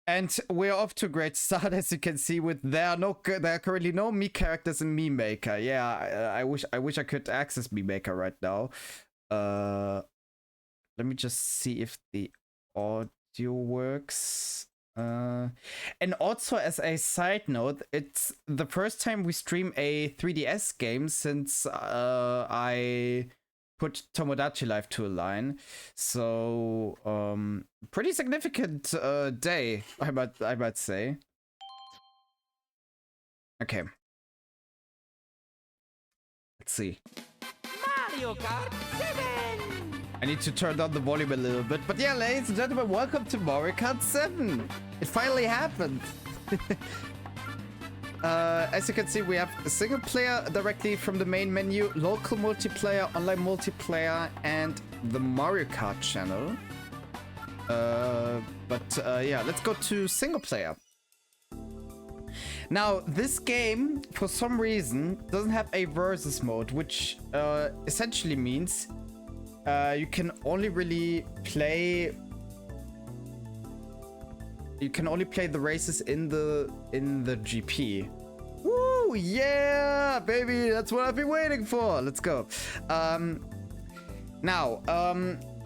And we're off to a great start, as you can see. With there are currently no me characters in Me Maker. Yeah, I wish I could access Me Maker right now. Let me just see if the audio works. And also, as a side note, it's the first time we stream a 3DS game since I put Tomodachi Life to a line. So pretty significant day, I might say. Okay, let's see. Mario Kart 7! I need to turn down the volume a little bit, but yeah, ladies and gentlemen, welcome to Mario Kart 7. It finally happened. As you can see, we have a single player directly from the main menu, local multiplayer, online multiplayer, and the Mario Kart channel. Yeah, let's go to single player. Now, this game, for some reason, doesn't have a versus mode, which essentially means you can only really play. You can only play the races in the GP. Woo! Yeah, baby, that's what I've been waiting for. Let's go. Now,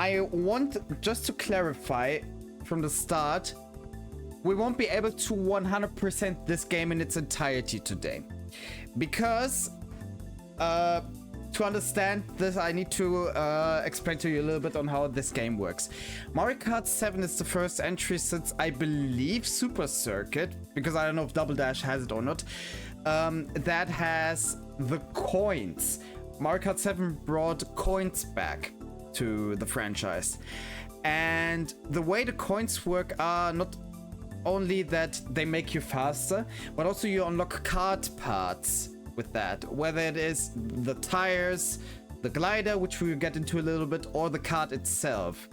I want just to clarify from the start, we won't be able to 100% this game in its entirety today, because to understand this, I need to explain to you a little bit on how this game works. Mario Kart 7 is the first entry since, I believe, Super Circuit, because I don't know if Double Dash has it or not, that has the coins. Mario Kart 7 brought coins back to the franchise. And the way the coins work are not only that they make you faster, but also you unlock kart parts with that, whether it is the tires, the glider, which we will get into a little bit, or the kart itself.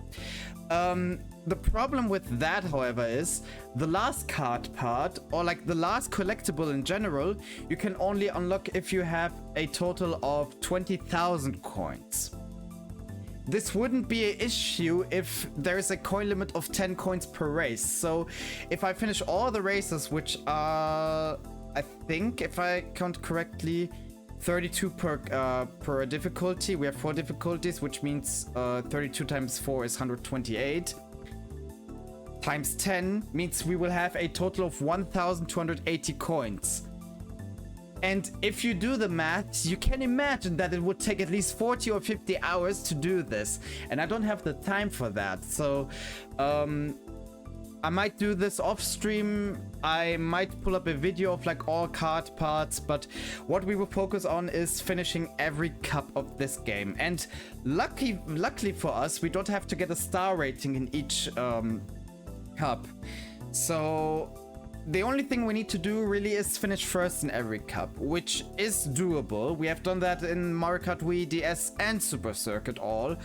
The problem with that, however, is the last kart part, or like the last collectible in general, you can only unlock if you have a total of 20,000 coins. This wouldn't be an issue if there is a coin limit of 10 coins per race. So if I finish all the races, which are, I think, if I count correctly, 32 per difficulty. We have 4 difficulties, which means 32 times 4 is 128. Times 10 means we will have a total of 1,280 coins. And if you do the math, you can imagine that it would take at least 40 or 50 hours to do this. And I don't have the time for that. So I might do this off stream. I might pull up a video of like all kart parts, but what we will focus on is finishing every cup of this game. And luckily for us, we don't have to get a star rating in each cup. So the only thing we need to do really is finish first in every cup, which is doable. We have done that in Mario Kart Wii, DS, and Super Circuit all.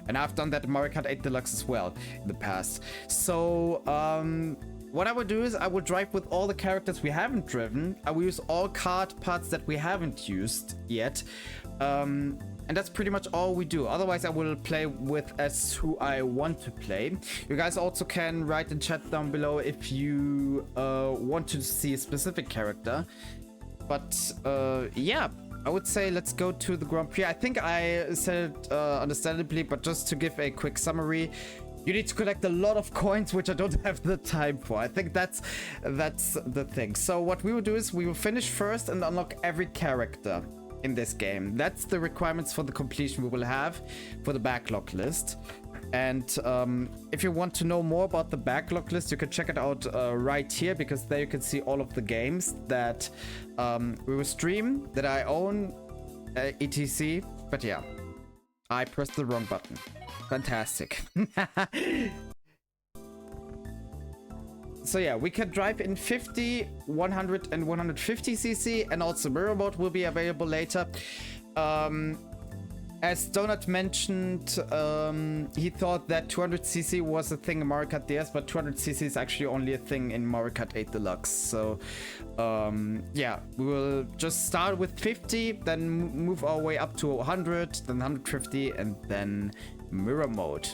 And I've done that in Mario Kart 8 Deluxe as well in the past. So, what I will do is I will drive with all the characters we haven't driven. I will use all kart parts that we haven't used yet. And that's pretty much all we do. Otherwise, I will play with as who I want to play. You guys also can write in chat down below if you want to see a specific character. But yeah, I would say let's go to the Grand Prix. I think I said it understandably, but just to give a quick summary, you need to collect a lot of coins, which I don't have the time for. I think that's the thing. So what we will do is we will finish first and unlock every character in this game. That's the requirements for the completion we will have for the backlog list. And if you want to know more about the backlog list, you can check it out right here, because there you can see all of the games that we will stream, that I own, etc. But yeah, I pressed the wrong button. Fantastic. So yeah, we can drive in 50, 100, and 150cc, and also mirror mode will be available later. As Donut mentioned, he thought that 200cc was a thing in Mario Kart DS, but 200cc is actually only a thing in Mario Kart 8 Deluxe. So yeah, we will just start with 50, then move our way up to 100, then 150, and then mirror mode.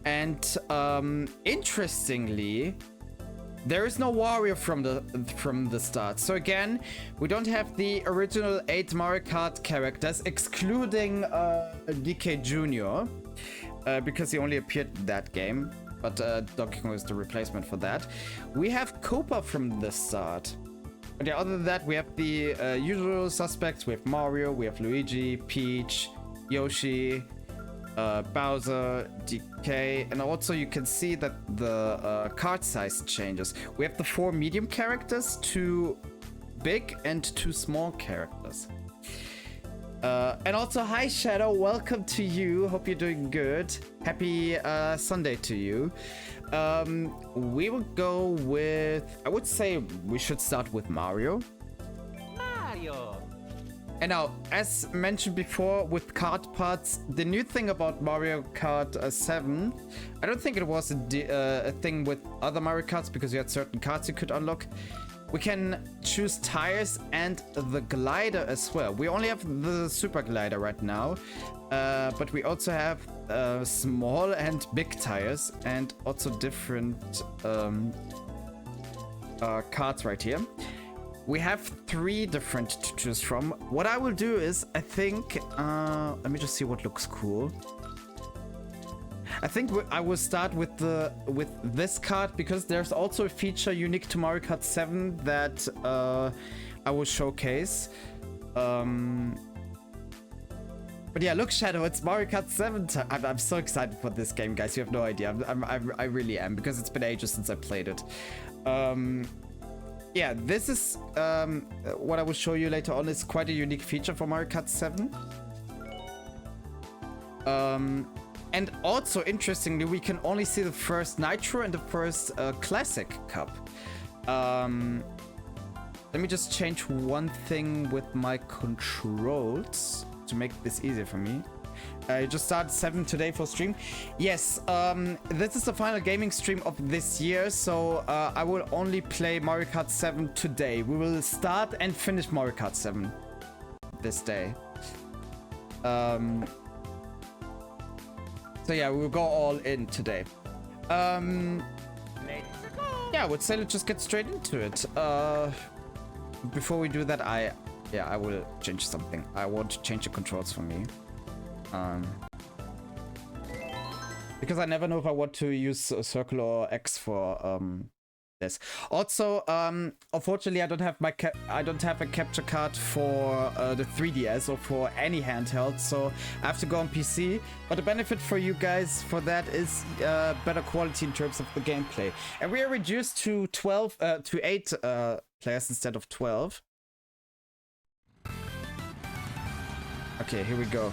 And interestingly, there is no Wario from the start. So again, we don't have the original 8 Mario Kart characters, excluding DK Jr. Because he only appeared in that game. But Donkey Kong is the replacement for that. We have Koopa from the start. But yeah, other than that, we have the usual suspects. We have Mario, we have Luigi, Peach, Yoshi, Bowser, DK, and also you can see that the card size changes. We have the 4 medium characters, 2 big and 2 small characters. And also, hi Shadow, welcome to you. Hope you're doing good. Happy Sunday to you. We will go with, I would say we should start with Mario. Mario. And now, as mentioned before with card parts, the new thing about Mario Kart 7, I don't think it was a thing with other Mario Karts because you had certain cards you could unlock. We can choose tires and the glider as well. We only have the super glider right now, but we also have small and big tires and also different cards right here. We have 3 different to choose from. What I will do is, I think, let me just see what looks cool. I think I will start with this card because there's also a feature unique to Mario Kart 7 that I will showcase. But yeah, look, Shadow, it's Mario Kart 7 time. I'm so excited for this game, guys. You have no idea. I really am because it's been ages since I played it. Yeah, this is what I will show you later on. Is quite a unique feature for Mario Kart 7. And also, interestingly, we can only see the first Nitro and the first Classic Cup. Let me just change one thing with my controls to make this easier for me. I just started 7 today for stream. Yes, this is the final gaming stream of this year, so I will only play Mario Kart 7 today. We will start and finish Mario Kart 7 this day. So yeah, we'll go all in today. Yeah, I would say let's just get straight into it. Before we do that, I will change something. I want to change the controls for me. Because I never know if I want to use a circle or X for this. Also, unfortunately, I don't have a capture card for the 3DS or for any handheld, so I have to go on PC. But the benefit for you guys for that is better quality in terms of the gameplay. And we are reduced to 8 players instead of 12. Okay, here we go.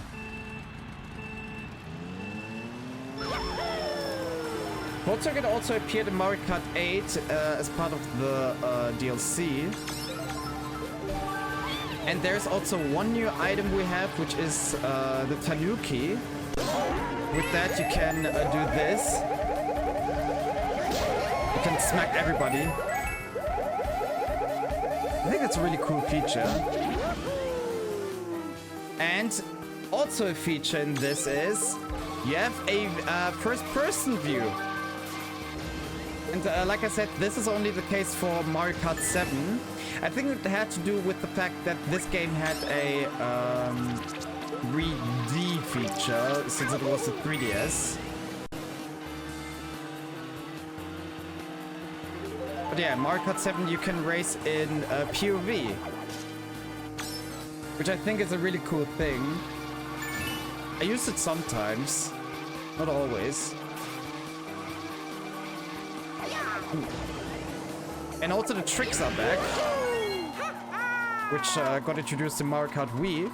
Port Circuit also appeared in Mario Kart 8 as part of the DLC. And there's also one new item we have, which is the Tanuki. With that, you can do this. You can smack everybody. I think that's a really cool feature. And also a feature in this is you have a first-person view. And like I said, this is only the case for Mario Kart 7. I think it had to do with the fact that this game had a 3D feature since it was a 3DS. But yeah, Mario Kart 7 you can race in POV, which I think is a really cool thing. I use it sometimes, not always. And also the tricks are back, which got introduced in Mario Kart Wii.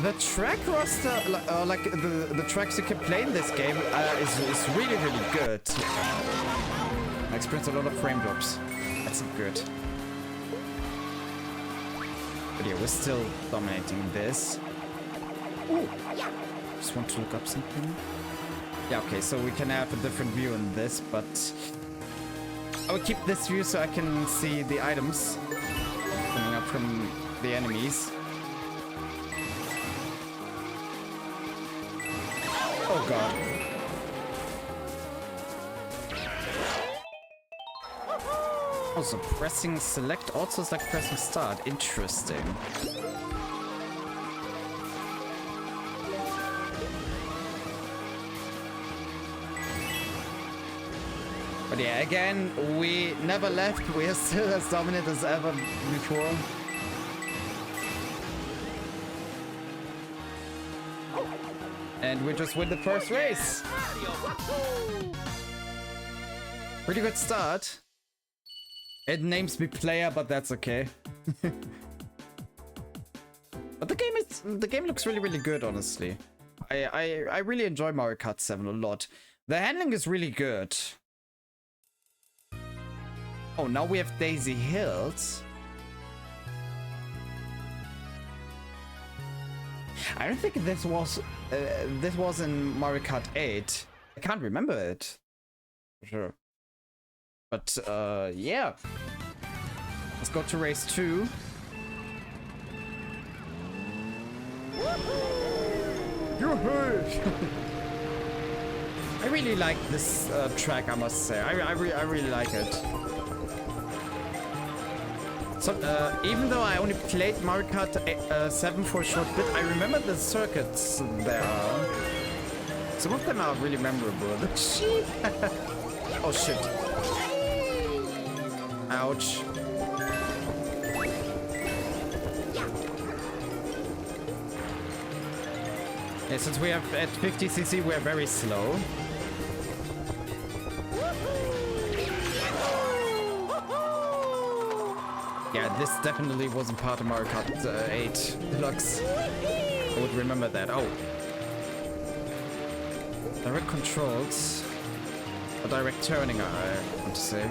The track roster, like the tracks you can play in this game, is really, really good. I experienced a lot of frame drops. That's good. But yeah, we're still dominating this. Ooh. Just want to look up something. Yeah, okay, so we can have a different view in this, but I will keep this view so I can see the items coming up from the enemies. god. Also, pressing select also is like pressing start. Interesting. But yeah, again, we never left. We are still as dominant as ever before. And we just win the first race. Pretty good start. It names me player, but that's okay. But the game looks really good, honestly. I really enjoy Mario Kart 7 a lot. The handling is really good. Oh, now we have Daisy Hills. I don't think this was in Mario Kart 8. I can't remember it. For sure. But yeah. Let's go to race 2. I really like this track, I must say. I really like it. So, even though I only played Mario Kart 7 for a short bit, I remember the circuits there are. Some of them are really memorable. The sheep! Oh shit. Ouch. Yeah, since we have at 50cc, we're very slow. Yeah, this definitely wasn't part of Mario Kart 8 Deluxe. I would remember that. Oh. Direct controls. Or direct turning, I want to say.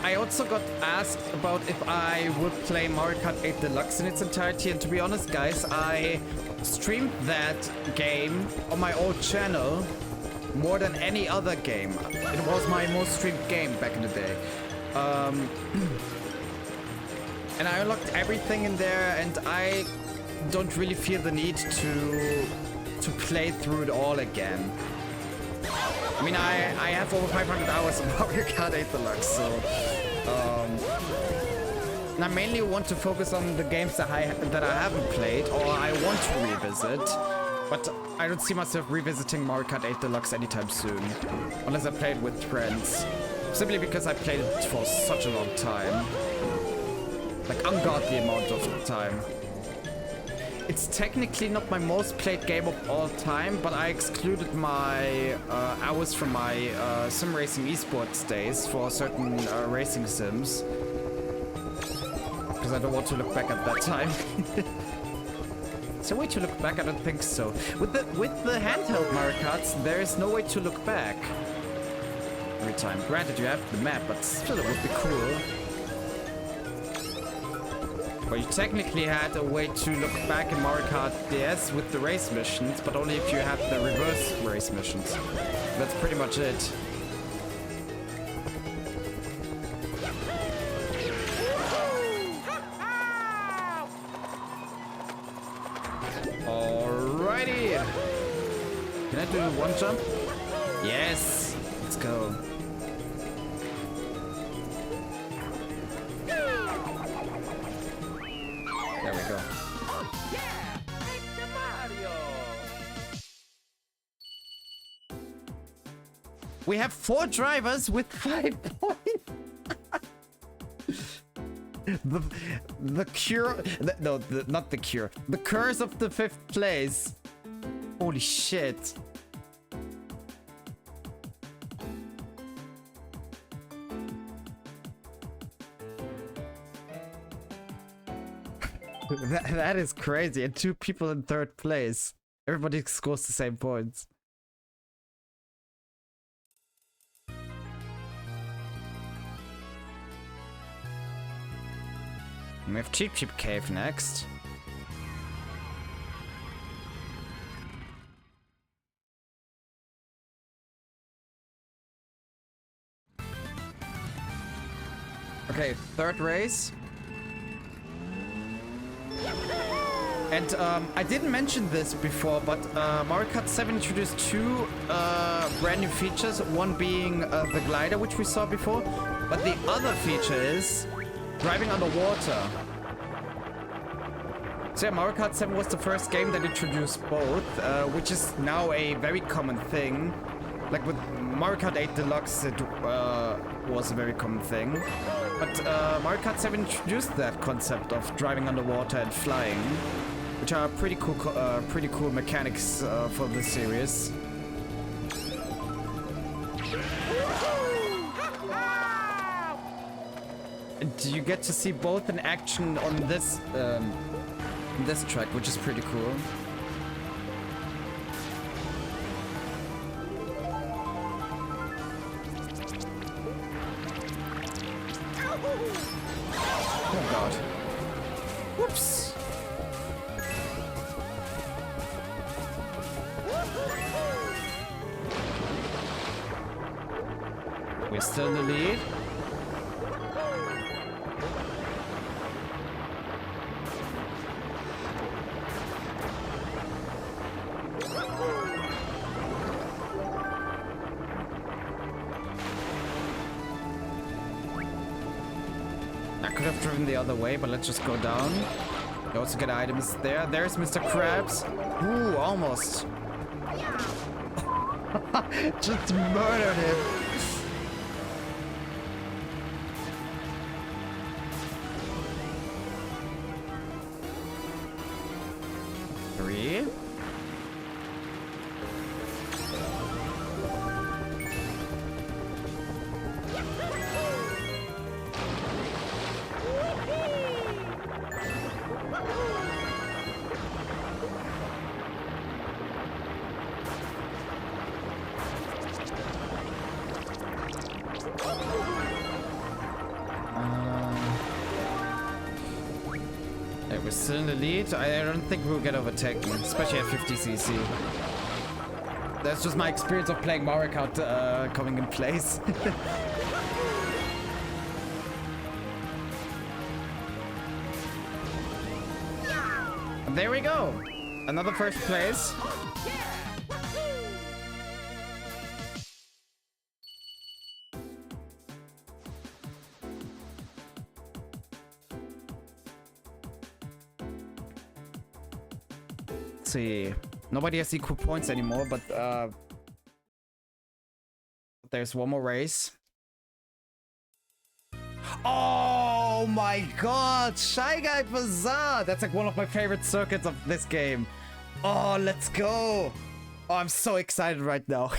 I also got asked about if I would play Mario Kart 8 Deluxe in its entirety, and to be honest, guys, I streamed that game on my old channel more than any other game. It was my most streamed game back in the day. And I unlocked everything in there, and I don't really feel the need to play through it all again. I mean, I have over 500 hours of Mario Kart 8 Deluxe, so... and I mainly want to focus on the games that I haven't played, or I want to revisit. But I don't see myself revisiting Mario Kart 8 Deluxe anytime soon. Unless I play it with friends. Simply because I played it for such a long time. Like, ungodly amount of time. It's technically not my most played game of all time, but I excluded my hours from my sim racing esports days for certain racing sims. Because I don't want to look back at that time. Is there a way to look back? I don't think so. With the handheld Mario Karts, there is no way to look back every time. Granted, you have the map, but still it would be cool. But you technically had a way to look back in Mario Kart DS with the race missions, but only if you had the reverse race missions. That's pretty much it. Alrighty! Can I do one jump? Yes! Let's go. There we go. Oh yeah! It's Mario! We have 4 drivers with 5 points. the cure, not the cure. The curse of the 5th place. Holy shit. That is crazy. And 2 people in 3rd place. Everybody scores the same points. We have Cheap Cheap Cave next. Okay, 3rd race. And I didn't mention this before, but Mario Kart 7 introduced two brand new features. One being the glider, which we saw before, but the other feature is driving underwater. So yeah, Mario Kart 7 was the first game that introduced both, which is now a very common thing. Like with Mario Kart 8 Deluxe, it was a very common thing. But Mario Kart 7 introduced that concept of driving underwater and flying, which are pretty cool mechanics for this series. And you get to see both in action on this track, which is pretty cool. Oh god. Whoops. We're still in the lead. I could have driven the other way, but let's just go down. You also get items there. There's Mr. Krabs. Ooh, almost. Just murdered him. Three. We're still in the lead. I don't think we'll get overtaken, especially at 50cc. That's just my experience of playing Mario Kart coming in place. And there we go. Another first place. See, nobody has equal points anymore, but there's one more race. Oh my god, Shy Guy Bazaar! That's like one of my favorite circuits of this game. Oh, let's go! Oh, I'm so excited right now.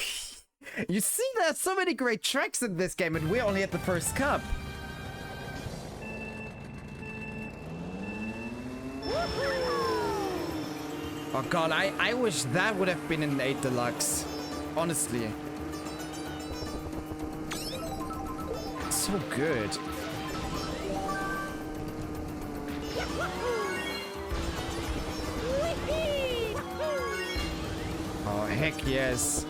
You see, there's so many great tracks in this game, and we're only at the first cup. Oh god, I wish that would have been in 8 Deluxe. Honestly. So good. Oh, heck yes.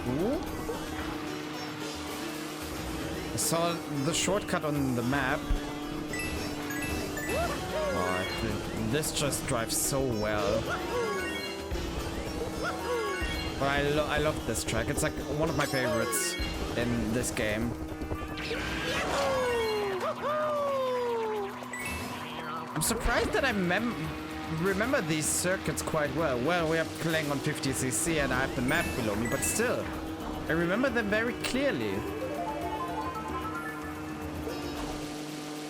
Ooh. I saw the shortcut on the map. Oh, this just drives so well. But I love this track. It's like one of my favorites in this game. I'm surprised that I remember these circuits quite well. Well, we are playing on 50cc and I have the map below me, but still, I remember them very clearly.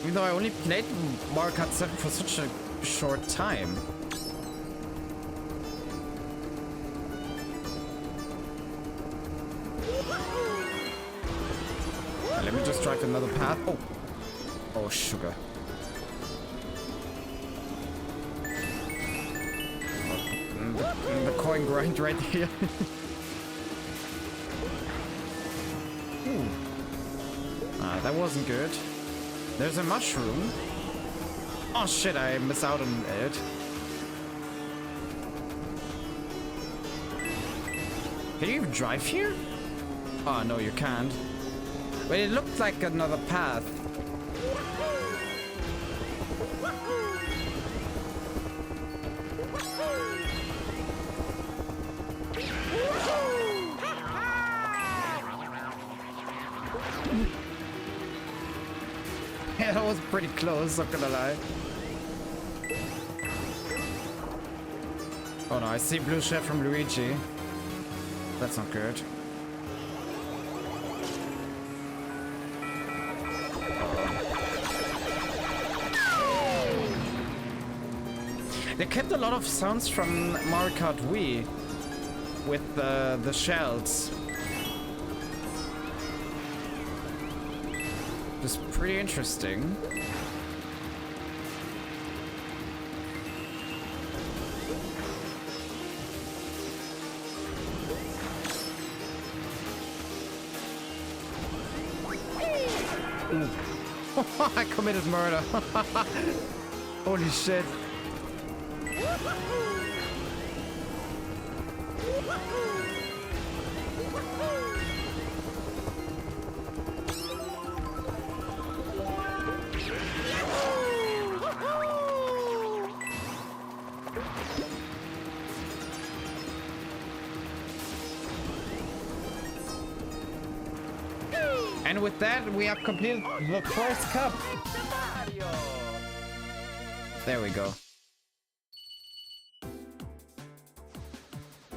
Even though I only played Mario Kart 7 for such a short time. Let me just drive another path. Oh. Oh, sugar. The coin grind right here. Ooh. Ah, that wasn't good. There's a mushroom. Oh shit, I missed out on it. Can you even drive here? Oh, no, you can't. But it looked like another path. Yeah, that was pretty close, not gonna lie. Oh no, I see blue shell from Luigi. That's not good. They kept a lot of sounds from Mario Kart Wii with the shells. Just pretty interesting. Ooh. I committed murder. Holy shit. And with that, we have completed the first cup. There we go.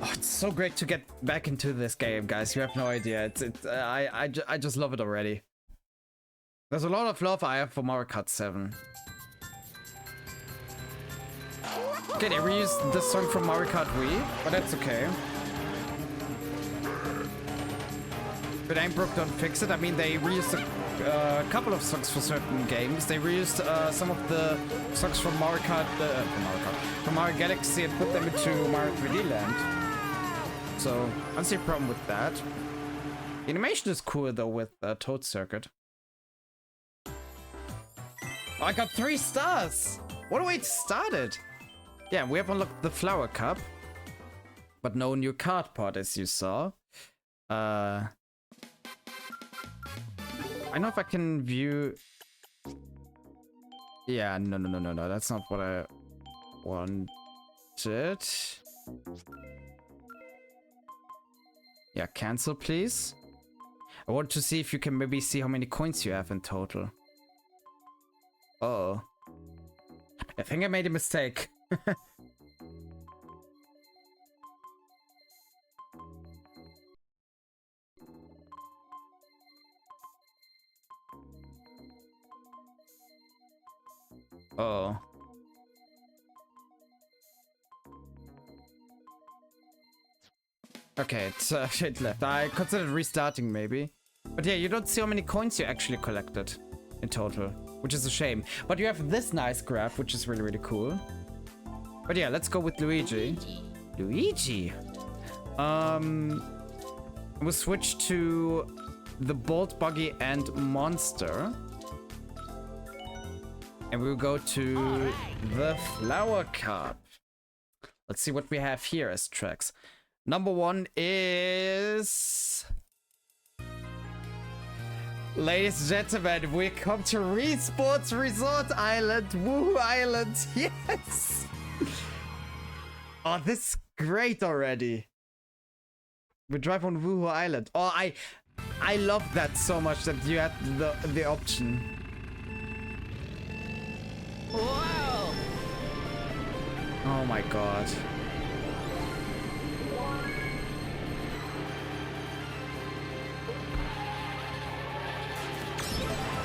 Oh, it's so great to get back into this game, guys. You have no idea. I just love it already. There's a lot of love I have for Mario Kart 7. Okay, they reused this song from Mario Kart Wii, but that's okay. If it ain't broke, don't fix it. I mean, they reused a couple of songs for certain games. They reused some of the songs from Mario Kart, from Mario Galaxy and put them into Mario 3D Land. So, I don't see a problem with that. The animation is cool though with Toad Circuit. Oh, I got 3 stars! What a way to start it! Yeah, we have unlocked the Flower Cup. But no new card pot, as you saw. I know if I can view... Yeah, no. That's not what I wanted. Yeah, cancel, please. I want to see if you can maybe see how many coins you have in total. Uh-oh. I think I made a mistake. Oh. Okay, it's shit left. I considered restarting maybe. But yeah, you don't see how many coins you actually collected in total, which is a shame. But you have this nice graph, which is really, really cool. But yeah, let's go with Luigi. Luigi! We'll switch to the Bolt Buggy and Monster. And we'll go to the Flower Cup. Let's see what we have here as tracks. Number 1 is... Ladies and gentlemen, we come to Sports Resort Island, Woohoo Island, yes! Oh, this is great already. We drive on Woohoo Island. Oh, I love that so much that you had the option. Wow! Oh my god.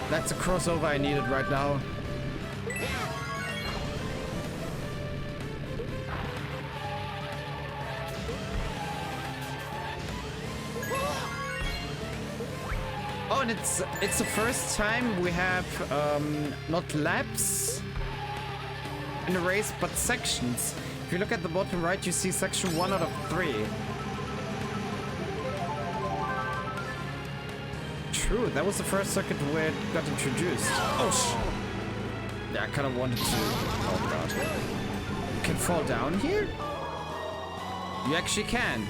That's a crossover I needed right now. Oh, and it's the first time we have not laps in a race, but sections. If you look at the bottom right, you see section 1 out of 3. True, that was the first circuit where it got introduced. Oh, yeah, I kind of wanted to. Oh god. You can fall down here? You actually can.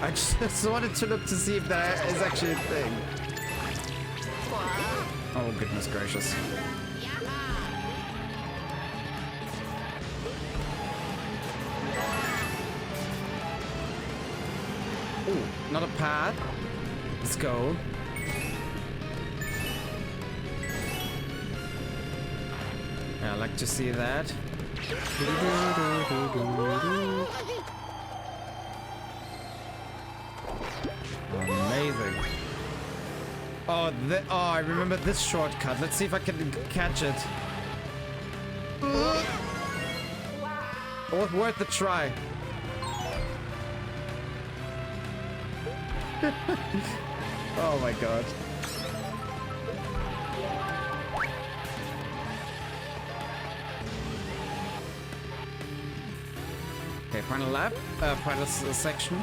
I just wanted to look to see if that is actually a thing. Oh, goodness gracious. Ooh, not a path. Let's go. Yeah, I like to see that. Amazing. Oh, I remember this shortcut. Let's see if I can catch it. Worth the try. Oh my god. Okay, final lap, final section.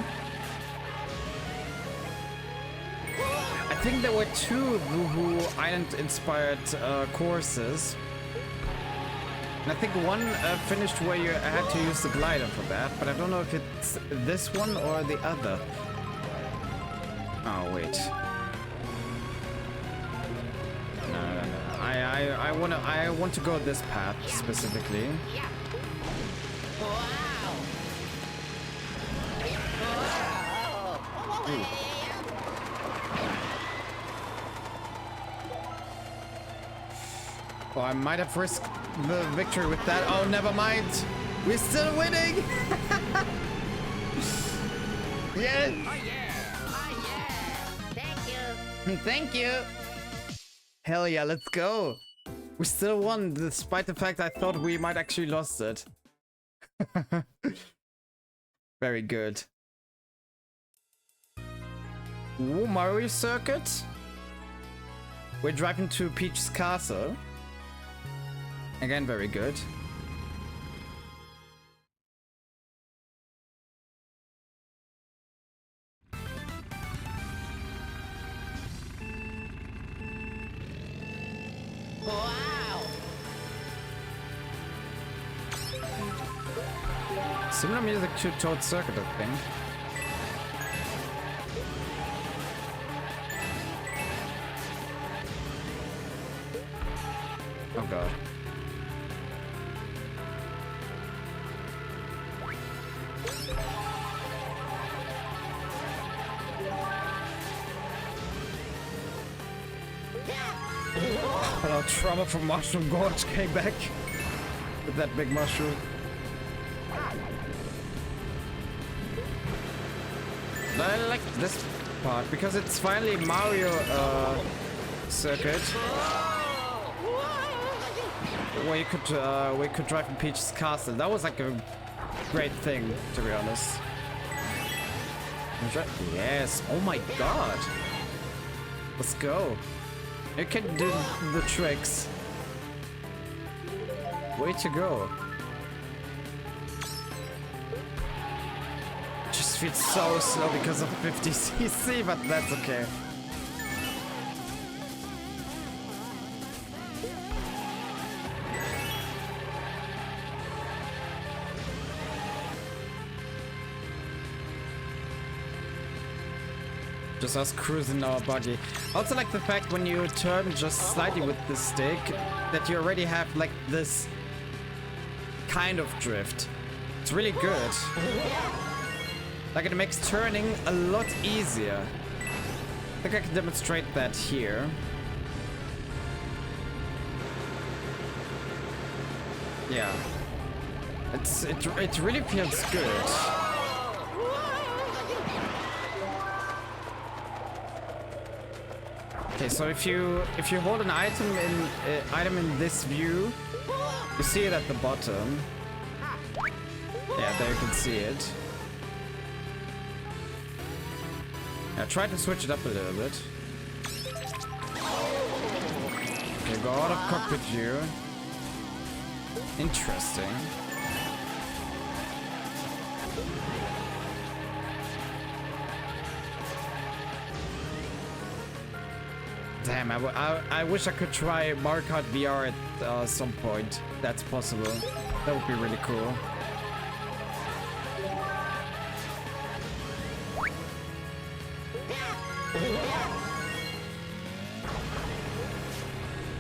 I think there were two Woohoo Island-inspired courses. And I think one finished where you had to use the glider for that, but I don't know if it's this one or the other. Oh wait. No. I want to go this path specifically. Ooh. Oh, I might have risked the victory with that. Oh, never mind. We're still winning. Yes. Oh yeah! Oh yeah! Thank you! Thank you. Hell yeah, let's go. We still won, despite the fact I thought we might actually lost it. Very good. Ooh, Mario Circuit. We're driving to Peach's Castle. Again, very good. Wow! Similar music to Toad Circuit, I think. Oh god. Hello, trauma from Mushroom Gorge came back with that big mushroom. I like this part because it's finally Mario circuit where you could drive in Peach's Castle. That was like a great thing, to be honest. Yes. Oh my god. Let's go. You can do the tricks. Way to go. Just feels so slow because of 50 cc, but that's okay. Just us cruising our buggy. Also like the fact when you turn just slightly with the stick that you already have like this kind of drift. It's really good. Like it makes turning a lot easier. I think I can demonstrate that here. Yeah. It really feels good. Okay, so if you hold an item in this view, you see it at the bottom. Yeah, there you can see it. Yeah, try to switch it up a little bit. Okay, go out of cockpit view. Interesting. Damn, I wish I could try Mario Kart VR at some point. That's possible. That would be really cool.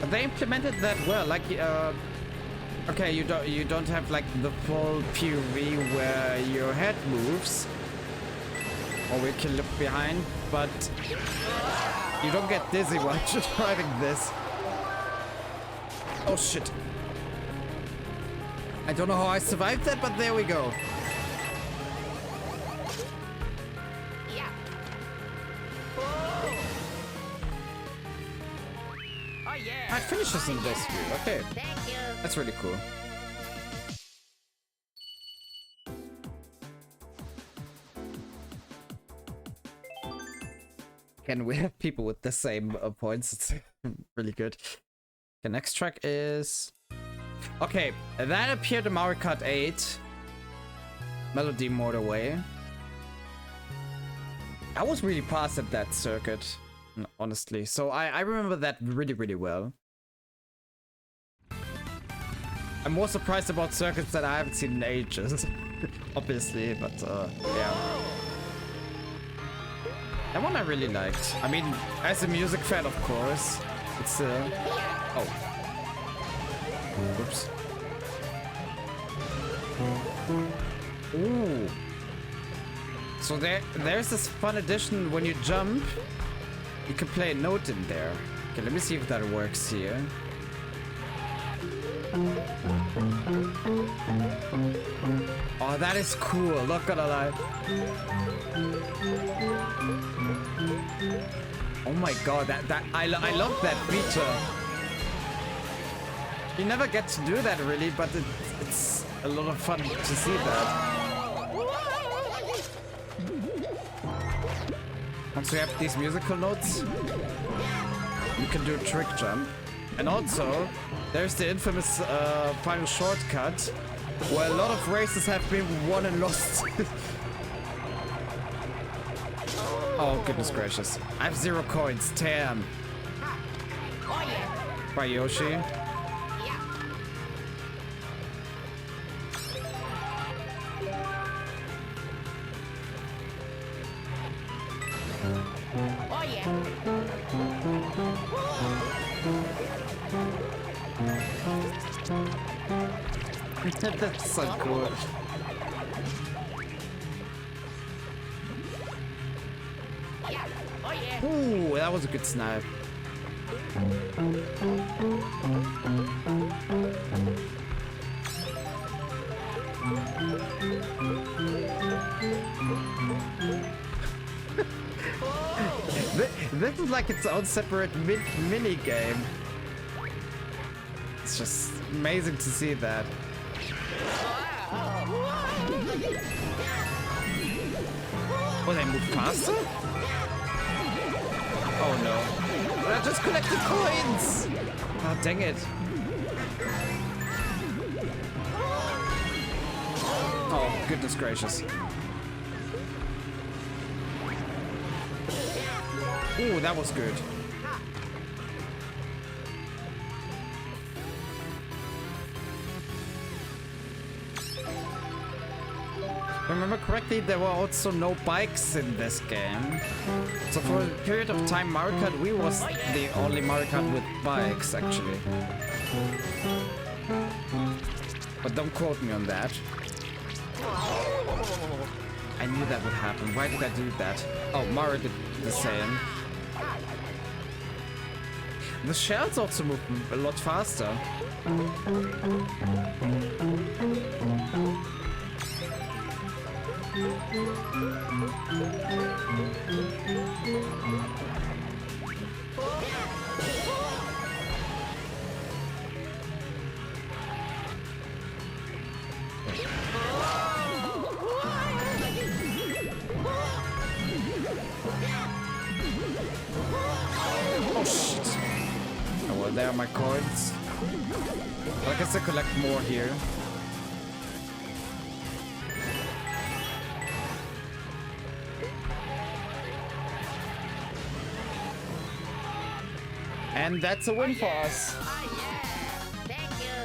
They implemented that well. Like, okay, you don't have like the full POV where your head moves, or we can look behind, but you don't get dizzy while you're driving this. Oh shit! I don't know how I survived that, but there we go. Yeah. Oh yeah. I finished this in this view. Okay, Thank you. that's really cool. And we have people with the same points. It's really good. The next track is... Okay, that appeared in Mario Kart 8. Melody Motorway. I was really fast at that circuit, honestly. So I remember that really, really well. I'm more surprised about circuits that I haven't seen in ages. Obviously, but yeah. That one I really liked. I mean, as a music fan, of course. It's oh. Oops. Ooh. So there's this fun addition when you jump. You can play a note in there. Okay, let me see if that works here. Oh, that is cool. Not gonna lie. Oh my god, I love that feature. You never get to do that really, but it's a lot of fun to see that. Once we have these musical notes, you can do a trick jump. And also, there's the infamous final shortcut, where a lot of races have been won and lost. Oh, goodness gracious. I have 0 coins. Damn. Oh yeah. By Yoshi. Yeah. Oh yeah. That's so cool. Yeah. Oh yeah. Ooh, that was a good snipe. This is like its own separate mini game. It's just amazing to see that. Oh, they move faster? Oh no. I just collected coins! Oh, dang it. Oh, goodness gracious. Ooh, that was good. If I remember correctly, there were also no bikes in this game. So for a period of time, Mario Kart Wii was the only Mario Kart with bikes, actually. But don't quote me on that. I knew that would happen. Why did I do that? Oh, Mario did the same. The shells also move a lot faster. Oh shit. Oh well, there are my coins. I guess I collect more here. And that's a win for us. Oh yeah. Thank you.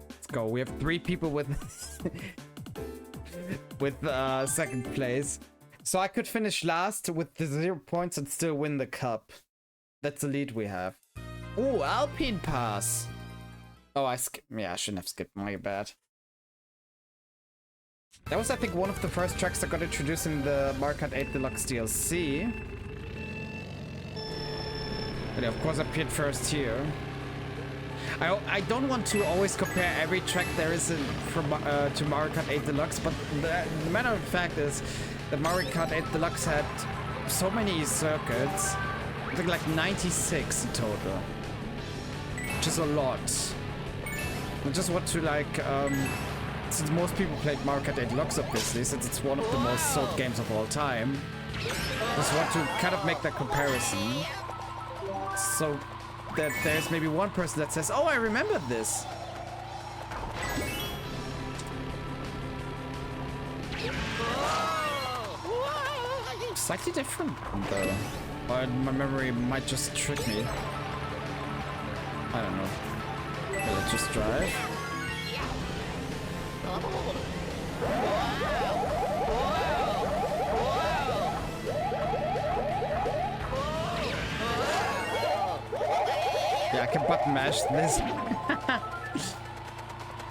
Let's go. We have 3 people with with second place. So I could finish last with the 0 points and still win the cup. That's the lead we have. Oh, Alpine Pass. Oh, I shouldn't have skipped. My bad. That was, I think, one of the first tracks that got introduced in the Mario Kart 8 Deluxe DLC. But of course, I appeared first here. I don't want to always compare every track there is to Mario Kart 8 Deluxe, but the matter of fact is that Mario Kart 8 Deluxe had so many circuits. I think like 96 in total, which is a lot. I just want to like, since most people played Mario Kart 8 Deluxe obviously, since it's one of the most sold games of all time, just want to kind of make that comparison. So that there's maybe one person that says, oh, I remember this. Slightly different though. Or my memory might just trick me. I don't know. Okay, let's just drive. Yeah, I can button mash this.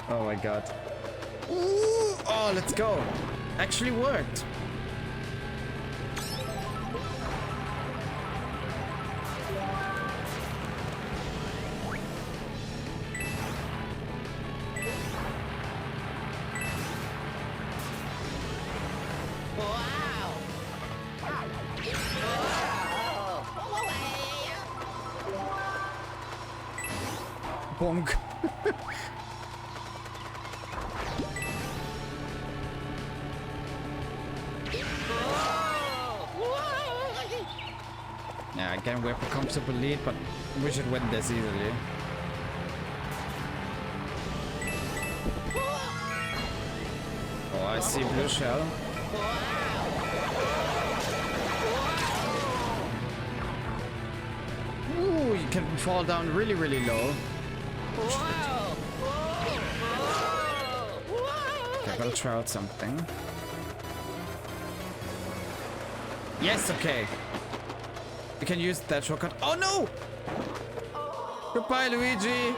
Oh my god. Ooh, oh, let's go. Actually worked. Bonk. Yeah, again we have a comfortable lead, but we should win this easily. Oh, I see blue shell. Ooh, you can fall down really, really low. Okay, I gotta try out something. Yes, okay. You can use that shortcut. Oh no! Goodbye, Luigi!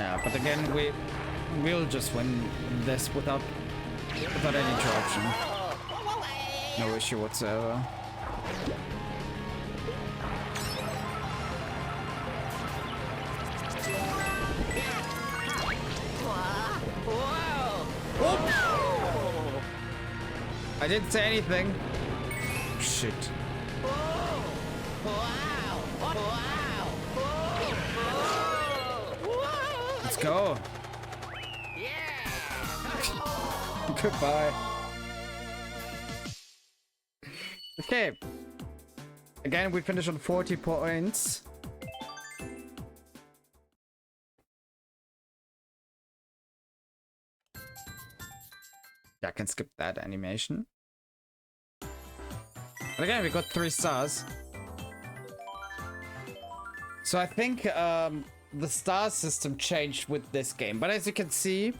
Yeah, but again, we'll just win this without any interruption. No issue whatsoever. Oh! I didn't say anything. Shit. Let's go. Goodbye. Okay. Again, we finished on 40 points. Yeah, I can skip that animation. But again, we got 3 stars. So I think the star system changed with this game. But as you can see,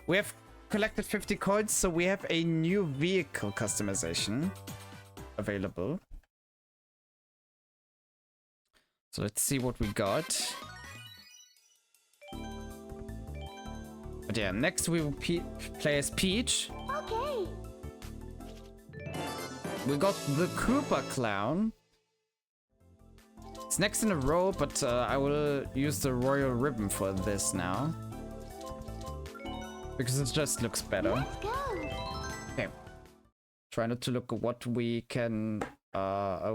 we have collected 50 coins, so we have a new vehicle customization available. So let's see what we got. But yeah, next we will play as Peach. Okay. We got the Koopa Clown. It's next in a row, but I will use the Royal Ribbon for this now. Because it just looks better. Let's go. Okay. Try not to look at what we can,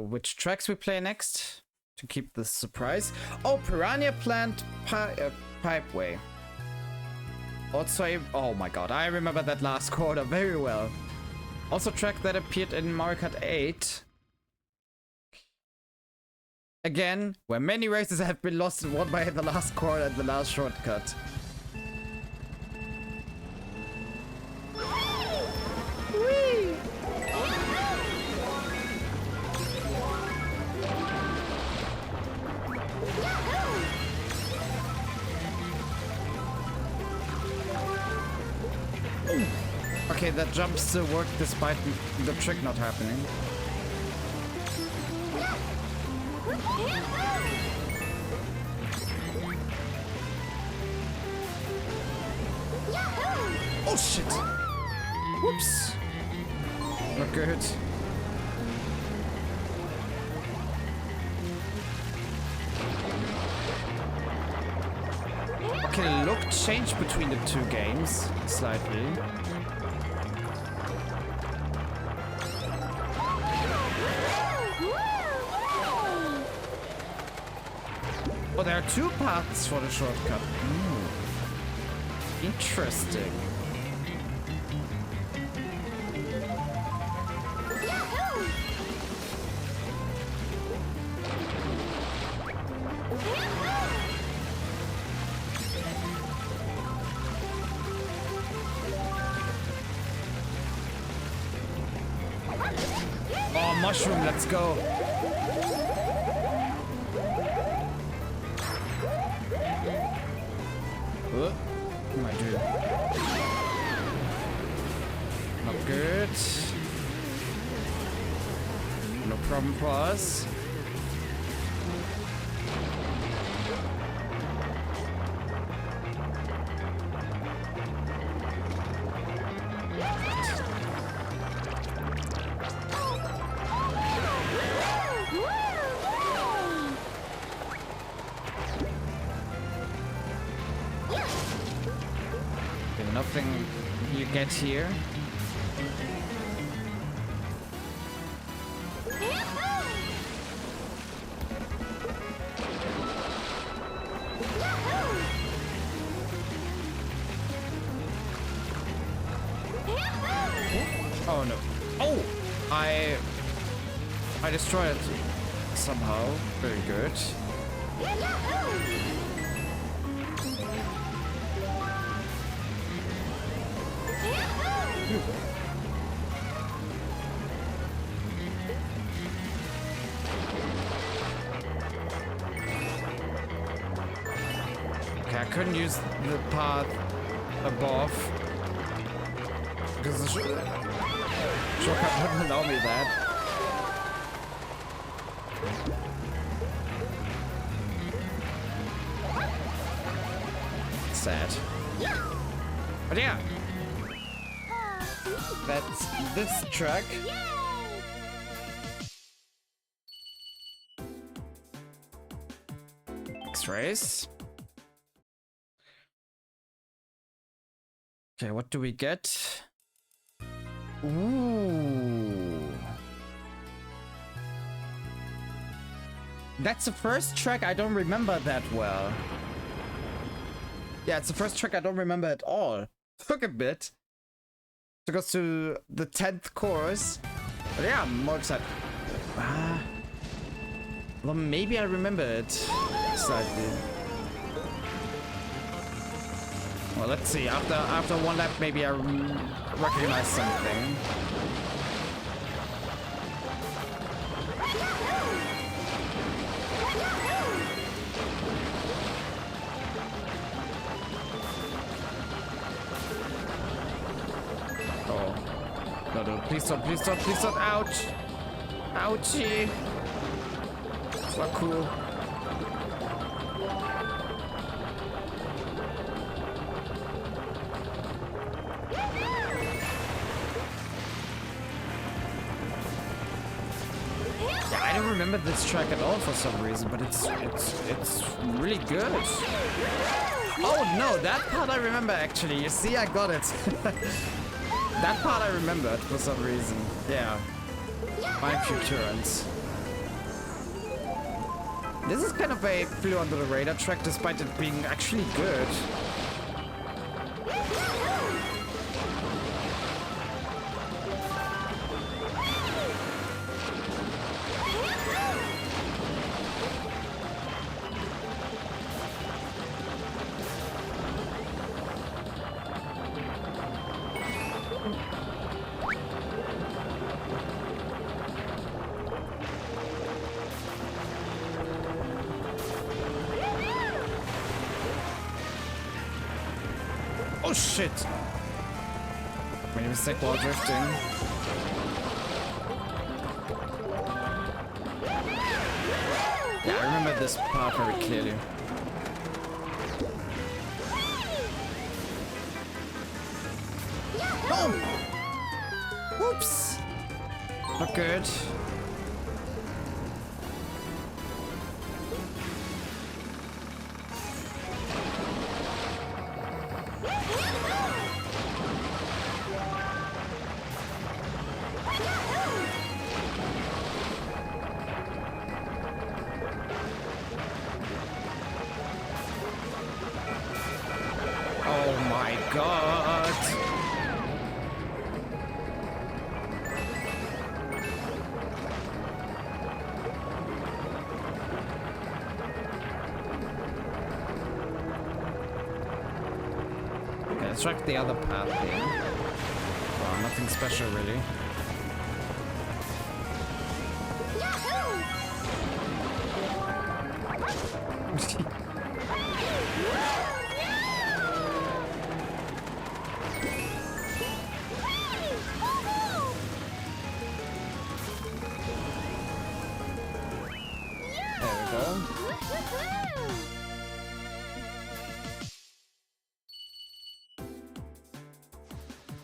which tracks we play next to keep the surprise. Oh, Piranha Plant Pipeway. Also, oh my god, I remember that last quarter very well. Also, track that appeared in Mario Kart 8. Again, where many races have been lost and won by the last corner and the last shortcut. Whee! Okay, that jump still worked despite the trick not happening. Oh shit! Whoops! Not good. Okay, look changed between the two games slightly. Oh, there are two paths for the shortcut. Interesting. Oh, mushroom, let's go. What am I doing? Not good. No problem for us. Nothing you get here. Oh no. Oh! I destroyed it somehow. Very good. Okay, I couldn't use the path above because the shortcut wouldn't allow me that. Sad. But yeah. That's this track. X-rays. Okay, what do we get? Ooh. That's the first track I don't remember that well. Yeah, it's the first track I don't remember at all. Took a bit. Took us to the 10th course. But yeah, I'm more excited. Well, maybe I remember it slightly. Well, let's see. After one lap, maybe I recognize something. No, please don't, please don't, please don't. Ouch! Ouchie! It's not cool. Yeah, I don't remember this track at all for some reason, but it's really good. Oh no, that part I remember actually. You see, I got it. That part I remembered for some reason. Yeah. My few turns. This is kind of a flew under the radar track despite it being actually good. Oh shit! Made a mistake while drifting. Yeah, I remember this part very clearly. Oh! Whoops! Not good. Oh my god! Okay, let's track the other path here. Oh, nothing special really.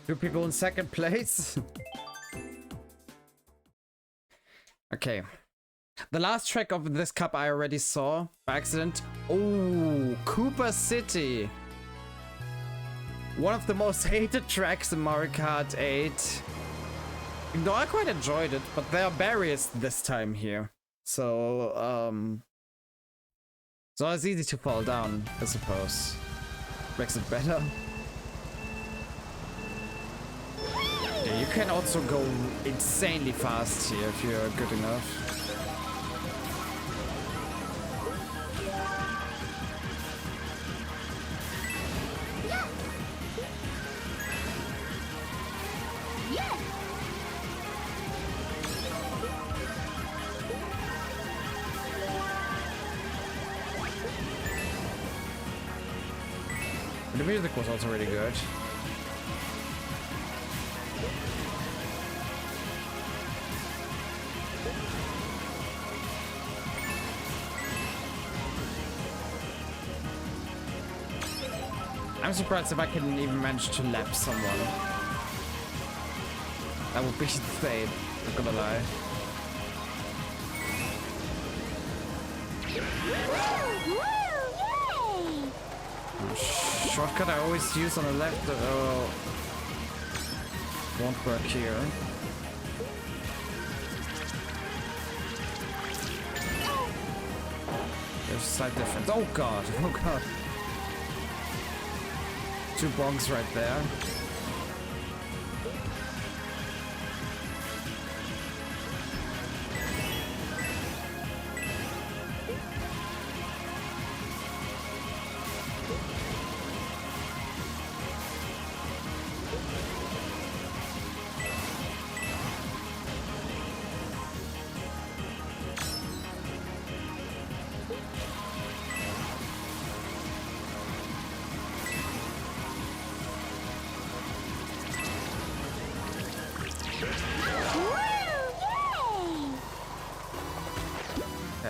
Two people in second place. Okay. The last track of this cup I already saw by accident. Oh, Cooper City. One of the most hated tracks in Mario Kart 8. No, I quite enjoyed it, but there are barriers this time here. So it's easy to fall down, I suppose. Makes it better. Yeah, you can also go insanely fast here if you're good enough. The music was also really good. I'm surprised if I can even manage to lap someone. That would be insane, not gonna lie. Shortcut I always use on the left, won't work here. There's a slight difference. Oh god, oh god. Two bongs right there.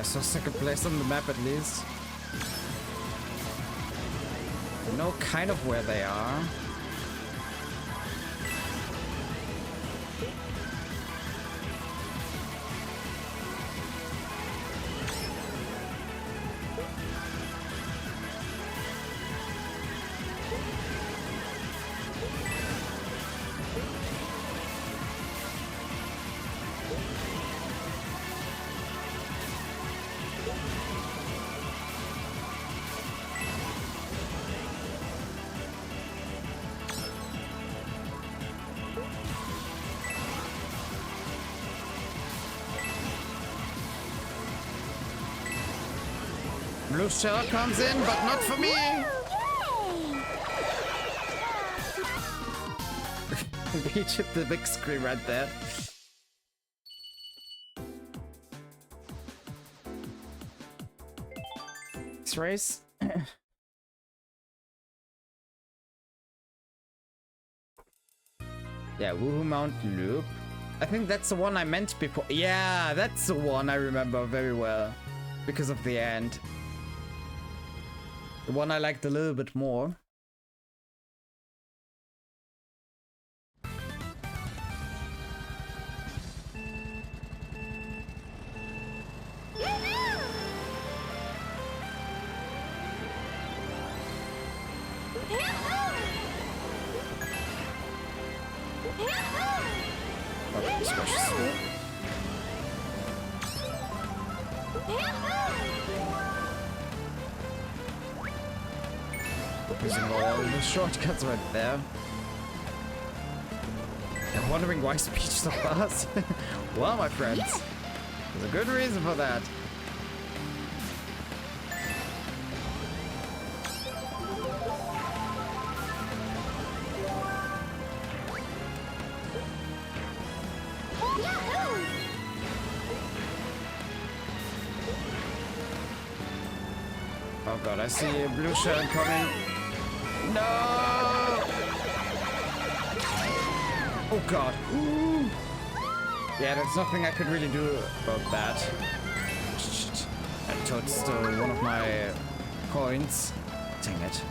So second place on the map at least. I know kind of where they are. Blue shell comes in, but not for me! Peach hit the big screen right there. This race. Yeah, Woohoo Mountain Loop. I think that's the one I meant before. Yeah, that's the one I remember very well. Because of the end. The one I liked a little bit more. Using all the shortcuts right there. I'm wondering why speech so fast. Well, my friends, there's a good reason for that. Oh god, I see a blue shell coming. No! Oh god. Ooh. Yeah, there's nothing I could really do about that. Shit. I touched one of my coins. Dang it.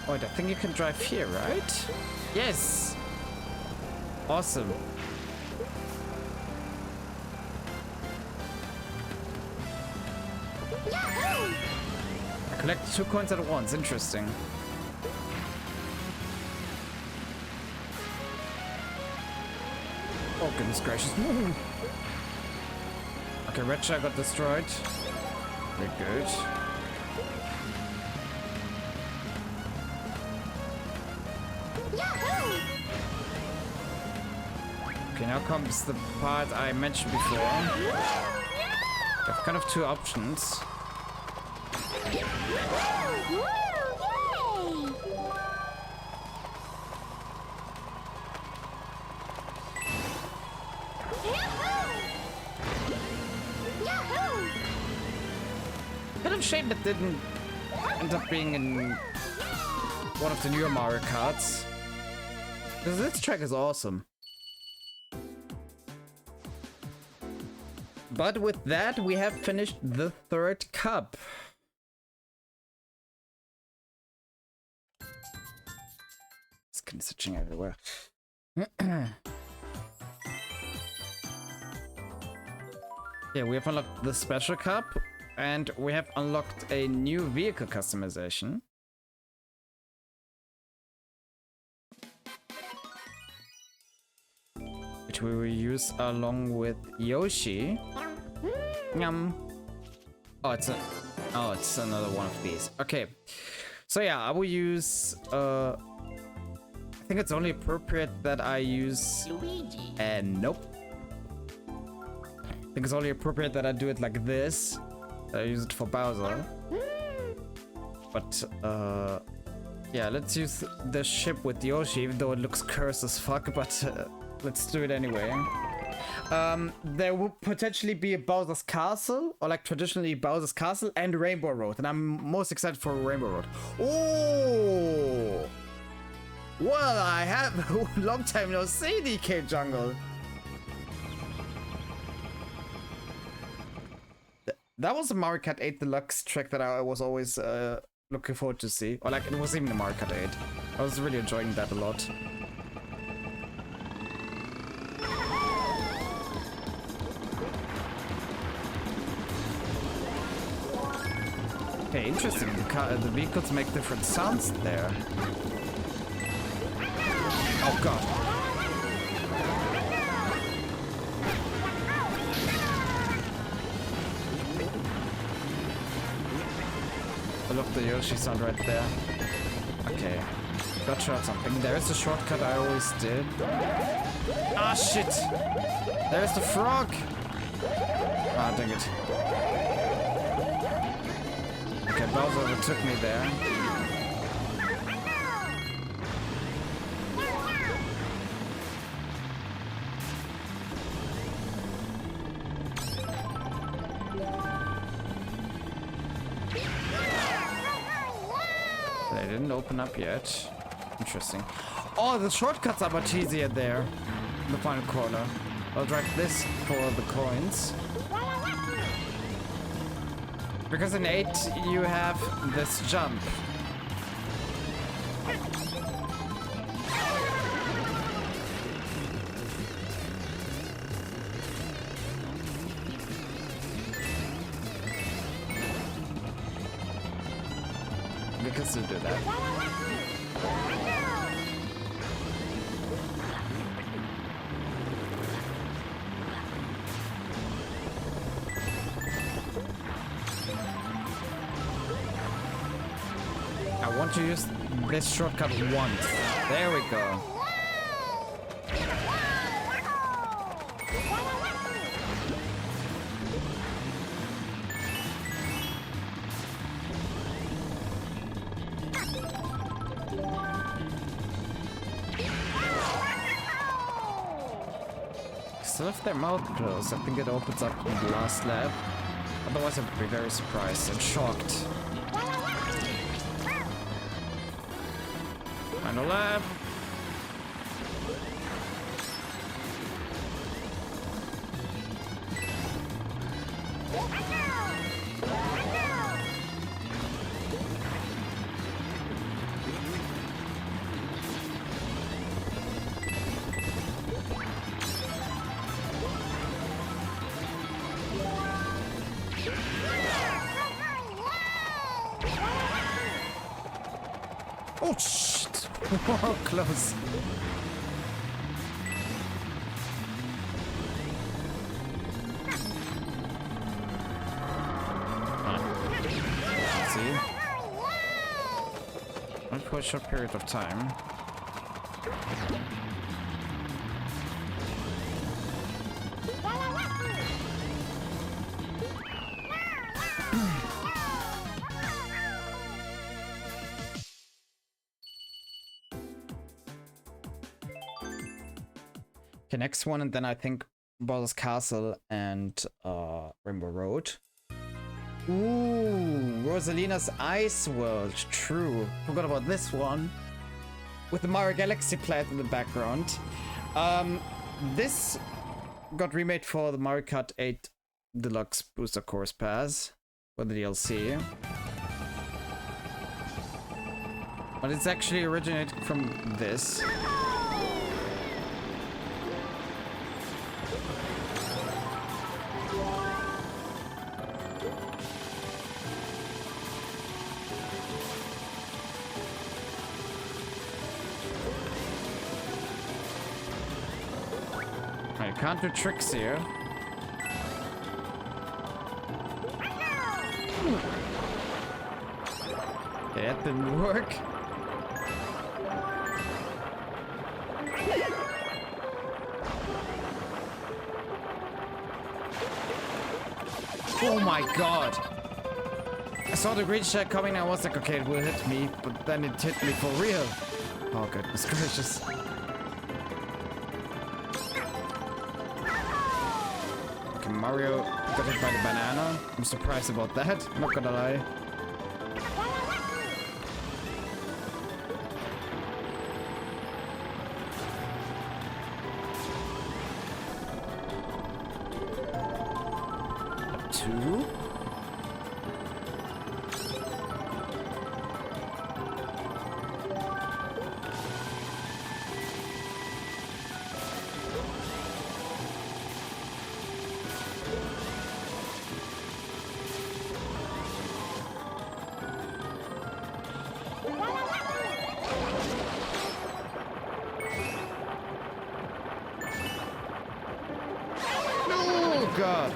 Wait, I think you can drive here, right? Yes! Awesome. I collected 2 coins at once, interesting. Oh, goodness gracious. Okay, red shell got destroyed. Very good. Okay, now comes the part I mentioned before. I have kind of 2 options. Kind of shame that didn't end up being in one of the newer Mario Karts. Because this track is awesome. But with that, we have finished the 3rd cup. Skin switching everywhere. Yeah, we have unlocked the special cup, and we have unlocked a new vehicle customization. Which we will use along with Yoshi. Yum. Oh, it's another one of these. Okay. So yeah, I will use I think it's only appropriate that I use Luigi. nope. I think it's only appropriate that I do it like this. I use it for Bowser. But yeah, let's use the ship with Yoshi, even though it looks cursed as fuck, but let's do it anyway. There will potentially be a Bowser's Castle, or like traditionally Bowser's Castle, and Rainbow Road, and I'm most excited for Rainbow Road. Oh! Well, I have a long time no see, DK Jungle. That was a Mario Kart 8 Deluxe track that I was always looking forward to see. Or like, it was even a Mario Kart 8. I was really enjoying that a lot. Okay, interesting. The vehicles make different sounds there. Oh god. I love the Yoshi sound right there. Okay. got shot something. There's the shortcut I always did. Ah, shit! There's the frog! Ah, dang it. Okay, Bowser overtook me there. They didn't open up yet. Interesting. Oh, the shortcuts are much easier there. In the final corner. I'll drag this for the coins. Because in 8 you have this jump. We can still do that. I want to use this shortcut once. There we go. Still if their mouth closed, I think it opens up in the last lap. Otherwise I would be very surprised and shocked. Final lap. Oh shit! Whoa, close. Let's see. Only for a short period of time. Okay, next one, and then I think Bowser's Castle and Rainbow Road. Ooh, Rosalina's Ice World. True. Forgot about this one. With the Mario Galaxy plant in the background. This got remade for the Mario Kart 8 Deluxe Booster Course Pass for the DLC. But it's actually originated from this. I can't do tricks here. Okay, that didn't work. Oh my god! I saw the green shell coming and I was like, okay, it will hit me, but then it hit me for real. Oh goodness gracious. Okay, Mario got hit by the banana. I'm surprised about that, not gonna lie. Two. Oh god.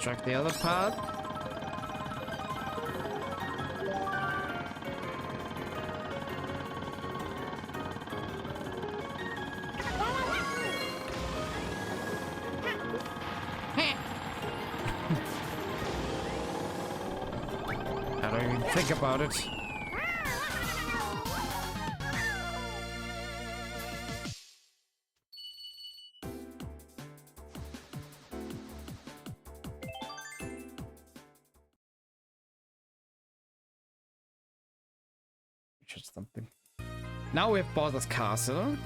check the other part. I don't even think about it. Just something. Now we have Bowser's Castle.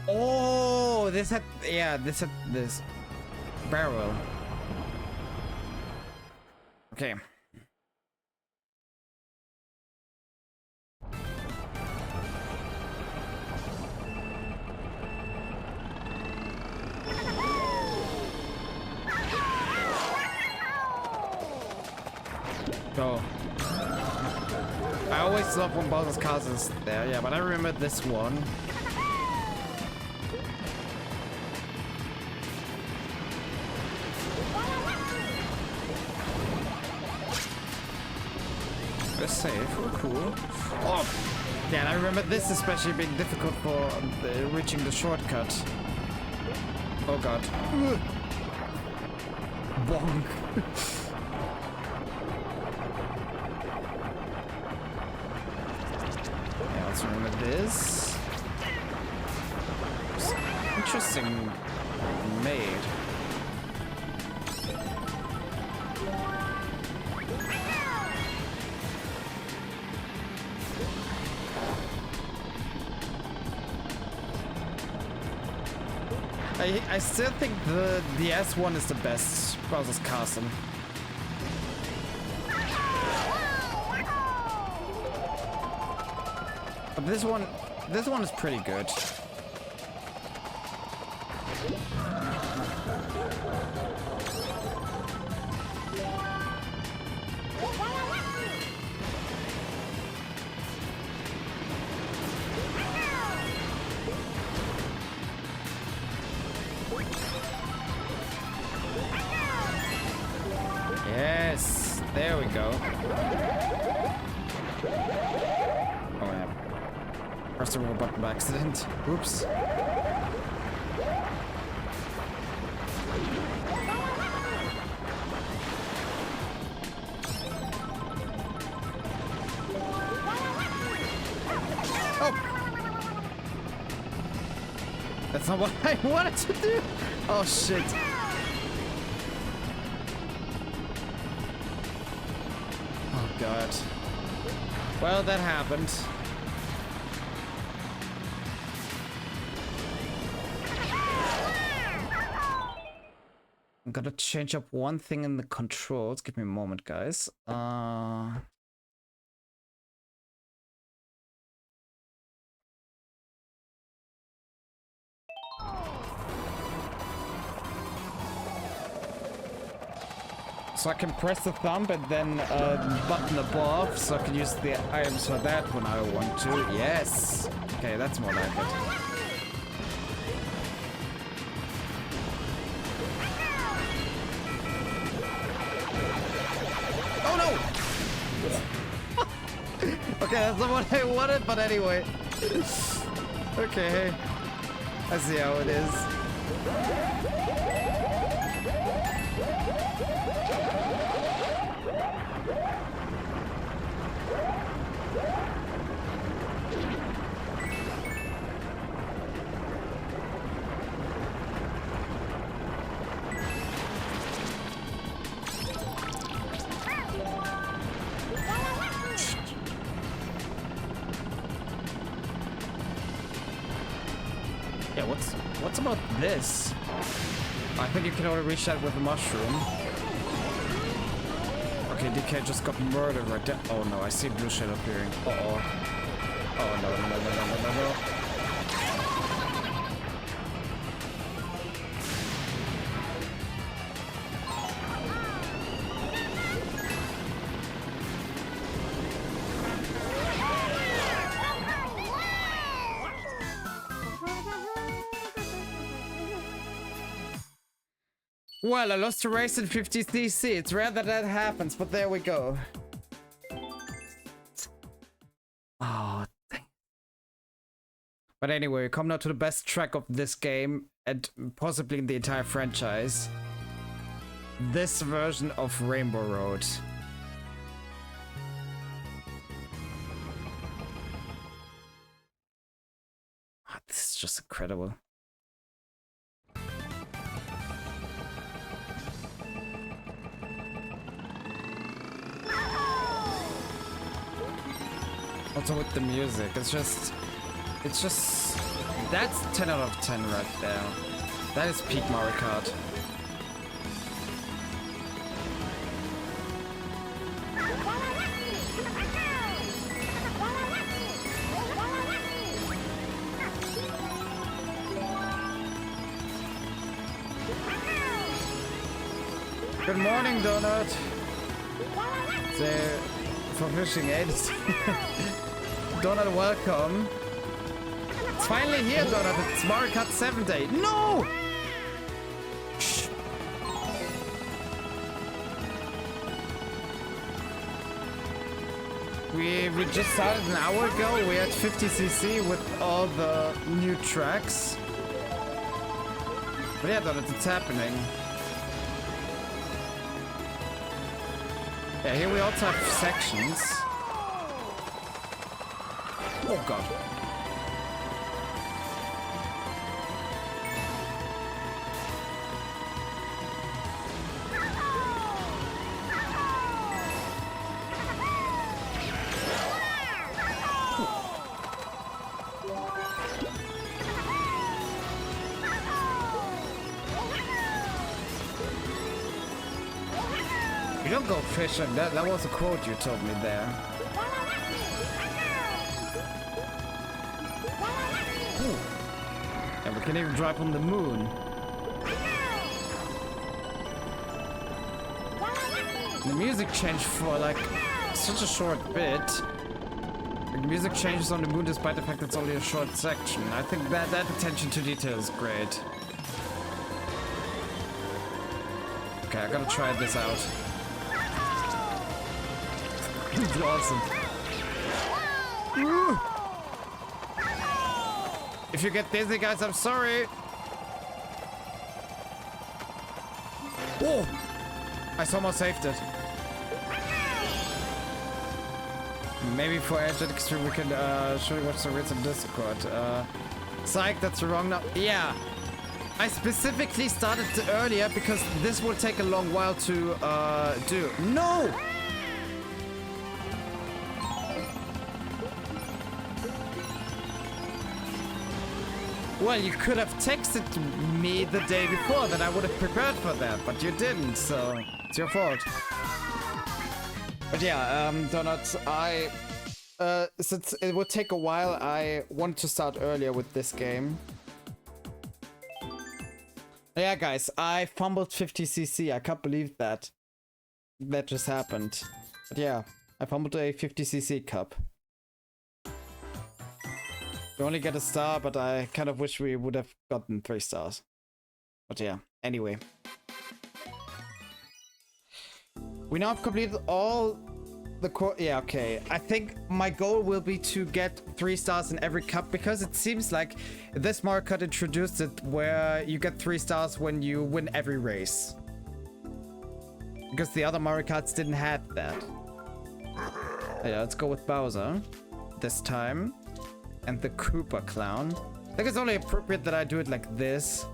Oh, this had, yeah, this had this barrel. Okay. Go. I always love when Bowser's Castle is there, yeah, but I remember this one. We're safe, we're cool. Oh! Yeah, and I remember this especially being difficult for reaching the shortcut. Oh god. Bonk. Yeah, let's remember this. It's interesting made. I still think the S1 is the best Bowser's Castle. But this one is pretty good. Yes, there we go. Oh yeah. Pressed the wrong button by accident. Oops. Oh! That's not what I wanted to do! Oh shit. God. Well, that happened. I'm gonna change up one thing in the controls. Give me a moment, guys. So I can press the thumb and then button above, so I can use the items for that when I want to. Yes! Okay, that's more like it. Oh no! Okay, that's not what I wanted, but anyway. Okay. I see how it is. Yeah, what's about this? I think you can only reach that with the mushroom. Okay, DK just got murdered right there. Oh no, I see blue shit appearing. Uh-oh. Oh no, no, no, no, no, no, no. Well, I lost a race in 50cc. It's rare that that happens, but there we go. Oh, dang. But anyway, we come now to the best track of this game and possibly in the entire franchise. This version of Rainbow Road. Oh, this is just incredible. Also with the music, it's just, that's 10 out of 10 right there. That is peak Mario Kart. Good morning, Donut. They're for fishing aids. Donut, welcome. It's finally here, Donut. It's Mario Kart 7 Day. No! Shh. We just started an hour ago. We had 50cc with all the new tracks. But yeah, Donut, it's happening. Yeah, here we also have sections. Oh god. You don't go fishing. That was a quote you told me there. Ooh. And we can even drive on the moon. The music changed for like such a short bit. The music changes on the moon despite the fact it's only a short section. I think that attention to detail is great. Okay, I gotta try this out. It's awesome. Woo! If you get dizzy, guys, I'm sorry. Oh! I almost saved it. Maybe for Agent Extreme we can show you watch the reads on Discord. Psych, that's wrong now. Yeah. I specifically started earlier because this will take a long while to do. No! Well, you could have texted me the day before that I would have prepared for that, but you didn't, so it's your fault. But yeah, Donuts, since it would take a while, I wanted to start earlier with this game. Yeah, guys, I fumbled 50cc. I can't believe that. That just happened. But yeah, I fumbled a 50cc cup. We only get a star, but I kind of wish we would have gotten 3 stars. But yeah, anyway. We now have completed all the yeah, okay. I think my goal will be to get 3 stars in every cup because it seems like this Mario Kart introduced it where you get 3 stars when you win every race. Because the other Mario Karts didn't have that. Yeah, let's go with Bowser this time. And the Koopa Clown. I think it's only appropriate that I do it like this.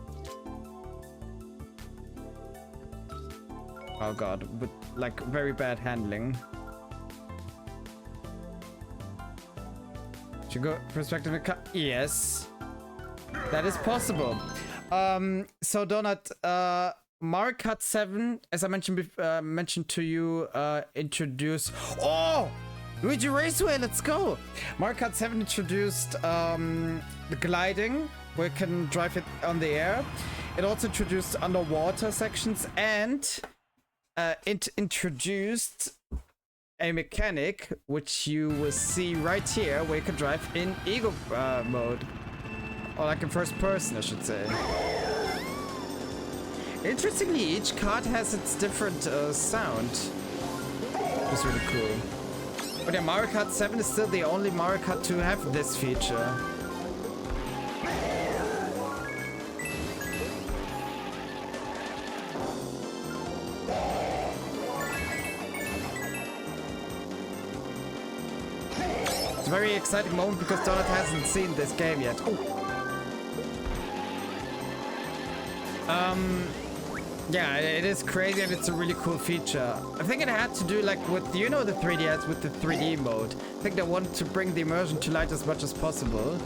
Oh god, with like very bad handling. Should go perspective. Yes, that is possible. So Donut, Mario Kart 7, as I mentioned to you, introduced. Oh, Luigi Raceway, let's go! Mario Kart 7 introduced the gliding, where you can drive it on the air. It also introduced underwater sections, and it introduced a mechanic, which you will see right here, where you can drive in Eagle mode. Or like in first person, I should say. Interestingly, each card has its different sound. It's really cool. But yeah, Mario Kart 7 is still the only Mario Kart to have this feature. It's a very exciting moment because Donut hasn't seen this game yet. Oh. Yeah, it is crazy and it's a really cool feature. I think it had to do like with, you know, the 3DS with the 3D mode. I think they wanted to bring the immersion to light as much as possible.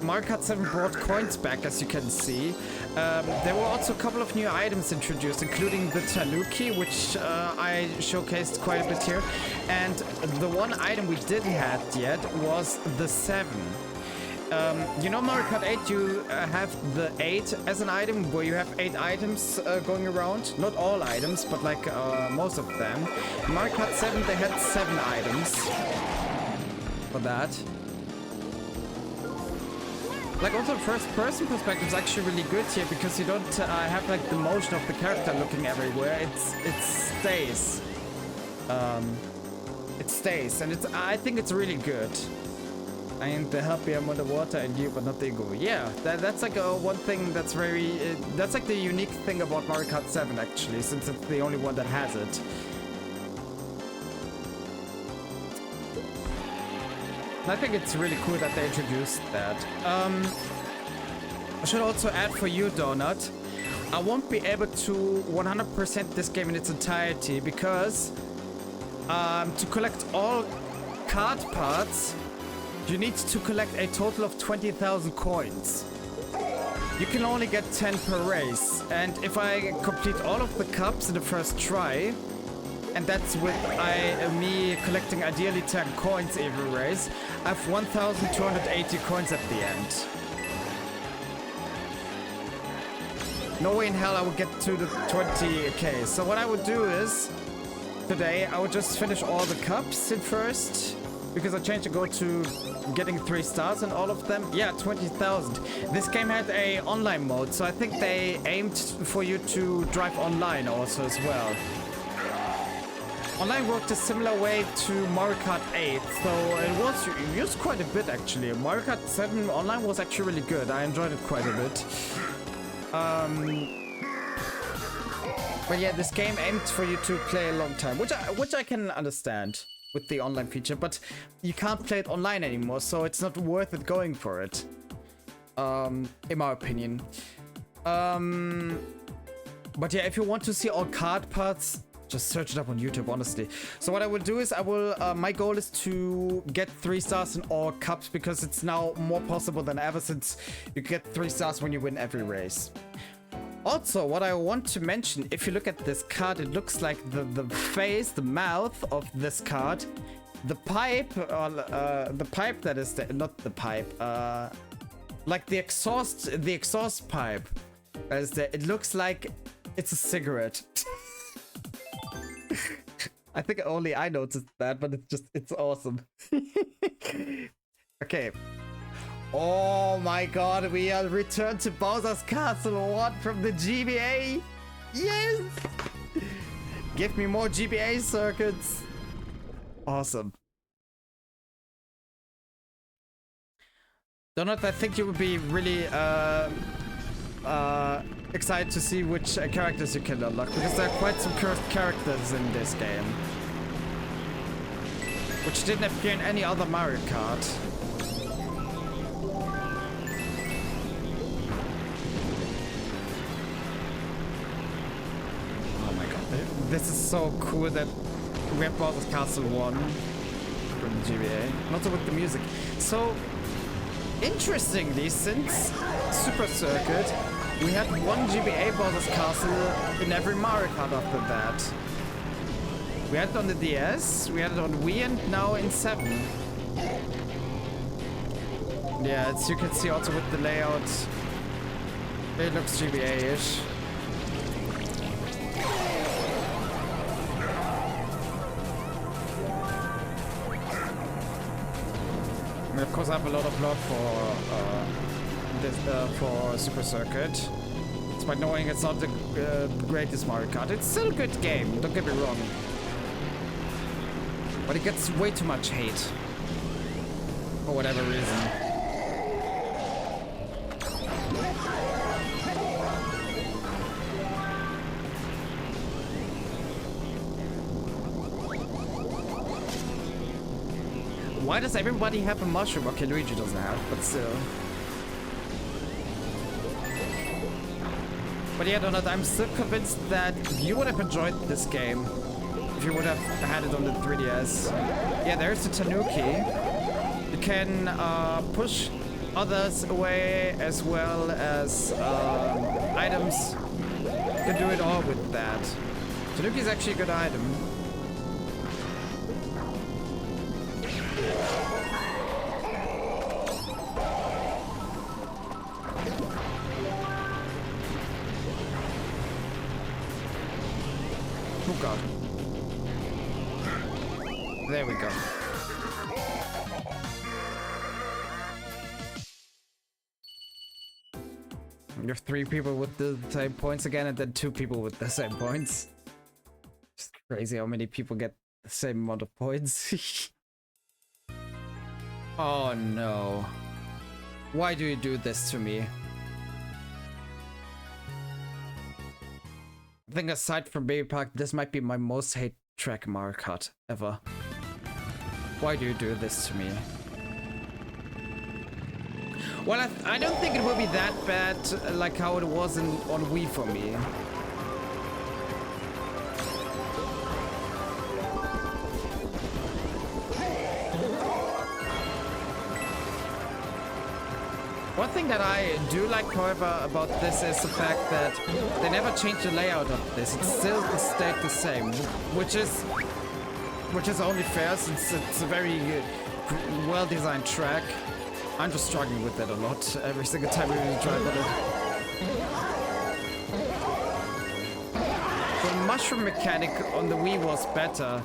Mario Kart 7 brought coins back, as you can see. There were also a couple of new items introduced, including the Tanuki, which I showcased quite a bit here. And the one item we didn't have yet was the 7. You know, Mario Kart 8, you have the 8 as an item, where you have 8 items going around. Not all items, but like most of them. In Mario Kart 7, they had 7 items for that. Like, also first-person perspective is actually really good here, because you don't have like the motion of the character looking everywhere. It stays. It stays, and I think it's really good. I am the happy I'm underwater and you, but not the ego. Yeah, that's like one thing that's very... that's like the unique thing about Mario Kart 7, actually, since it's the only one that has it. And I think it's really cool that they introduced that. I should also add for you, Donut, I won't be able to 100% this game in its entirety, because to collect all card parts, you need to collect a total of 20,000 coins. You can only get 10 per race, and if I complete all of the cups in the first try, and that's with me collecting ideally 10 coins every race, I have 1,280 coins at the end. No way in hell I would get to the 20k. So what I would do is, today I would just finish all the cups in first, because I changed the goal to getting 3 stars in all of them. Yeah, 20,000. This game had a online mode, so I think they aimed for you to drive online also as well. Online worked a similar way to Mario Kart 8, so it was used quite a bit actually. Mario Kart 7 online was actually really good. I enjoyed it quite a bit. But yeah, this game aimed for you to play a long time, which I can understand with the online feature, but you can't play it online anymore, so it's not worth it going for it, in my opinion. But yeah, if you want to see all card parts, just search it up on YouTube, honestly. So what I will do is my goal is to get 3 stars in all cups, because it's now more possible than ever, since you get 3 stars when you win every race. Also, what I want to mention, if you look at this card, it looks like the face, the mouth of this card, the pipe that is there, not the pipe, like the exhaust pipe is there. It looks like it's a cigarette. I think only I noticed that, but it's awesome. Okay. Oh my god, we are returned to Bowser's Castle 1 from the GBA. Yes! Give me more GBA circuits. Awesome. Donut, I think you would be really excited to see which characters you can unlock, because there are quite some cursed characters in this game, which didn't appear in any other Mario Kart. This is so cool that we have Bowser's Castle 1 from the GBA, and also with the music. So, interestingly, since Super Circuit, we had one GBA Bowser's Castle in every Mario Kart after that. We had it on the DS, we had it on Wii, and now in 7. Yeah, as you can see also with the layout, it looks GBA-ish. Of course, I have a lot of love for this for Super Circuit. It's Despite knowing it's not the greatest Mario Kart. It's still a good game, don't get me wrong. But it gets way too much hate. For whatever reason. Why does everybody have a mushroom? Okay, Luigi doesn't have, but still. But yeah, Donut, I'm still convinced that you would have enjoyed this game if you would have had it on the 3DS. Yeah, there's the Tanuki. You can push others away as well as items. You can do it all with that. Tanuki is actually a good item. Oh god. There we go. You have 3 people with the same points again, and then 2 people with the same points. It's crazy how many people get the same amount of points. Oh no. Why do you do this to me? I think aside from Baby Park, this might be my most hate track Mario Kart ever. Why do you do this to me? Well, I don't think it will be that bad like how it was on Wii for me. One thing that I do like, however, about this is the fact that they never changed the layout of this. It still stayed the same, which is only fair since it's a very well-designed track. I'm just struggling with it a lot every single time we really drive on it. The mushroom mechanic on the Wii was better.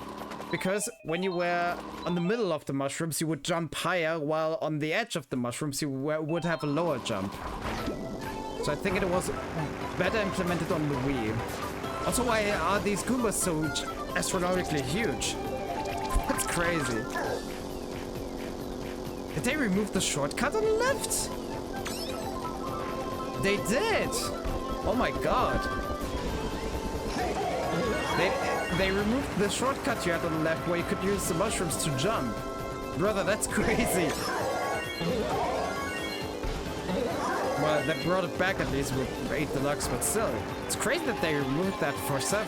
Because when you were on the middle of the mushrooms, you would jump higher, while on the edge of the mushrooms, you would have a lower jump. So I think it was better implemented on the Wii. Also, why are these Goombas so astronomically huge? That's crazy. Did they remove the shortcut on the left? They did! Oh my god. They removed the shortcut you had on the left where you could use the mushrooms to jump. Brother, that's crazy. Well, they brought it back at least with 8 Deluxe, but still. It's crazy that they removed that for 7.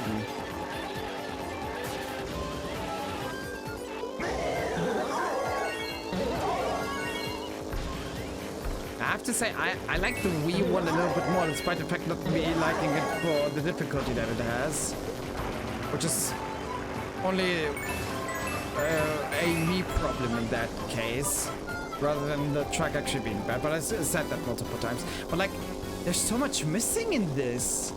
I have to say, I like the Wii one a little bit more, despite the fact not me liking it for the difficulty that it has. Which is only a me problem in that case, rather than the track actually being bad. But I said that multiple times. But like, there's so much missing in this.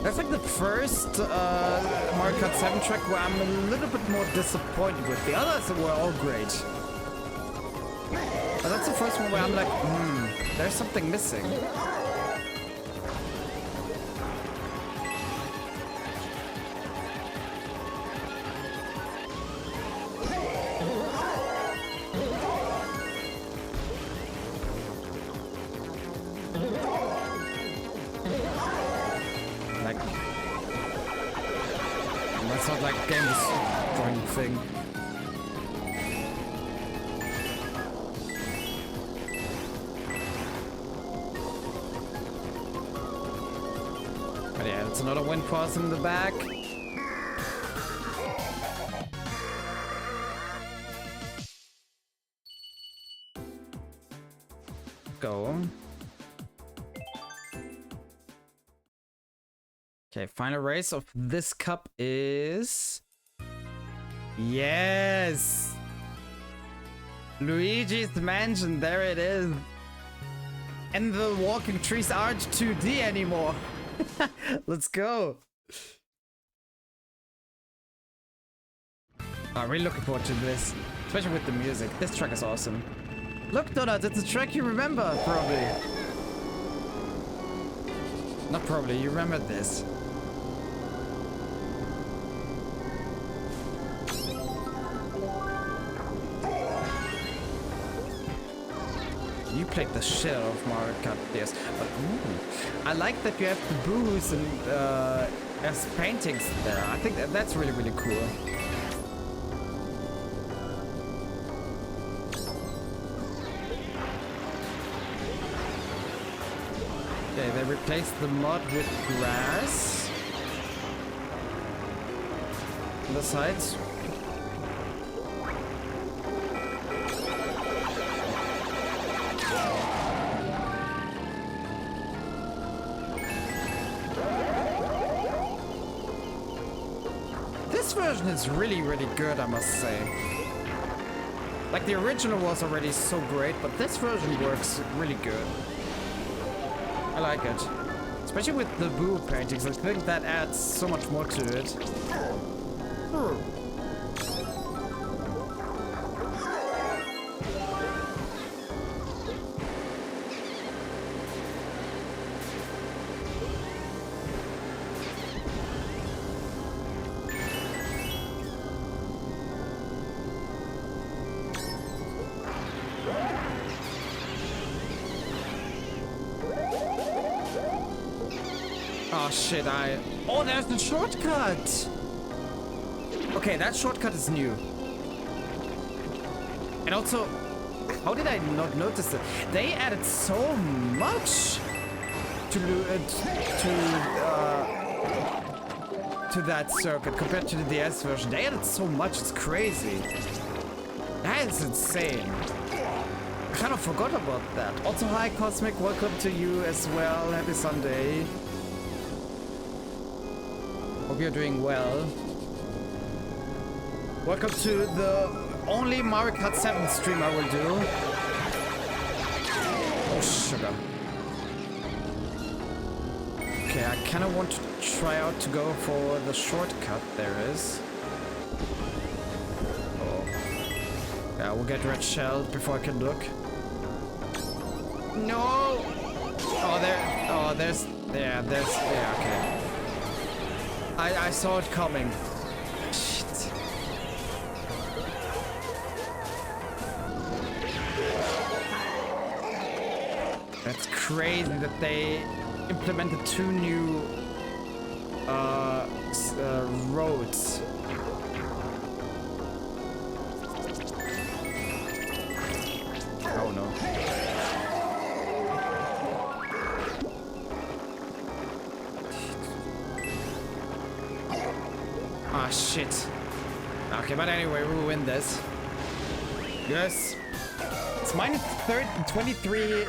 That's like the first Mario Kart 7 track where I'm a little bit more disappointed with. The others were all great. But that's the first one where I'm like, there's something missing. That's not like a game destroying thing. But yeah, it's another win for us in the back. Go. Okay, final race of this cup is... Yes! Luigi's Mansion, there it is. And the walking trees aren't 2D anymore. Let's go. I'm really looking forward to this, especially with the music. This track is awesome. Look, Donut, it's a track you remember, probably. Not probably, you remember this. You played the shit out of Mario Kart, yes. But I like that you have the booze and as paintings there. I think that's really, really cool. Okay, they replaced the mud with grass on the sides. This version is really, really good, I must say. Like, the original was already so great, but this version works really good. I like it. Especially with the boo paintings, I think that adds so much more to it. Oh shit, Oh, there's the shortcut! Okay, that shortcut is new. And also, how did I not notice it? They added so much to that circuit compared to the DS version. They added so much, it's crazy. That is insane. I kind of forgot about that. Also, hi Cosmic, welcome to you as well. Happy Sunday. Hope you're doing well. Welcome to the only Mario Kart 7 stream I will do. Oh, sugar. Okay, I kind of want to try out to go for the shortcut there is. Oh. Yeah, we'll get red shelled before I can look. No! Oh, there. Oh, there's. Yeah, okay. I saw it coming. Shit. That's crazy that they implemented 2 new roads. Oh no. Ah, shit. Okay, but anyway, we'll win this. Yes. It's minus 23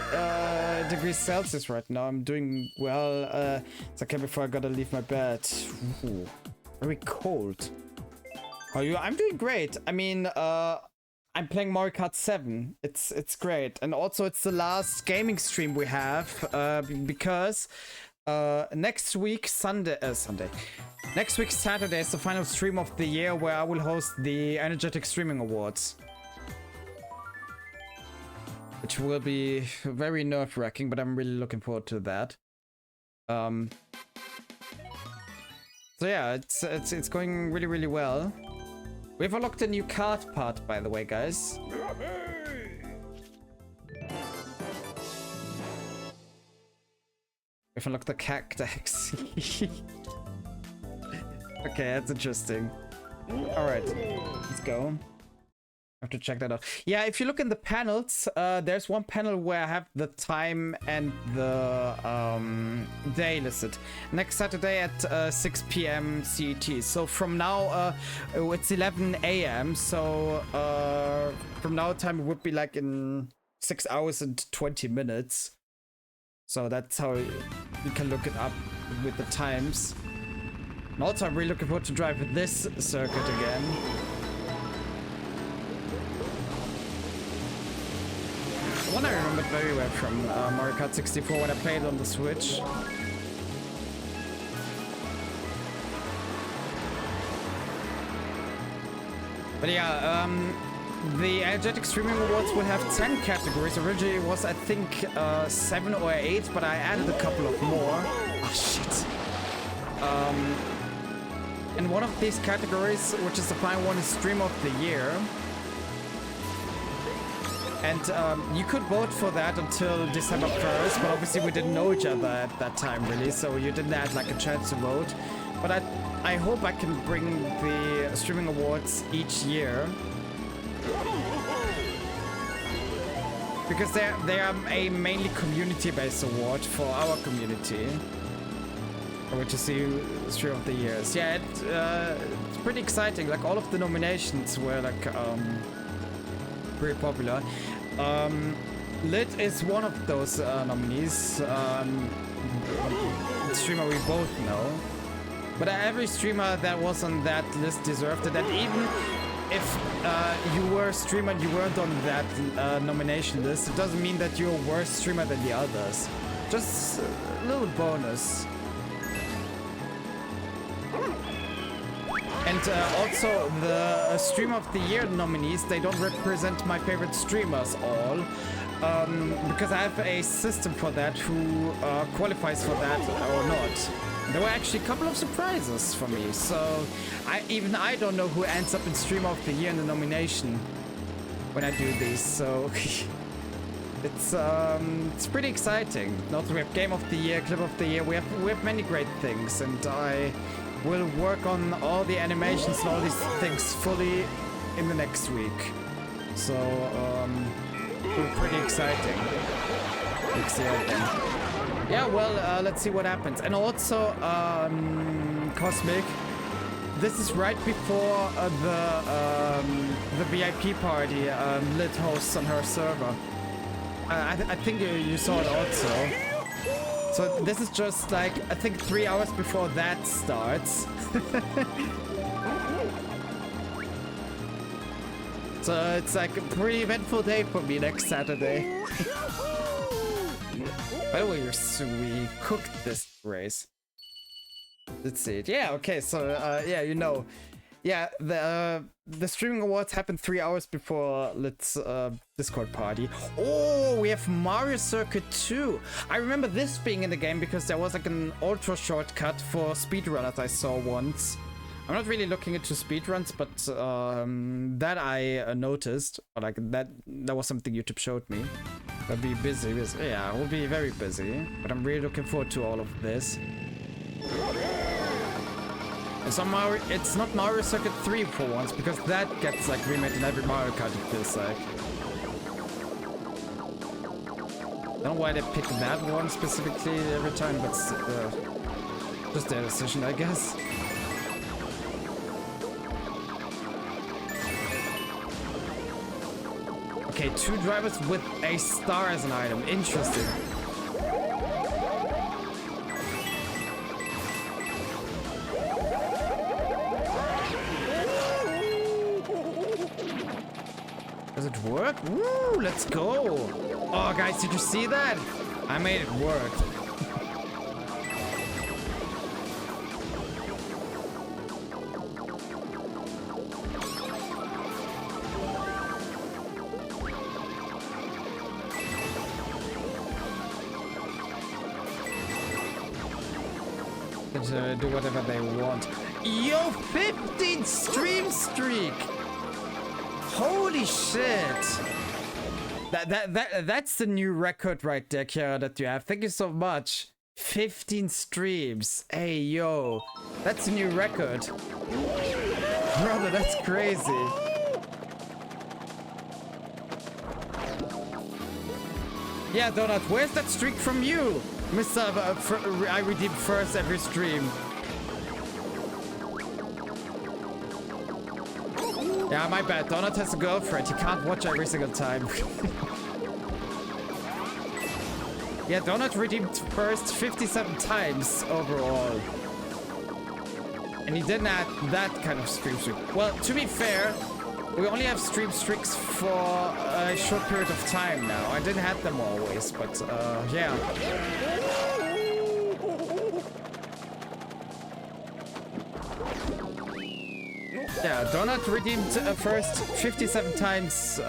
degrees Celsius right now. I'm doing well. It's okay before I gotta leave my bed. Ooh, very cold. How are you? I'm doing great. I mean, I'm playing Mario Kart 7. It's great. And also, it's the last gaming stream we have because next week, Next week, Saturday, is the final stream of the year where I will host the Energetic Streaming Awards. Which will be very nerve-wracking, but I'm really looking forward to that. So yeah, it's going really, really well. We've unlocked a new kart part, by the way, guys. We've unlocked the cactus. Okay, that's interesting. Alright, let's go. I have to check that out. Yeah, if you look in the panels, there's one panel where I have the time and the day listed. Next Saturday at 6 p.m. CET. So from now, it's 11 a.m. So from now time, it would be like in 6 hours and 20 minutes. So that's how you can look it up with the times. And also, I'm really looking forward to drive this circuit again. One I remembered very well from Mario Kart 64 when I played on the Switch. But yeah, the Energetic Streaming Awards will have 10 categories. Originally it was, I think, 7 or 8, but I added a couple of more. Oh, shit. And one of these categories, which is the final one, is Stream of the Year. And you could vote for that until December 1st, but obviously we didn't know each other at that time, really, so you didn't have like a chance to vote. But I hope I can bring the streaming awards each year, because they are a mainly community-based award for our community, which is the Stream of the Years. Yeah, it's pretty exciting. Like all of the nominations were like very popular. Lit is one of those nominees. Streamer we both know. But every streamer that was on that list deserved it. And even if you were a streamer and you weren't on that nomination list, it doesn't mean that you're a worse streamer than the others. Just a little bonus. And also the Stream of the Year nominees, they don't represent my favorite streamers all. Because I have a system for that who qualifies for that or not. There were actually a couple of surprises for me, so even I don't know who ends up in Streamer of the Year in the nomination when I do these, so it's pretty exciting. Also, we have Game of the Year, Clip of the Year, we have many great things, and I will work on all the animations and all these things fully in the next week. So pretty exciting. Yeah, well, let's see what happens. And also, Cosmic, this is right before the VIP party Lit hosts on her server. I think you saw it also. So this is just like, I think 3 hours before that starts. So it's like a pretty eventful day for me next Saturday. By the way, you're sweet. Cooked this race. Let's see it. Yeah, okay, so yeah, you know. Yeah, the streaming awards happened 3 hours before Let's Discord party. Oh, we have Mario Circuit 2. I remember this being in the game because there was like an ultra shortcut for speedrunners I saw once. I'm not really looking into speedruns, but that I noticed. Or like that was something YouTube showed me. I'll be busy. Yeah, we'll be very busy. But I'm really looking forward to all of this. And so Mario, it's not Mario Circuit 3 for once, because that gets like remade in every Mario Kart, it feels like. I don't know why they pick that one specifically every time, but just their decision, I guess. Okay, 2 drivers with a star as an item. Interesting. Does it work? Woo, let's go. Oh, guys, did you see that? I made it work. Do whatever they want. Yo, 15 stream streak! Holy shit! That's the new record right there, Kiara, that you have. Thank you so much. 15 streams. Hey, yo. That's a new record. Brother, that's crazy. Yeah, Donut, where's that streak from you? Mr. I redeem first every stream. Yeah, my bad. Donut has a girlfriend. He can't watch every single time. Yeah, Donut redeemed first 57 times overall. And he didn't add that kind of stream streak. Well, to be fair, we only have stream streaks for a short period of time now. I didn't have them always, but yeah. Yeah, Donut redeemed first 57 times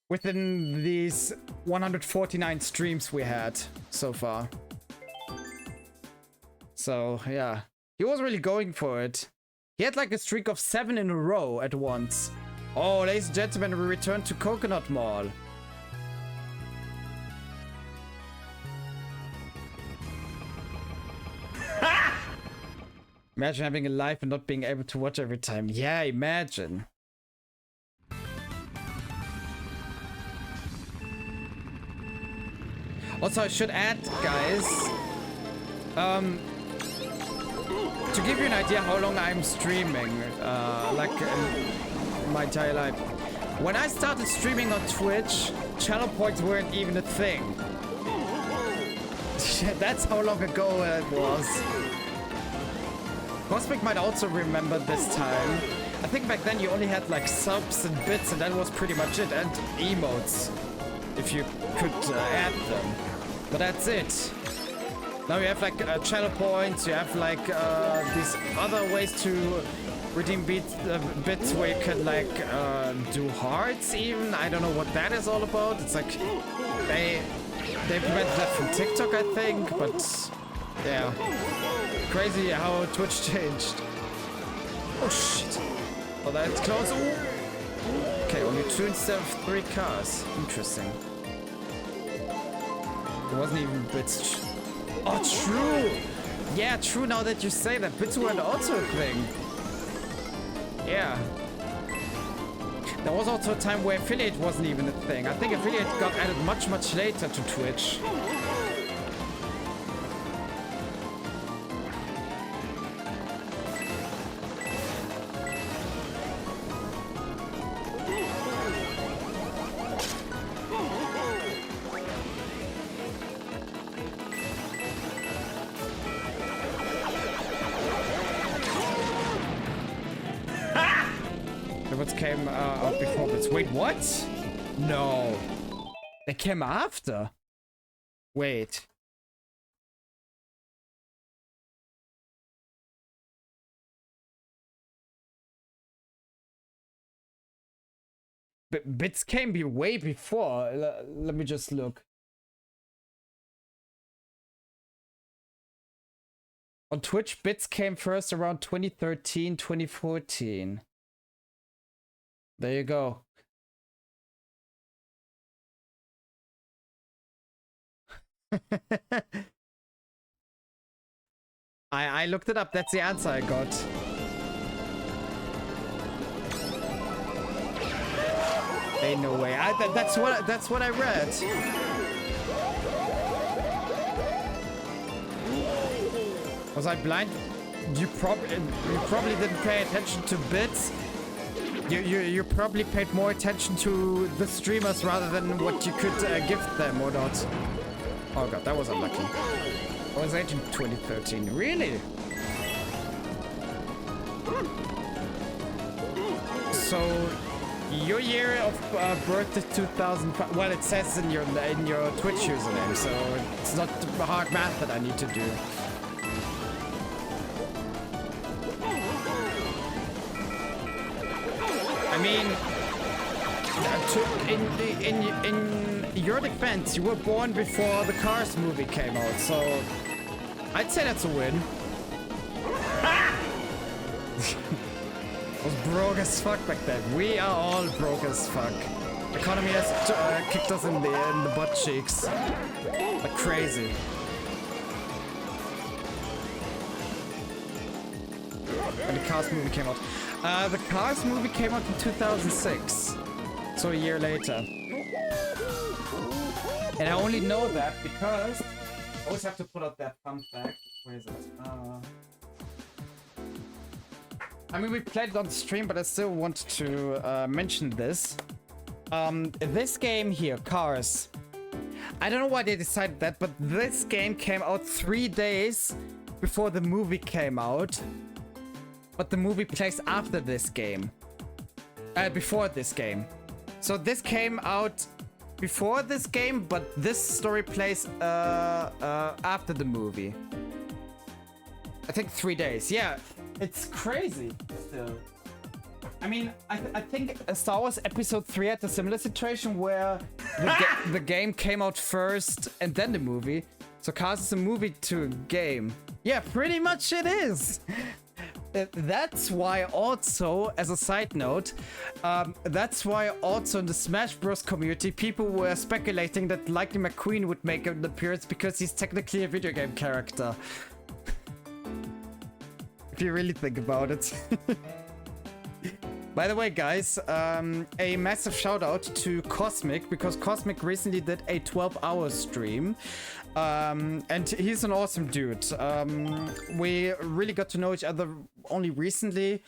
within these 149 streams we had so far. So, yeah. He was really going for it. He had like a streak of 7 in a row at once. Oh, ladies and gentlemen, we return to Coconut Mall. Imagine having a life and not being able to watch every time. Yeah, imagine. Also, I should add, guys, to give you an idea how long I'm streaming, like my entire life. When I started streaming on Twitch, channel points weren't even a thing. That's how long ago it was. Cosmic might also remember this time. I think back then you only had like subs and bits and that was pretty much it. And emotes, if you could add them. But that's it. Now you have like channel points, you have like these other ways to redeem bits where you can like do hearts even. I don't know what that is all about. It's like they implemented that from TikTok, I think, but yeah. Crazy how Twitch changed. Oh shit. Oh, that's close. Ooh. Okay, only 2 instead of 3 cars. Interesting. It wasn't even bits. Oh, true. Yeah, true. Now that you say that, bits weren't also a thing. Yeah. There was also a time where affiliate wasn't even a thing. I think affiliate got added much, much later to Twitch. Came out before bits. Wait, what? No. They came after? Wait. Bits came way before. Let me just look. On Twitch, bits came first around 2013, 2014. There you go. I looked it up. That's the answer I got. Ain't no way. That's what I read. Was I blind? You probably didn't pay attention to bits. You probably paid more attention to the streamers rather than what you could gift them or not. Oh god, that was unlucky. I was age in 2013. Really? So your year of birth is 2005. Well, it says in your Twitch username, so it's not hard math that I need to do. I mean, in your defense, you were born before the Cars movie came out, so I'd say that's a win. I was broke as fuck back then. We are all broke as fuck. Economy has kicked us in the butt cheeks like crazy. And the Cars movie came out. The Cars movie came out in 2006, so a year later. And I only know that because I always have to put out that fun fact. Where is it? I mean, we played it on the stream, but I still want to mention this. This game here, Cars. I don't know why they decided that, but this game came out 3 days before the movie came out. But the movie plays after this game. Before this game. So this came out before this game, but this story plays after the movie. I think 3 days. Yeah, It's crazy still. I mean, I think Star Wars Episode 3 had a similar situation where the game came out first and then the movie. So Cars is a movie to a game. Yeah, pretty much it is. That's why also, as a side note, that's why also in the Smash Bros community, people were speculating that Lightning McQueen would make an appearance because he's technically a video game character. If you really think about it. By the way, guys, a massive shout out to Cosmic, because Cosmic recently did a 12-hour stream. And he's an awesome dude. We really got to know each other only recently,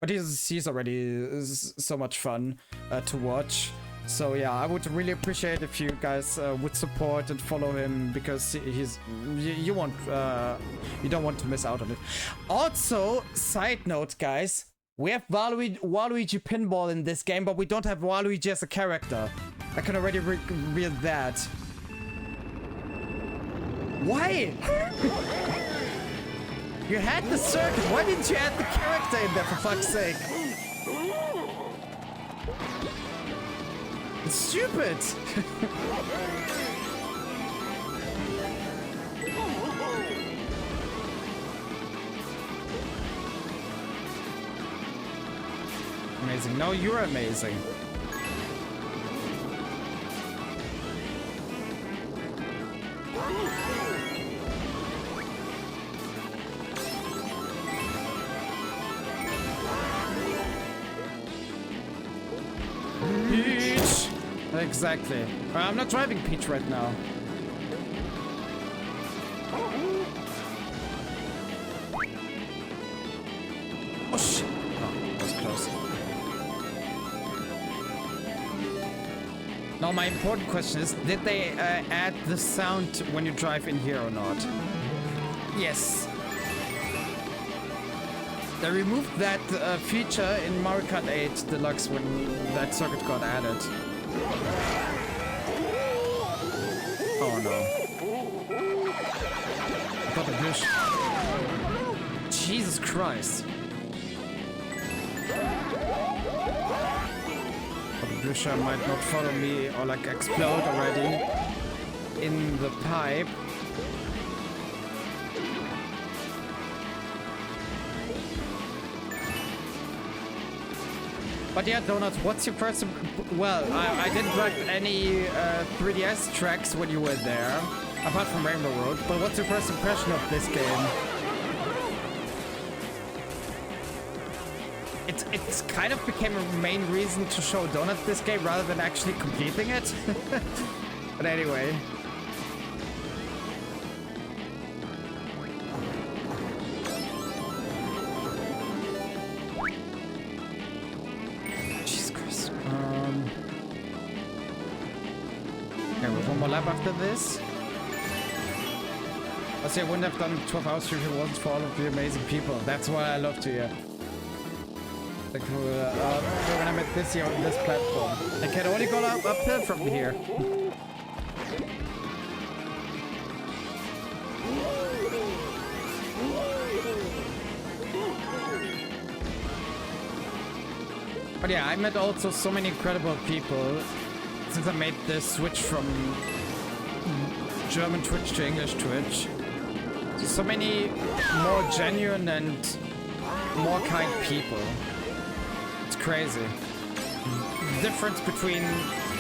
but he's already so much fun to watch. So yeah, I would really appreciate if you guys would support and follow him, because you don't want to miss out on it. Also, side note, guys, we have Waluigi Pinball in this game, but we don't have Waluigi as a character. I can already reveal that. Why? You had the circuit. Why didn't you add the character in there, for fuck's sake? It's stupid. Amazing. No, you're amazing. Peach! Exactly. I'm not driving Peach right now. Oh shit! Oh, that was close. Now my important question is, did they add the sound when you drive in here or not? Yes. They removed that feature in Mario Kart 8 Deluxe when that circuit got added. Oh no. I got a glitch. Jesus Christ. Grisha might not follow me or like explode already in the pipe. But yeah, Donuts, what's your first... Well, I didn't drive any 3DS tracks when you were there, apart from Rainbow Road, but what's your first impression of this game? It's kind of became a main reason to show Donuts this game rather than actually completing it. But anyway. Jesus Christ. Okay, we have one more lap after this. I say I wouldn't have done 12 hours if it wasn't for all of the amazing people. That's what I love to hear. Like, when I met this year on this platform. I can only go uphill from here. But yeah, I met also so many incredible people since I made the switch from German Twitch to English Twitch. So many more genuine and more kind people. Crazy. The difference between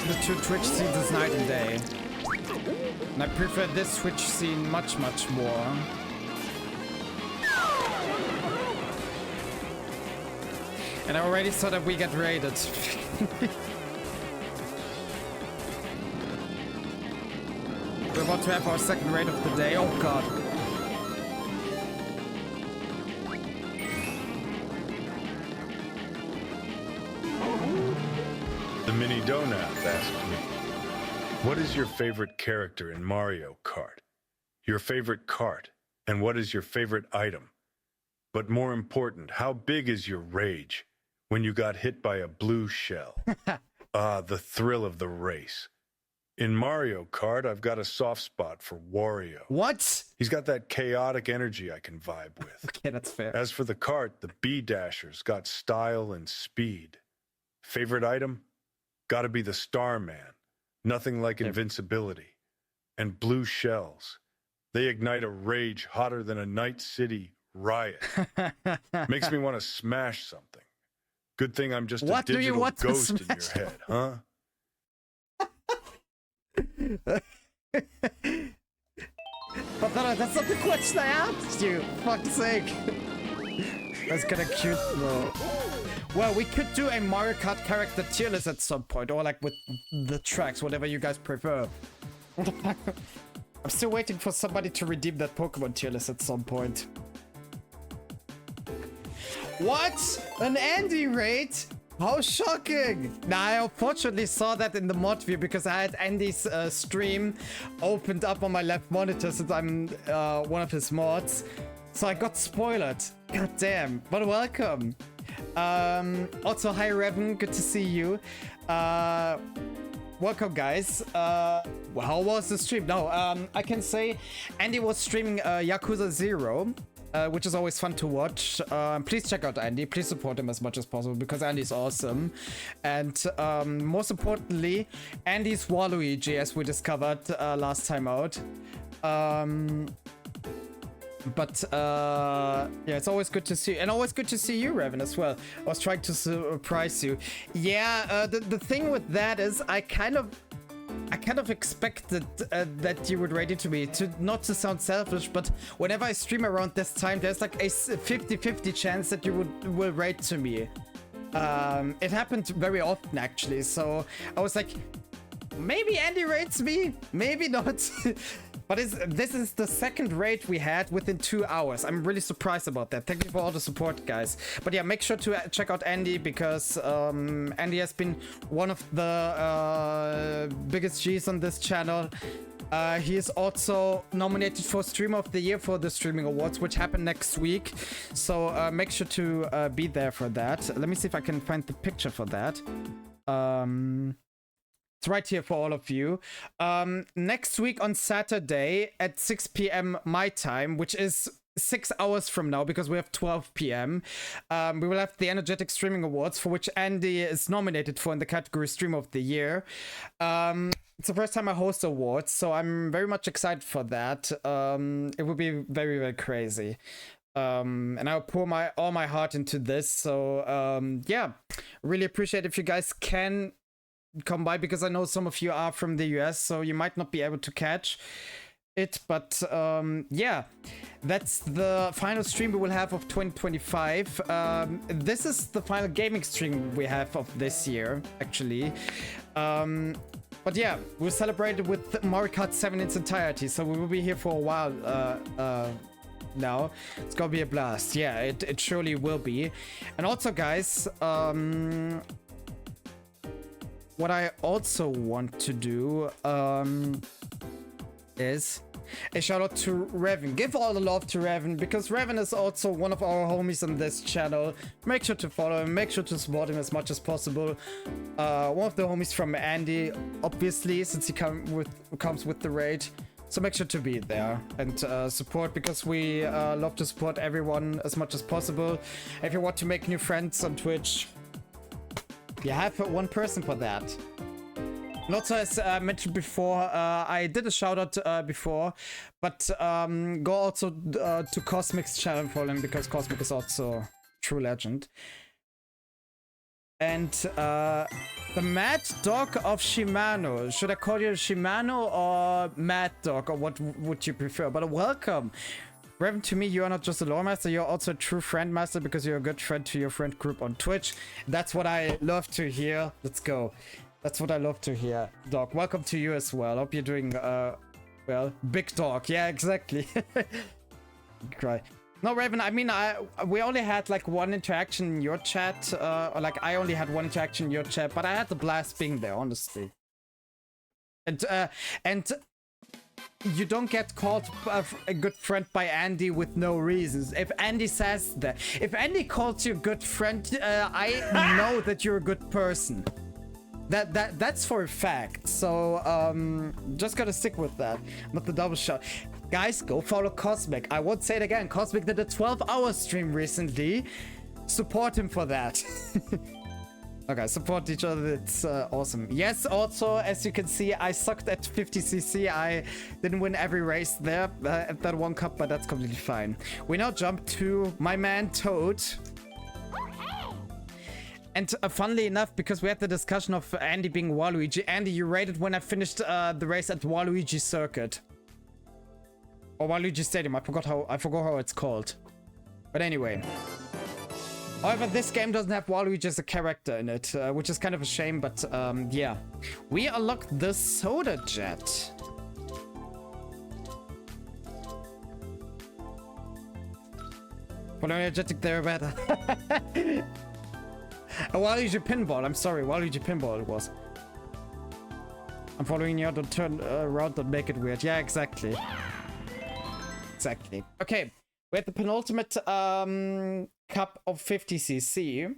the two Twitch scenes is night and day. And I prefer this Twitch scene much, much more. And I already saw that we get raided. We're about to have our second raid of the day. Oh god. The Mini Donut asked me, what is your favorite character in Mario Kart? Your favorite kart? And what is your favorite item? But more important, how big is your rage when you got hit by a blue shell? Ah, the thrill of the race. In Mario Kart, I've got a soft spot for Wario. What? He's got that chaotic energy I can vibe with. Okay, that's fair. As for the kart, the B-Dasher's got style and speed. Favorite item? Gotta be the Starman. Nothing like invincibility. And blue shells. They ignite a rage hotter than a Night City riot. Makes me want to smash something. Good thing I'm just a digital ghost in your head, huh? But that's not the question I asked you. Fuck's sake. That's kind of cute though. Well, we could do a Mario Kart character tier list at some point, or like with the tracks, whatever you guys prefer. I'm still waiting for somebody to redeem that Pokemon tier list at some point. What? An Andy raid? How shocking! Now, I unfortunately saw that in the mod view because I had Andy's stream opened up on my left monitor since I'm one of his mods. So I got spoiled. God damn. But welcome. Also, hi Revan, good to see you. Welcome guys. How was the stream? No, I can say Andy was streaming Yakuza 0. Which is always fun to watch. Please check out Andy. Please support him as much as possible because Andy's awesome. And most importantly, Andy's Waluigi, as we discovered last time out. Yeah, it's always good to see you. And always good to see you, Revan, as well. I was trying to surprise you. Yeah, the thing with that is I kind of expected that you would rate it to me, not to sound selfish, but whenever I stream around this time, there's like a 50-50 chance that you will rate to me. It happened very often, actually, so I was like, maybe Andy rates me, maybe not. But this is the second raid we had within 2 hours. I'm really surprised about that. Thank you for all the support, guys. But yeah, make sure to check out Andy because Andy has been one of the biggest G's on this channel. He is also nominated for Streamer of the Year for the Streaming Awards, which happen next week. So make sure to be there for that. Let me see if I can find the picture for that. It's right here for all of you. Next week on Saturday at 6 p.m. my time, which is 6 hours from now because we have 12 p.m. We will have the Energetic Streaming Awards, for which Andy is nominated for in the category Streamer of the Year. It's the first time I host awards, so I'm very much excited for that. It will be very, very crazy. And I'll pour all my heart into this. So yeah, really appreciate if you guys can come by because I know some of you are from the US, so you might not be able to catch it, but yeah, that's the final stream we will have of 2025. This is the final gaming stream we have of this year, actually. But yeah, we'll celebrate it with Mario Kart 7 in its entirety, so we will be here for a while now. It's gonna be a blast. Yeah, it surely will be. And also, guys, what I also want to do is a shout out to Revan. Give all the love to Revan because Revan is also one of our homies on this channel. Make sure to follow him, make sure to support him as much as possible. One of the homies from Andy, obviously, since he comes with the raid. So make sure to be there and support because we love to support everyone as much as possible. If you want to make new friends on Twitch, you have one person for that. And also, as mentioned before, I did a shout out before, but go also to Cosmic's channel for him because Cosmic is also a true legend. And the Mad Dog of Shimano. Should I call you Shimano or Mad Dog, or what would you prefer? But welcome. Revan, to me, you are not just a lore master, you're also a true friend master because you're a good friend to your friend group on Twitch. That's what I love to hear. Let's go. That's what I love to hear. Dog, welcome to you as well. Hope you're doing, well, big dog. Yeah, exactly. Cry. No, Raven, I mean, we only had like one interaction in your chat, or like I only had one interaction in your chat, but I had the blast being there, honestly. And you don't get called a good friend by Andy with no reasons. If Andy says that, if Andy calls you a good friend, I know that you're a good person. That's for a fact. So just gotta stick with that. Not the double shot. Guys, go follow Cosmic. I won't say it again. Cosmic did a 12-hour stream recently. Support him for that. Okay, support each other. It's awesome. Yes, also, as you can see, I sucked at 50cc. I didn't win every race there at that one cup, but that's completely fine. We now jump to my man Toad. And funnily enough, because we had the discussion of Andy being Waluigi, Andy, you rated when I finished the race at Waluigi Circuit. Or Waluigi Stadium. I forgot how it's called. But anyway. However, this game doesn't have Waluigi as a character in it, which is kind of a shame, but yeah. We unlocked the Soda Jet. Energetic there, better. A Waluigi Pinball. I'm sorry, Waluigi Pinball it was. I'm following you. Don't turn around, don't make it weird. Yeah, exactly. Exactly. Okay, we had the penultimate cup of 50cc.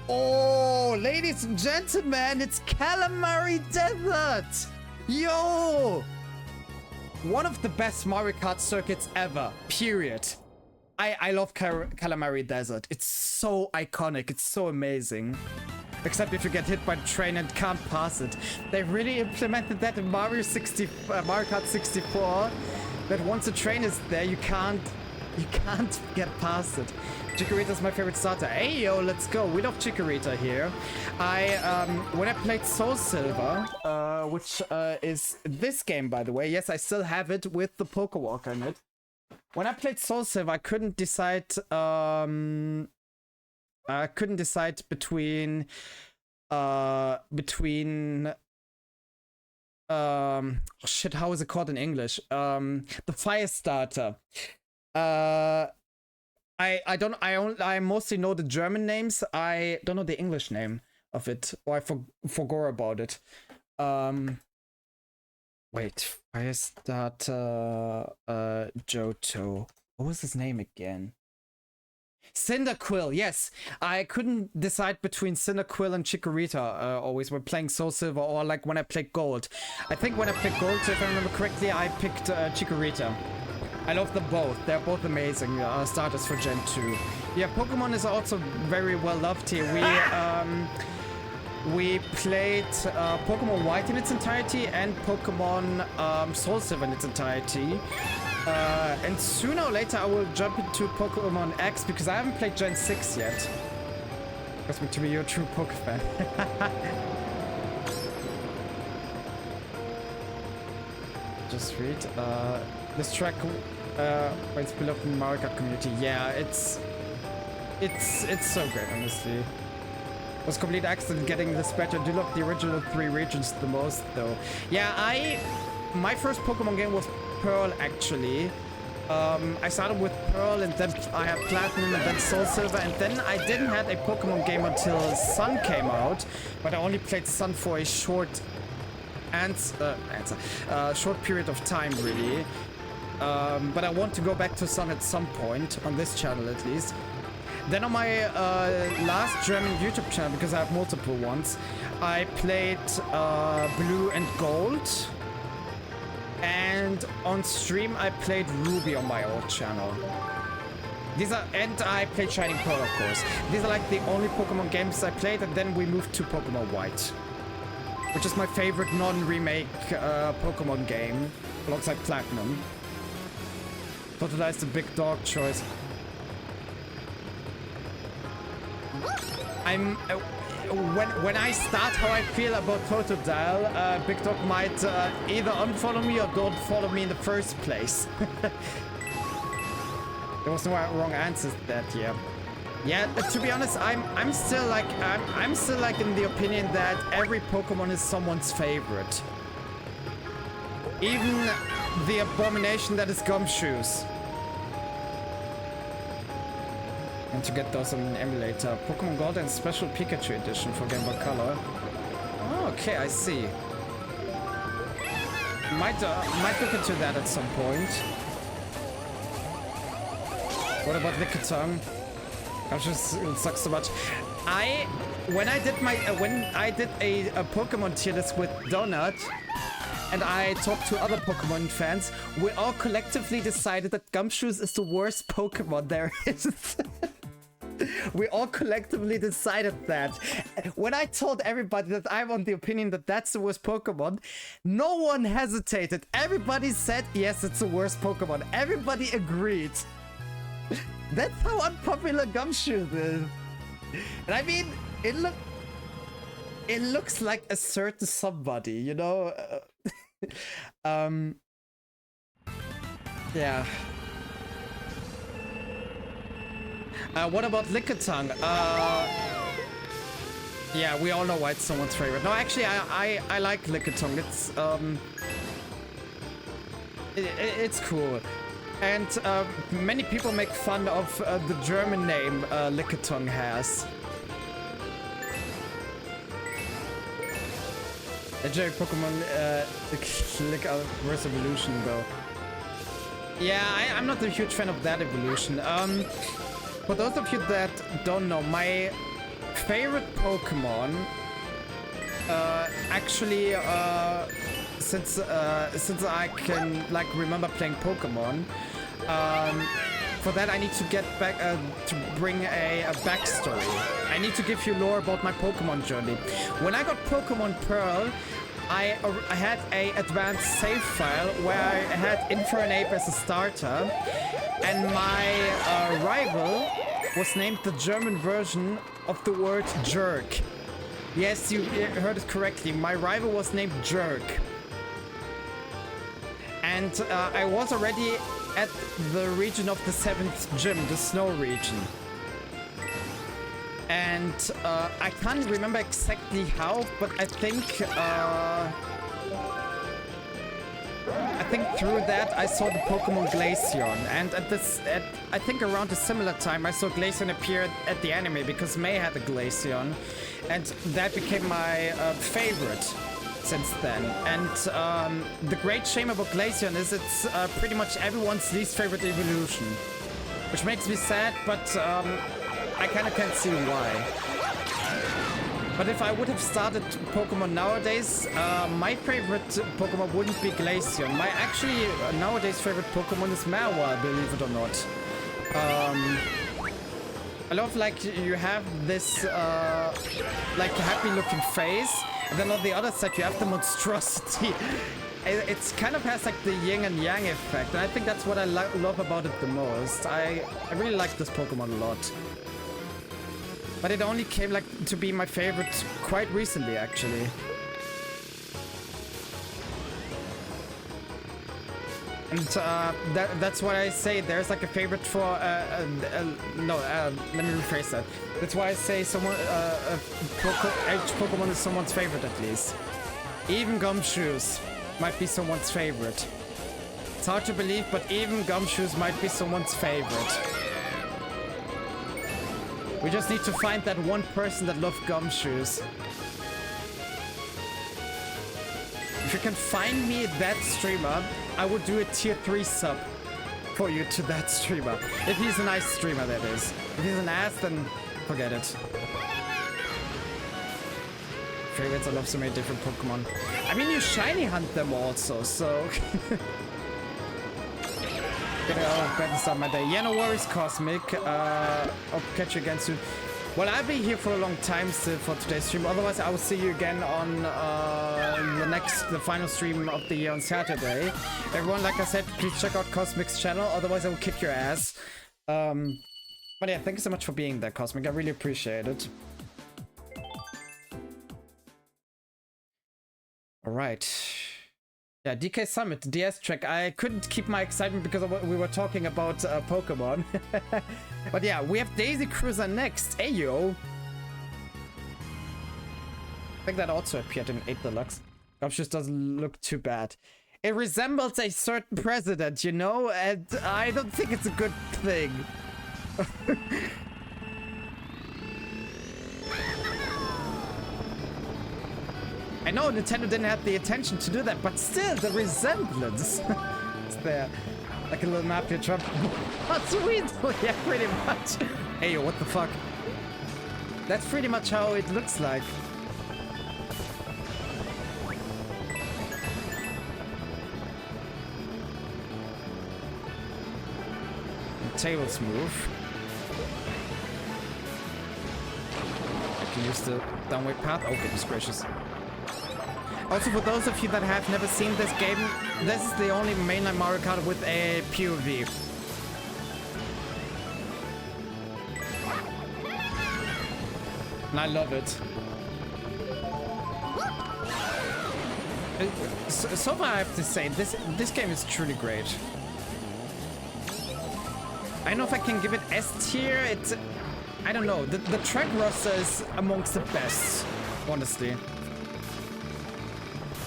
Oh, ladies and gentlemen, it's Calamari Desert! Yo! One of the best Mario Kart circuits ever, period. I love Calamari Desert. It's so iconic, it's so amazing. Except if you get hit by the train and can't pass it. They really implemented that in Mario Kart 64. That once a train is there, you can't get past it. Chikorita's my favorite starter. Hey yo, let's go. We love Chikorita here. When I played Soul Silver, which is this game by the way. Yes, I still have it with the Pokewalker in it. When I played Soul Silver, I couldn't decide between oh shit, how is it called in English? The Fire Starter. I mostly know the German names. I don't know the English name of it, or I forgot about it. Wait, Fire Starter, Johto. What was his name again? Cyndaquil, yes. I couldn't decide between Cyndaquil and Chikorita always when playing Soul Silver, or like when I played Gold. I think when I played Gold, if I remember correctly, I picked Chikorita. I love them both. They're both amazing starters for Gen 2. Yeah, Pokemon is also very well loved here. We played Pokemon White in its entirety and Pokemon Soul Silver in its entirety. And sooner or later I will jump into Pokemon X because I haven't played Gen 6 yet. Because to be your true Pokefan. Just read. This track it's beloved in the Mario Kart community. Yeah, it's so great, honestly. It was a complete accident getting this better. I do love the original 3 regions the most, though. Yeah, my first Pokemon game was Pearl, actually. I started with Pearl, and then I had Platinum, and then Soul Silver, and then I didn't have a Pokemon game until Sun came out, but I only played Sun for a short period of time, really. But I want to go back to Sun at some point, on this channel at least. Then on my last German YouTube channel, because I have multiple ones, I played Blue and Gold. And on stream, I played Ruby on my old channel. And I played Shining Pearl, of course. These are like the only Pokemon games I played, and then we moved to Pokemon White, which is my favorite non-remake Pokemon game, alongside Platinum. Totalized the big dog choice. When I start how I feel about Totodile, Big Dog might either unfollow me or don't follow me in the first place. There was no wrong answers to that, yeah. Yeah, to be honest, I'm still like in the opinion that every Pokemon is someone's favorite. Even the abomination that is Gumshoes. And to get those on an emulator. Pokemon Gold and Special Pikachu Edition for Game Boy Color. Oh, okay, I see. Might look into that at some point. What about Lickitung? Gosh, it sucks so much. when I did a Pokemon tier list with Donut, and I talked to other Pokemon fans, we all collectively decided that Gumshoos is the worst Pokemon there is. We all collectively decided that. When I told everybody that I'm on the opinion that that's the worst Pokemon, no one hesitated. Everybody said, yes, it's the worst Pokemon. Everybody agreed. That's how unpopular Gumshoos is. And I mean, it looks like a certain somebody, you know? Yeah. What about Lickitung? Yeah, we all know why it's someone's favorite. No, actually, I like Lickitung. It's cool. And many people make fun of the German name Lickitung has. Legendary Pokemon Reverse Evolution though. Yeah, I'm not a huge fan of that evolution. For those of you that don't know, my favorite Pokemon, actually, since I can like remember playing Pokemon, for that I need to get back to bring a backstory. I need to give you lore about my Pokemon journey. When I got Pokemon Pearl, I had a advanced save file where I had Infernape as a starter, and my rival was named the German version of the word jerk. Yes, you heard it correctly. My rival was named Jerk. And I was already at the region of the 7th gym, the snow region. And I can't remember exactly how, but I think through that I saw the Pokemon Glaceon, and I think around a similar time I saw Glaceon appear at the anime because May had a Glaceon, and that became my favorite since then. And the great shame about Glaceon is it's pretty much everyone's least favorite evolution, which makes me sad, but I kind of can't see why. But if I would have started Pokemon nowadays, my favorite Pokemon wouldn't be Glaceon. My actually nowadays favorite Pokemon is Marowak, believe it or not. I love like you have this like happy looking face, and then on the other side you have the monstrosity. It's kind of has like the yin and yang effect, and I think that's what I love about it the most. I really like this Pokemon a lot. But it only came like to be my favorite quite recently, actually. And that's what I say. There's like a favorite for no. Let me rephrase that. That's why I say each Pokemon is someone's favorite at least. Even Gumshoos might be someone's favorite. It's hard to believe, but even Gumshoos might be someone's favorite. We just need to find that one person that loves Gumshoos. If you can find me that streamer, I would do a tier 3 sub for you to that streamer. If he's a nice streamer, that is. If he's an ass, then forget it. Favorites, I love so many different Pokemon. I mean, you shiny hunt them also, so... Better start my day. Yeah, no worries, Cosmic. I'll catch you again soon. Well, I'll be here for a long time still for today's stream. Otherwise, I will see you again on the final stream of the year on Saturday. Everyone, like I said, please check out Cosmic's channel. Otherwise, I will kick your ass. But yeah, thank you so much for being there, Cosmic. I really appreciate it. All right. Yeah, DK Summit, DS track. I couldn't keep my excitement because we were talking about Pokemon. But yeah, we have Daisy Cruiser next. Ayo! I think that also appeared in 8 Deluxe. Gumshoos doesn't look too bad. It resembles a certain president, you know? And I don't think it's a good thing. I know Nintendo didn't have the attention to do that, but still, the resemblance is there. Like a little Napier Trump. Oh, sweet! Yeah, pretty much. Hey, what the fuck? That's pretty much how it looks like. Tables move. I can use the downward path. Oh, goodness gracious. Also, for those of you that have never seen this game, this is the only mainline Mario Kart with a POV. And I love it. So far, I have to say, this game is truly great. I don't know if I can give it S tier. It's, I don't know. The track roster is amongst the best, honestly.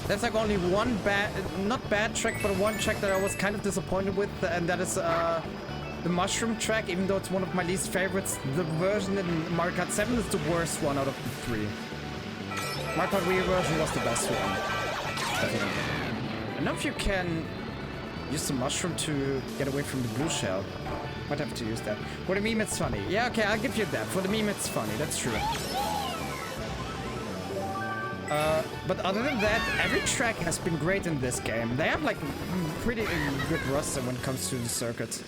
There's like only one bad, not bad track, but one track that I was kind of disappointed with, and that is the mushroom track. Even though it's one of my least favorites, the version in Mario Kart 7 is the worst one out of the three. Mario Kart Wii version was the best one. Definitely. I don't know if you can use the mushroom to get away from the blue shell. Might have to use that. For the meme, it's funny. Yeah, okay, I'll give you that. For the meme, it's funny. That's true. But other than that, every track has been great in this game. They have like pretty good roster when it comes to the circuit.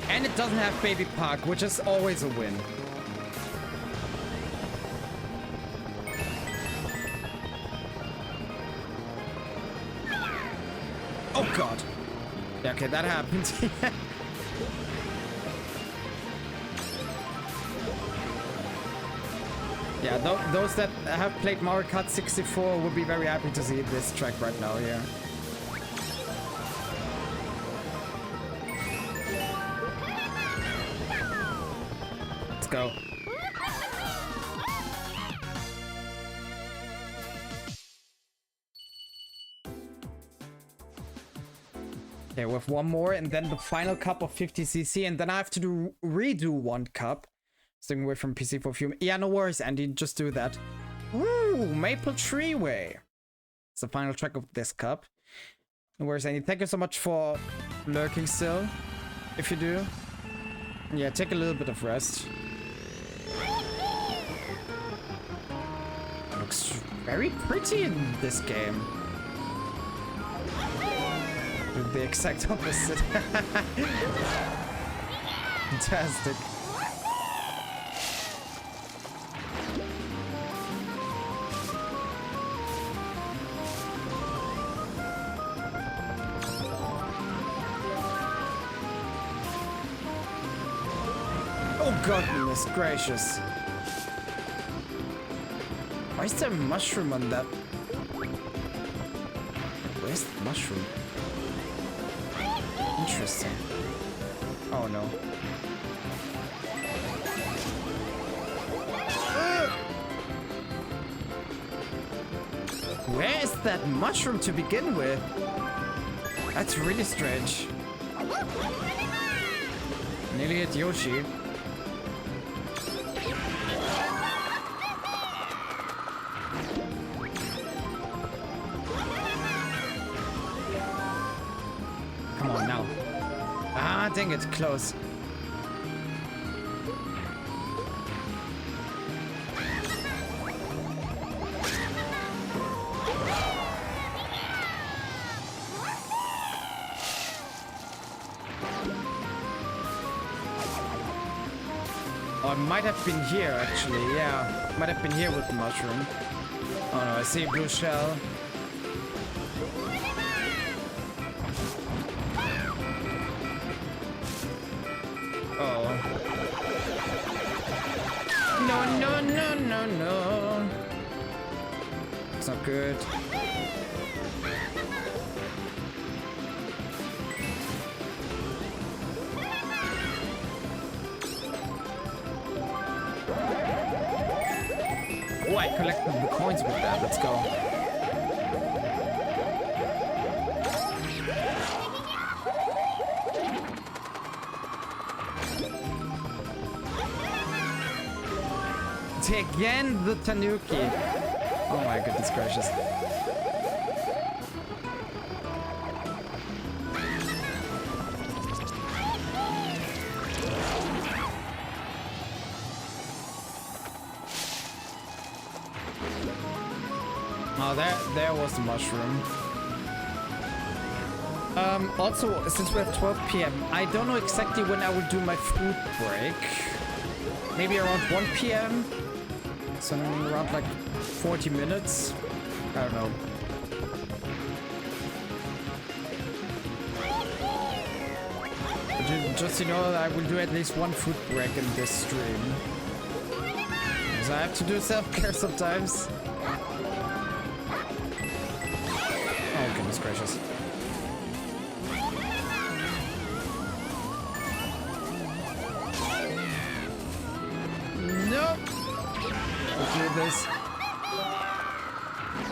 And it doesn't have Baby Park, which is always a win. Oh god. Yeah, okay, that happened. Yeah, those that have played Mario Kart 64 will be very happy to see this track right now, yeah. Let's go. Okay, we have one more and then the final cup of 50cc, and then I have to redo one cup. Staying away from PC for a few minutes. Yeah, no worries, Andy. Just do that. Ooh, Maple Treeway. It's the final track of this cup. No worries, Andy. Thank you so much for lurking still. If you do. Yeah, take a little bit of rest. It looks very pretty in this game. The exact opposite. Fantastic. Oh goodness gracious. Why is there a mushroom on that? Where's the mushroom? Interesting. Oh no. Where is that mushroom to begin with? That's really strange. Nearly hit Yoshi. Come on now. Ah, dang it, close. Oh, it might have been here, actually. Yeah, might have been here with the mushroom. Oh no, I see a blue shell. Oh. No, no, no, no, no. It's not good. Oh, I collected the coins with that. Let's go. Again, the Tanuki. Oh my goodness gracious. there was the mushroom. Also, since we have 12 p.m., I don't know exactly when I will do my food break. Maybe around 1 p.m. So around like 40 minutes. I don't know. Just, you know, I will do at least one food break in this stream. Because I have to do self-care sometimes. Oh, goodness gracious. Nope. I'll do this.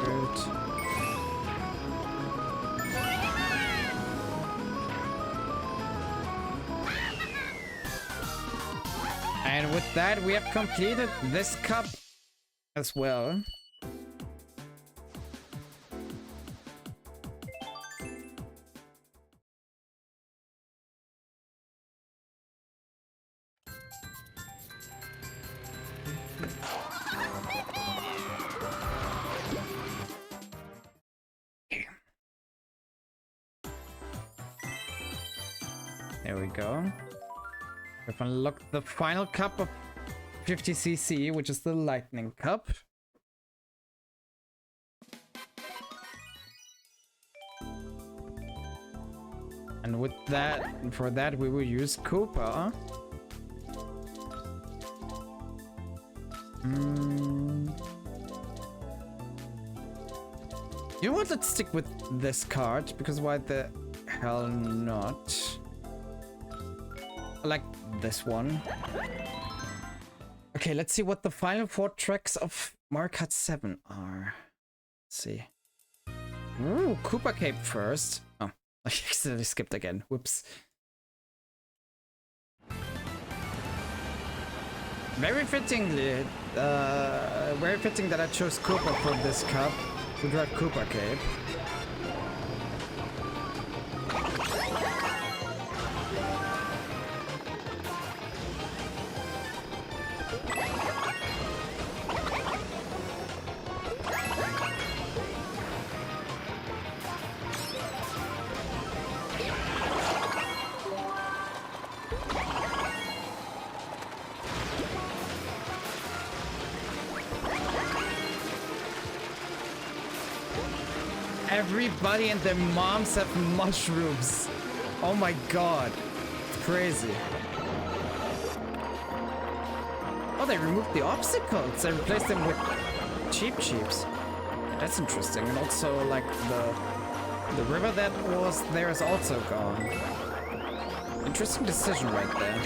Good. And with that, we have completed this cup as well. There we go. We've unlocked the final cup of 50cc, which is the lightning cup. And with that, for that we will use Koopa. You know what? Let's stick with this card, because why the hell not? I like this one. Okay, let's see what the final 4 tracks of Mario Kart 7 are. Let's see. Ooh, Koopa Cape first. Oh, I accidentally skipped again. Whoops. Very fitting that I chose Koopa for this cup to drive Koopa Cape. Everybody and their moms have mushrooms. Oh my god. It's crazy. Oh, they removed the obstacles. They replaced them with cheeps. That's interesting. And also, like, the river that was there is also gone. Interesting decision right there.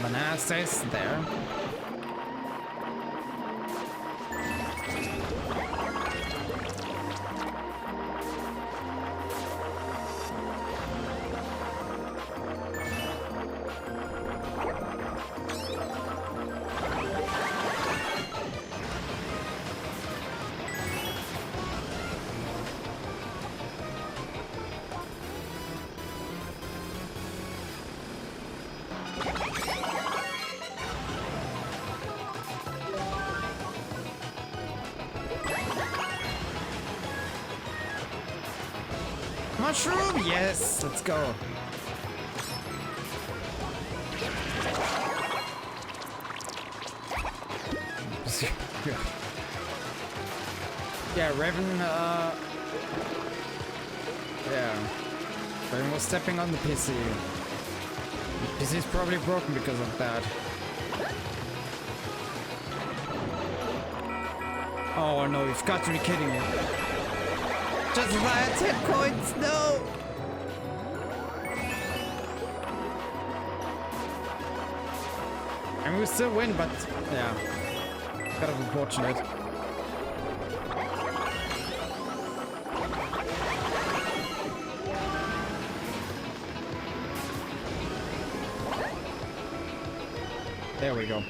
Banana stays there. Mushroom! Yes, let's go. Yeah, Raven, yeah. Raven was stepping on the PC. The PC is probably broken because of that. Oh no, you've got to be kidding me. Just via 10 coins, no! I mean, we still win, but yeah. Kind of unfortunate. There we go.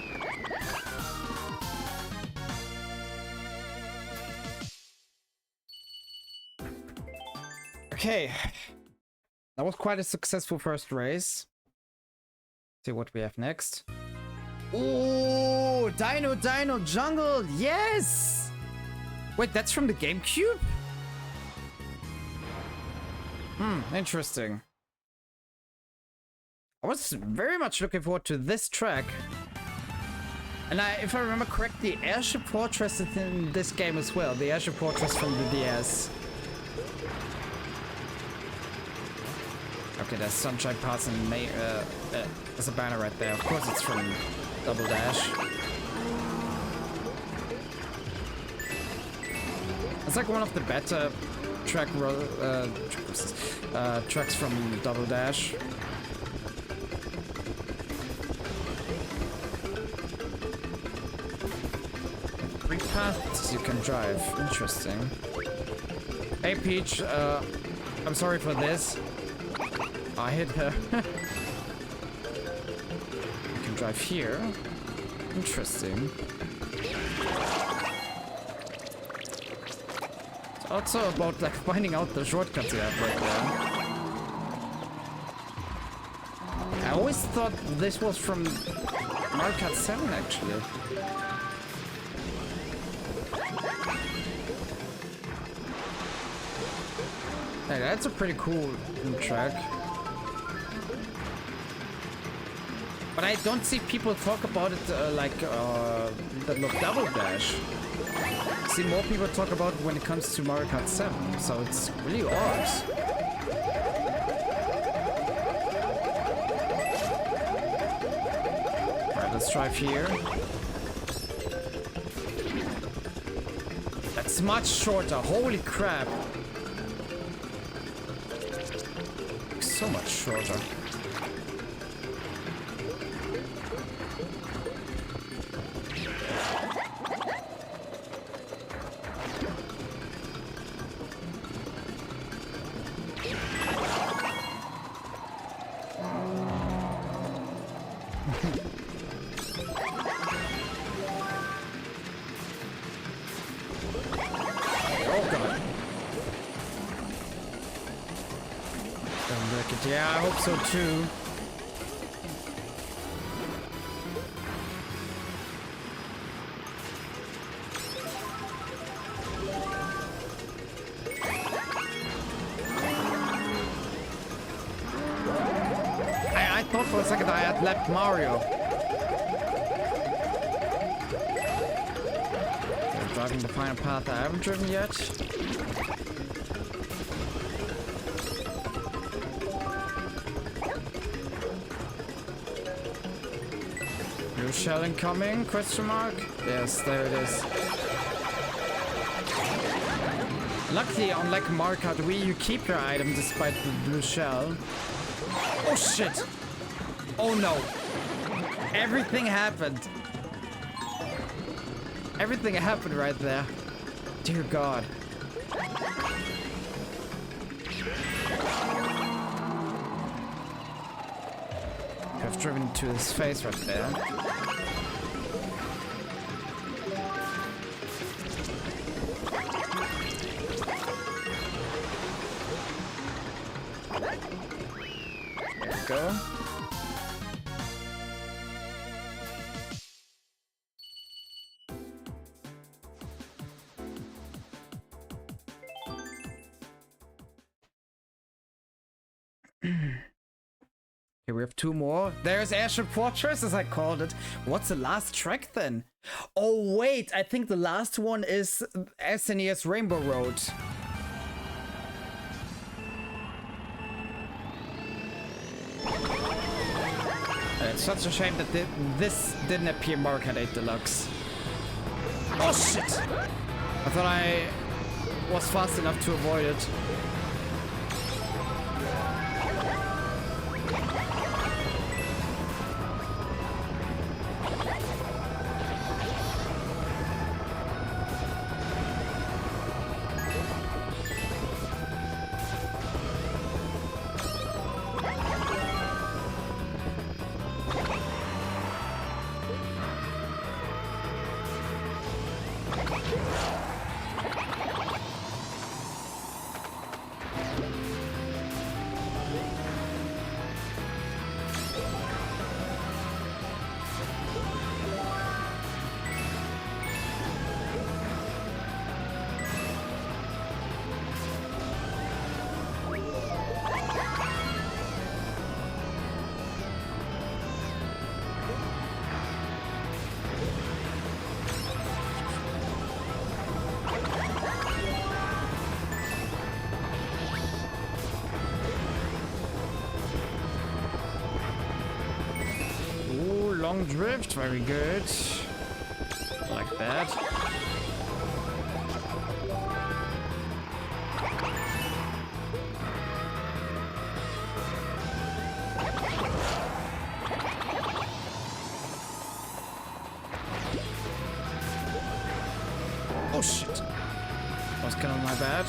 Okay. That was quite a successful first race. See what we have next. Oh, Dino Jungle, yes! Wait, that's from the GameCube? Interesting. I was very much looking forward to this track. And if I remember correctly, Airship Fortress is in this game as well. The Airship Fortress from the DS. Okay, there's Sunshine Pass and there's a banner right there. Of course it's from Double Dash. It's like one of the better tracks from Double Dash. Three paths you can drive. Interesting. Hey Peach, I'm sorry for this. I hit her. You can drive here. Interesting. It's also about like finding out the shortcuts you have right there. I always thought this was from Mario Kart 7 actually. Hey, that's a pretty cool track. But I don't see people talk about it like that look Double Dash. I see more people talk about it when it comes to Mario Kart 7, so it's really odd. Alright, let's drive here. That's much shorter, holy crap. So much shorter. Yeah, I hope so too. I thought for a second I had left Mario. I'm driving the final path I haven't driven yet. Shell incoming? Question mark? Yes, there it is. Luckily, unlike Mario Kart Wii, you keep your item despite the blue shell. Oh shit! Oh no! Everything happened. Everything happened right there. Dear God. I've driven into his face right there. Go. Here we have two more. There's Airship Fortress, as I called it. What's the last track then? Oh wait, I think the last one is SNES Rainbow Road. It's such a shame that this didn't appear in Mario Kart 8 Deluxe. Oh shit! I thought I was fast enough to avoid it. Long drift, very good. Like that. Oh shit. That was kind of my bad.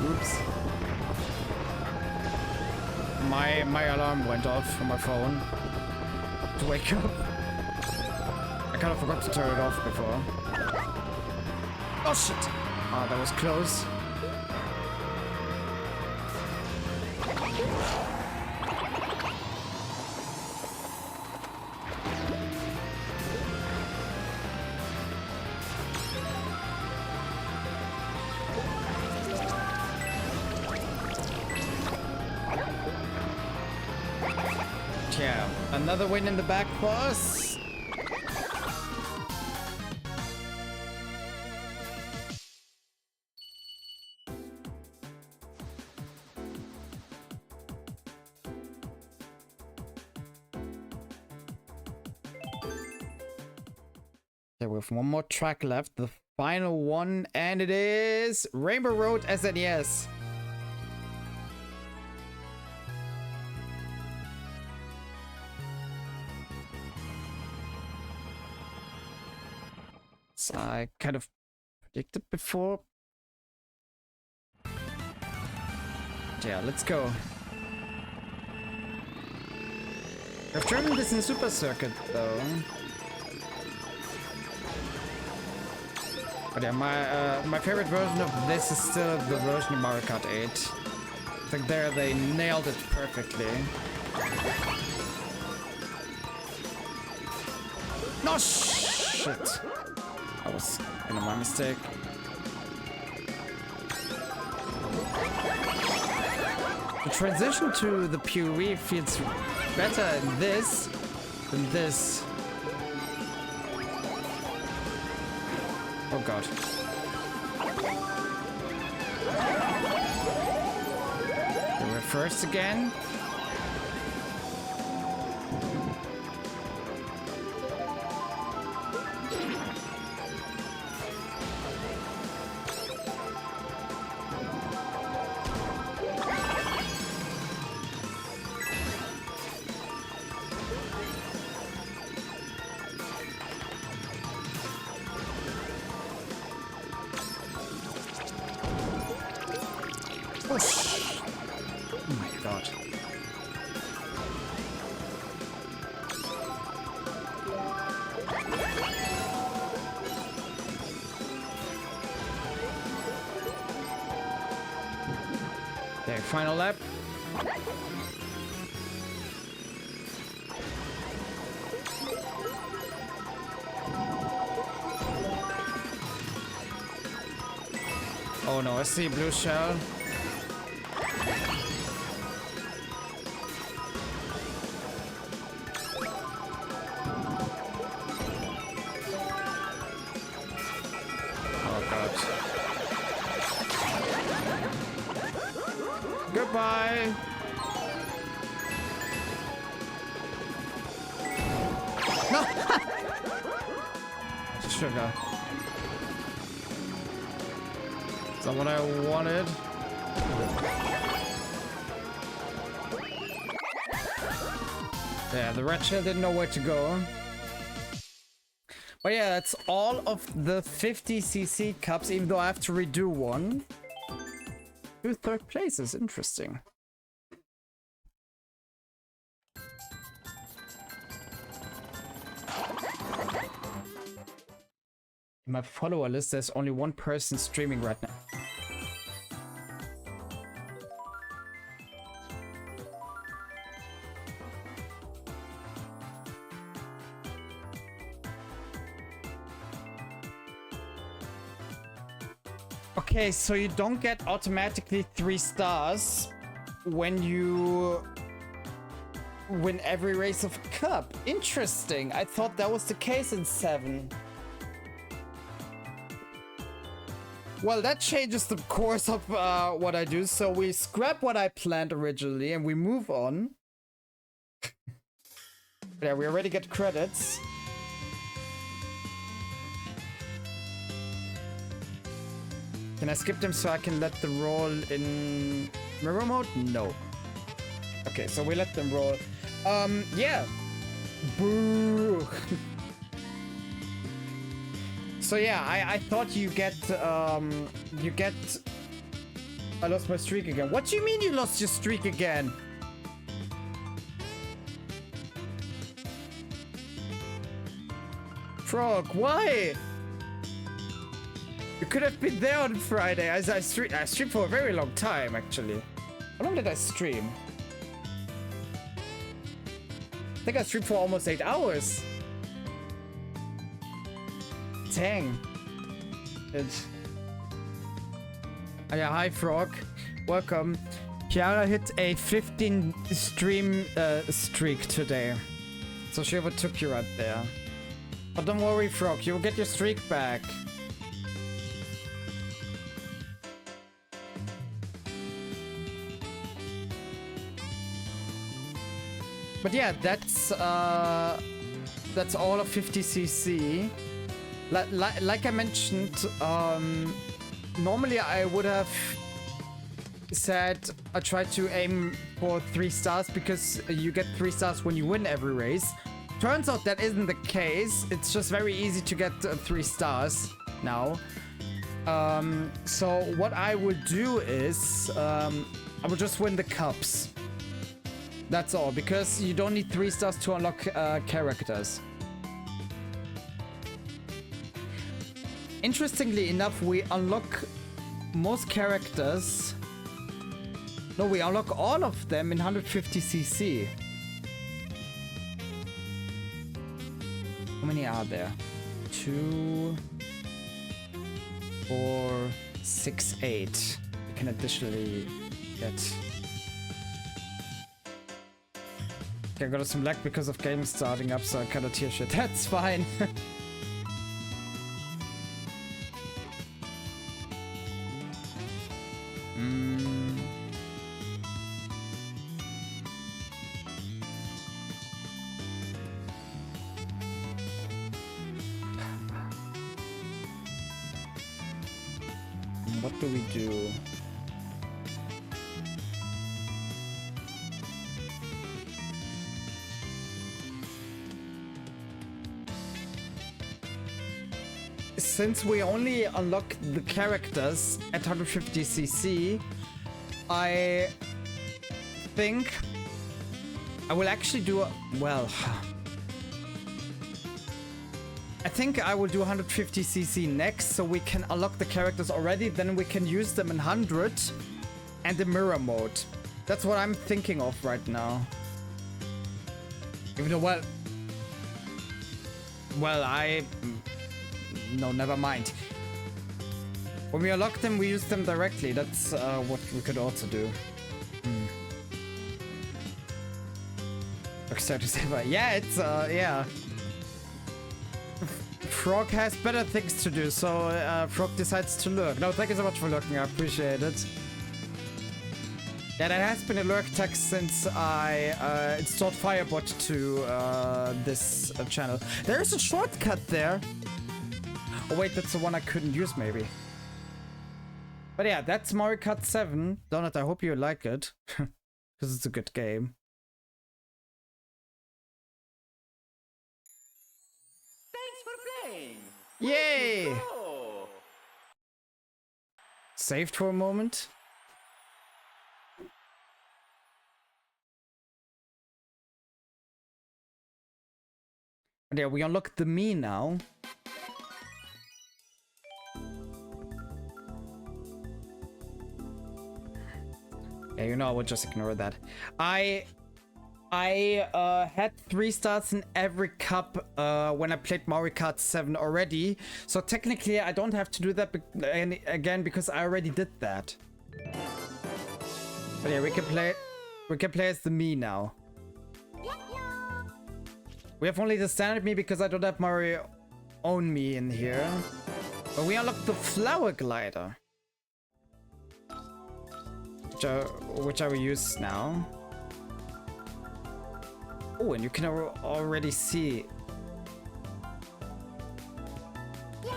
Oops. My alarm went off on my phone to wake up. I kind of forgot to turn it off before. Oh shit! Oh, that was close. Yeah, another win in the back, boss. Okay, we have one more track left, the final one, and it is Rainbow Road SNES. I kind of predicted before. Yeah, let's go. I've driven this in Super Circuit though. But yeah, my favorite version of this is still the version of Mario Kart 8. I think there they nailed it perfectly. No shit. That was kind of my mistake. The transition to the POV feels better in this than this. Oh god. Okay, we're first again. Push. Oh my god. Okay, final lap. Oh no, I see a blue shell. Oh god. Goodbye. No. Sugar. Is that what I wanted? Yeah, the red shell didn't know where to go. But yeah, that's all of the 50cc cups, even though I have to redo one. Two third places, interesting. In my follower list, there's only one person streaming right now. Okay, so you don't get automatically 3 stars when you win every race of cup. Interesting. I thought that was the case in 7. Well, that changes the course of what I do. So we scrap what I planned originally and we move on. Yeah, we already get credits. Can I skip them so I can let them roll in mirror mode? No. Okay, so we let them roll. Yeah. Boo. So yeah, I thought you get, I lost my streak again. What do you mean you lost your streak again? Frog, why? You could have been there on Friday. I streamed for a very long time, actually. How long did I stream? I think I streamed for almost 8 hours. Dang. Oh, yeah, hi Frog. Welcome. Kiara hit a 15 stream streak today. So she overtook you right there. But don't worry, Frog, you'll get your streak back. But yeah, that's all of 50cc. Like I mentioned, normally I would have said I try to aim for 3 stars because you get 3 stars when you win every race. Turns out that isn't the case. It's just very easy to get 3 stars now. So what I would do is I would just win the cups. That's all, because you don't need 3 stars to unlock characters. Interestingly enough, we unlock most characters. No, we unlock all of them in 150cc. How many are there? 2, 4, 6, 8. You can additionally get. Okay, I got some lag because of games starting up, so I cannot hear shit. That's fine. What do we do? Since we only unlock the characters at 150cc, I think I will actually do well. I think I will do 150cc next, so we can unlock the characters already, then we can use them in 100 and the mirror mode. That's what I'm thinking of right now. Even though, well, no, never mind. When we unlock them, we use them directly. That's what we could also do. Start to say, but yeah, it's yeah. Frog has better things to do, so Frog decides to lurk. No, thank you so much for lurking. I appreciate it. Yeah, that has been a lurk text since I installed Firebot to this channel. There is a shortcut there. Oh wait, that's the one I couldn't use maybe. But yeah, that's Mario Kart 7. Donut, I hope you like it. Because it's a good game. Thanks for playing. Yay! Oh. Saved for a moment. And yeah, we unlocked the me now. Yeah, you know, I would just ignore that. I had 3 stars in every cup when I played Mario Kart 7 already. So technically I don't have to do that again because I already did that. But yeah, we can play as the me now. We have only the standard me because I don't have Mario own me in here. But we unlocked the flower glider. Which I will use now. Oh, and you can already see. You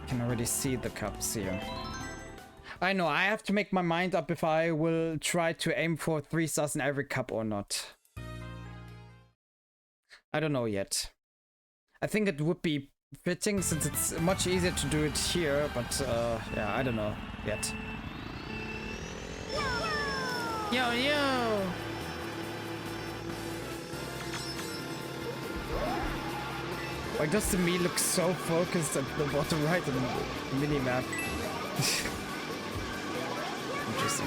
can already see the cups here. I know, I have to make my mind up if I will try to aim for 3 stars in every cup or not. I don't know yet. I think it would be fitting since it's much easier to do it here, but yeah, I don't know yet. Yo, yo! Why does the me look so focused at the bottom right of the mini-map? Interesting.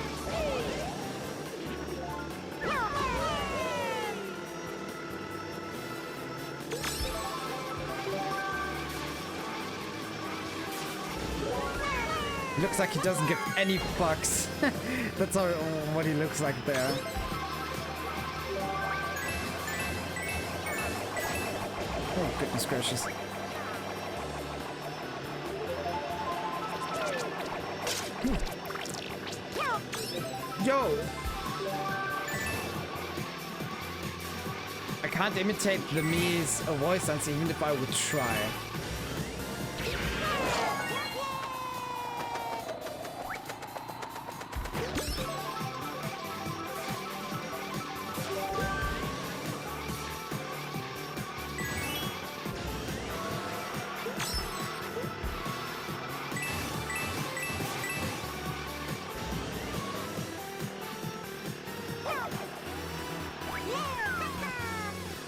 He looks like he doesn't give any fucks. That's all, what he looks like there. Oh, goodness gracious. Yo! I can't imitate the Mii's voice lines even if I would try.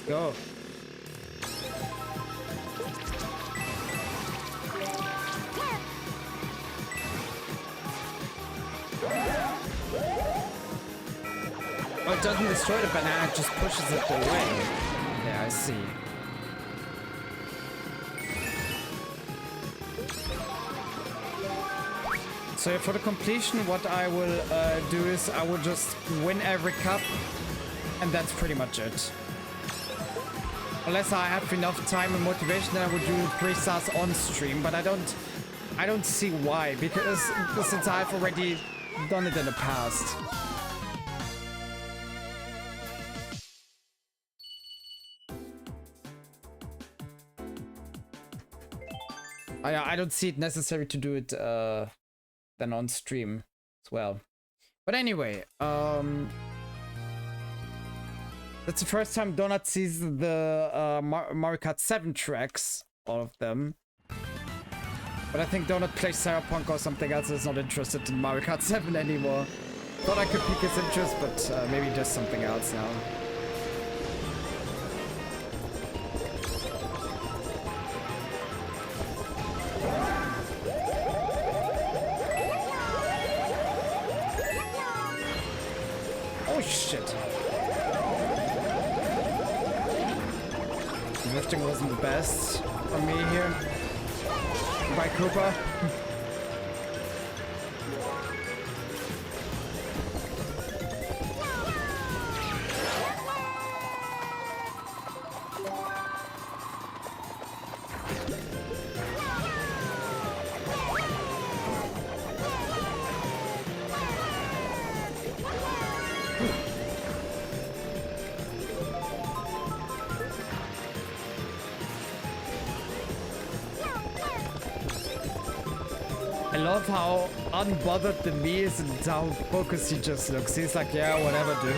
Go. Oh, it doesn't destroy the banana, it just pushes it away. Yeah, I see. So for the completion, what I will do is I will just win every cup, and that's pretty much it. Unless I have enough time and motivation, then I would do 3 stars on stream, but I don't see why, because since I've already done it in the past. I don't see it necessary to do it then on stream as well. But anyway, that's the first time Donut sees the Mario Kart 7 tracks, all of them. But I think Donut plays Cyberpunk or something else, is not interested in Mario Kart 7 anymore. Thought I could pique his interest, but maybe just something else now. Oh shit. Drifting wasn't the best for me here. By Koopa. I love how unbothered the me is and how focused he just looks. He's like, yeah, whatever, dude.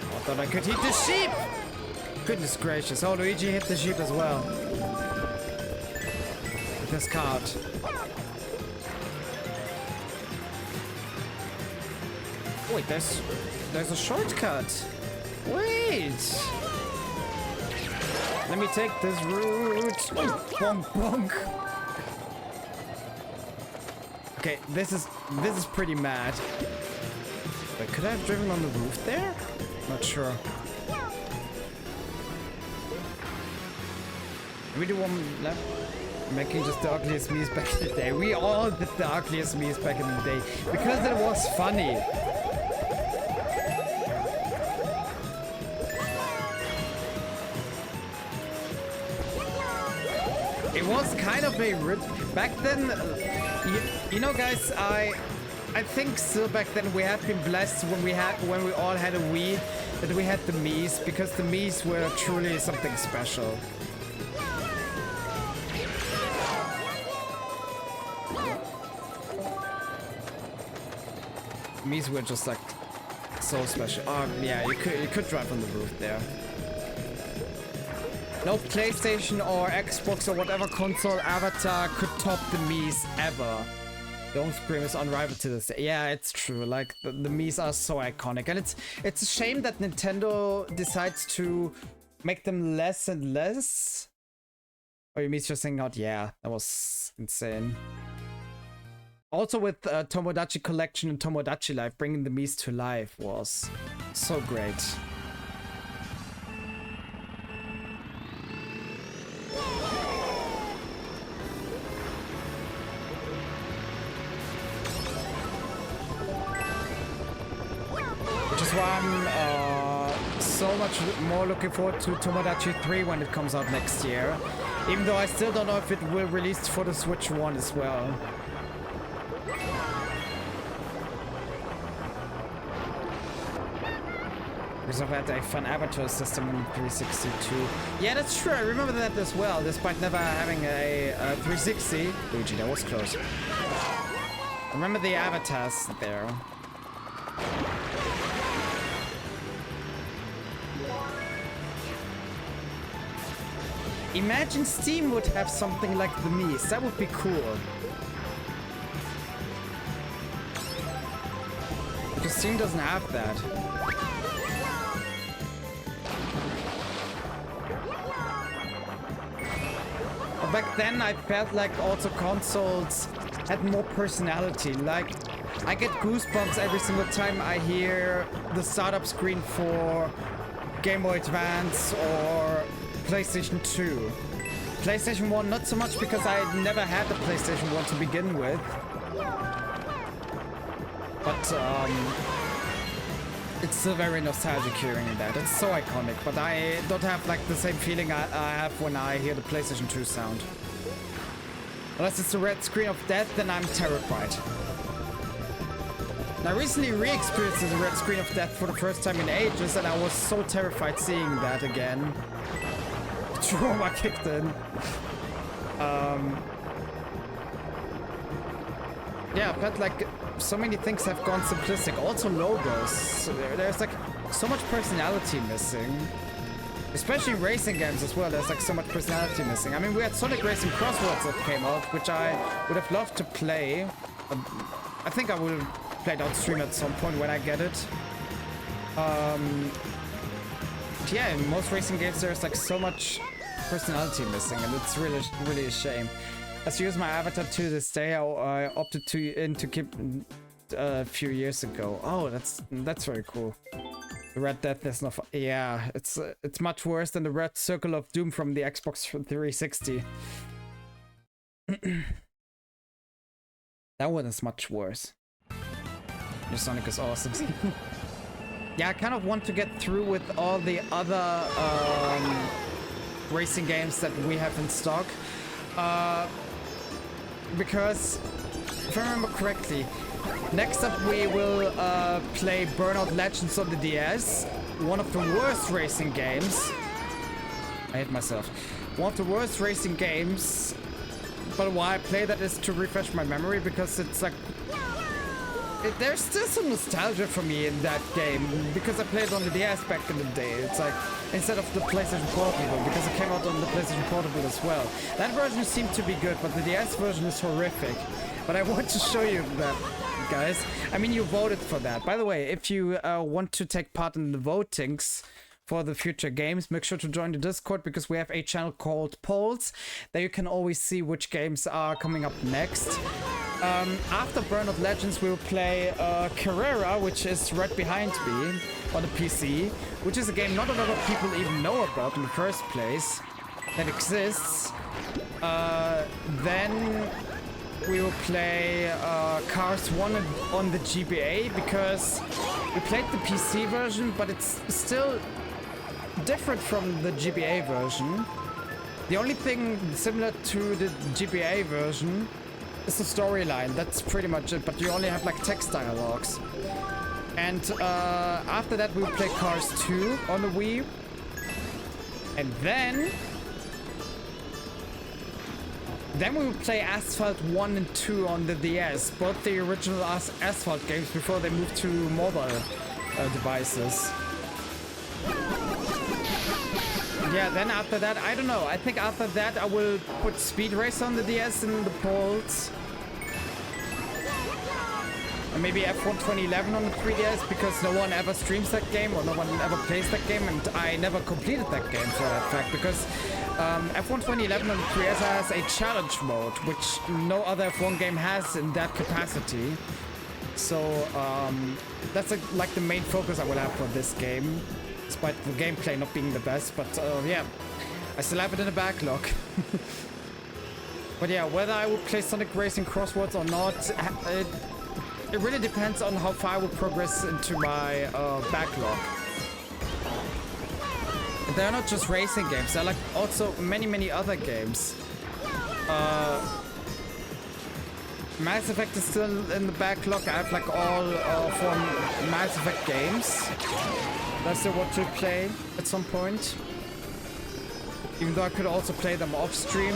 I thought I could hit the sheep! Goodness gracious. Oh, Luigi hit the sheep as well. With his cart. Wait, there's a shortcut. Wait! Let me take this route. Bonk, bonk. Okay, this is pretty mad. Wait, could I have driven on the roof there? Not sure. We do one left. Making just the ugliest memes back in the day. We all did the ugliest memes back in the day because it was funny. It was kind of a back then. You know, guys, I think still back then we had been blessed when we all had a Wii that we had the Miis, because the Miis were truly something special. Miis were just like so special. Oh yeah, you could drive on the roof there. No PlayStation or Xbox or whatever console avatar could top the Miis ever. The home screen is unrivaled to this day. Yeah, it's true. Like the Miis are so iconic, and it's a shame that Nintendo decides to make them less and less. Or your Mii's just saying out. Yeah, that was insane. Also with Tomodachi Collection and Tomodachi Life, bringing the Miis to life was so great. Which is why I'm so much more looking forward to Tomodachi 3 when it comes out next year. Even though I still don't know if it will release for the Switch 1 as well. Because I've had a fun avatar system on 360 too. Yeah, that's true. I remember that as well, despite never having a 360. Luigi, that was close. I remember the avatars there. Imagine Steam would have something like the Miis. That would be cool. Because Steam doesn't have that. But back then I felt like also consoles had more personality. Like, I get goosebumps every single time I hear the startup screen for Game Boy Advance or PlayStation 2. PlayStation 1 not so much, because I never had the PlayStation 1 to begin with. But it's still very nostalgic hearing that. It's so iconic, but I don't have like the same feeling I have when I hear the PlayStation 2 sound. Unless it's a red screen of death, then I'm terrified. I recently re-experienced the red screen of death for the first time in ages, and I was so terrified seeing that again. Trauma kicked in. Yeah, I felt like so many things have gone simplistic. Also logos. There's like so much personality missing. Especially in racing games as well, there's like so much personality missing. I mean, we had Sonic Racing Crossroads that came out, which I would have loved to play. I think I will play it on stream at some point when I get it. Yeah, in most racing games there's like so much personality missing, and it's really a shame. As I use my avatar to this day, I opted to keep a few years ago. Oh, that's very cool. The Red Death is not. Yeah, it's much worse than the Red Circle of Doom from the Xbox 360. That one is much worse. Your Sonic is awesome. Yeah, I kind of want to get through with all the other racing games that we have in stock. Because, if I remember correctly, Next up, we will play Burnout Legends on the DS. One of the worst racing games. I hate myself. One of the worst racing games. But why I play that is to refresh my memory, because it's like... there's still some nostalgia for me in that game, because I played it on the DS back in the day. It's like, instead of the PlayStation Portable, because it came out on the PlayStation Portable as well. That version seemed to be good, but the DS version is horrific. But I want to show you that, guys. I mean, you voted for that. By the way, if you want to take part in the votings for the future games, make sure to join the Discord, because we have a channel called Polls. There you can always see which games are coming up next. After Burnout Legends, we'll play Carrera, which is right behind me on the PC, which is a game not a lot of people even know about in the first place, that exists. Then we will play Cars 1 on the GBA, because we played the PC version, but it's still different from the GBA version. The only thing similar to the GBA version is the storyline. That's pretty much it, but you only have like text dialogues. And after that we'll play Cars 2 on the Wii. And then we will play Asphalt 1 and 2 on the DS, both the original Asphalt games before they moved to mobile devices. Yeah, then after that, I don't know. I think after that I will put Speed Racer on the DS in the polls. And maybe F1 2011 on the 3DS, because no one ever streams that game, or no one ever plays that game, and I never completed that game for that fact, because F1 2011 on the 3DS has a challenge mode, which no other F1 game has in that capacity. So that's like the main focus I will have for this game, despite the gameplay not being the best. But yeah, I still have it in the backlog. But yeah, whether I will play Sonic Racing Crosswords or not, it really depends on how far I will progress into my backlog. They're not just racing games, they're like also many other games. Mass Effect is still in the backlog. I have like all 4 Mass Effect games that I still want to play at some point. Even though I could also play them off stream.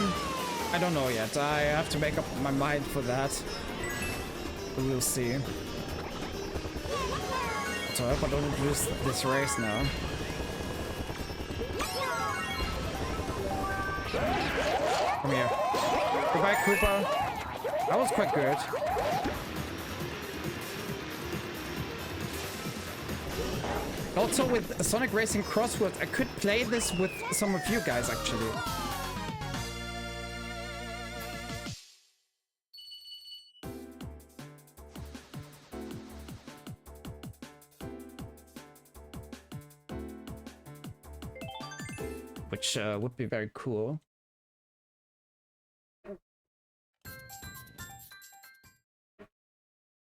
I don't know yet. I have to make up my mind for that. We'll see. So I hope I don't lose this race now. Come here. Goodbye, Cooper. That was quite good. Also with Sonic Racing Crosswords, I could play this with some of you guys actually. Which would be very cool.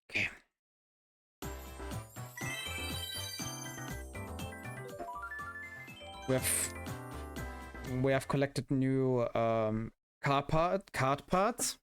Okay. We have collected new card parts.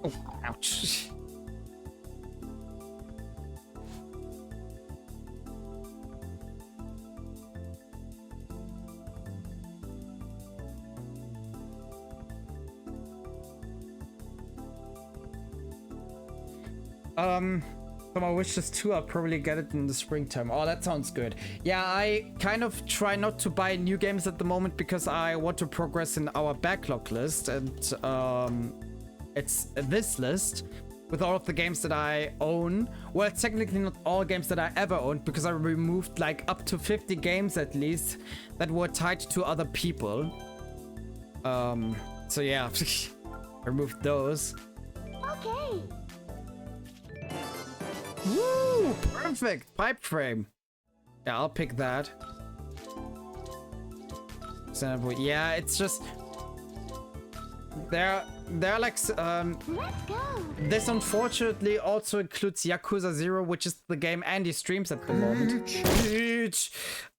Oh, ouch. For my wishes too, I'll probably get it in the springtime. Oh, that sounds good. Yeah, I kind of try not to buy new games at the moment because I want to progress in our backlog list, and it's this list with all of the games that I own. Well, it's technically not all games that I ever owned, because I removed like up to 50 games at least that were tied to other people. So yeah, removed those. Okay. Woo! Perfect! Pipe frame. Yeah, I'll pick that. Yeah, it's just they're like Let's go. this unfortunately also includes Yakuza 0, which is the game Andy streams at the moment.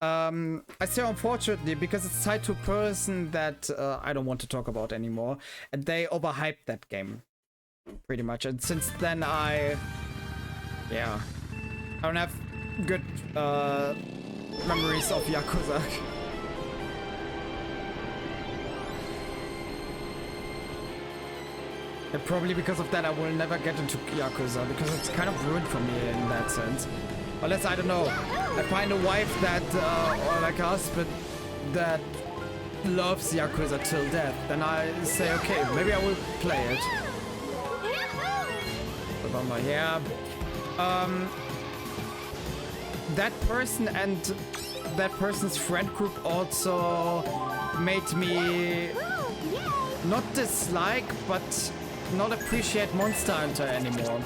I say unfortunately because it's tied to a person that I don't want to talk about anymore, and they overhyped that game pretty much, and since then I don't have good memories of Yakuza. And probably because of that, I will never get into Yakuza, because it's kind of ruined for me in that sense. Unless, I don't know, I find a wife that, or like a husband that loves Yakuza till death, then I say, okay, maybe I will play it. But yeah. That person and that person's friend group also made me not dislike, but not appreciate Monster Hunter anymore.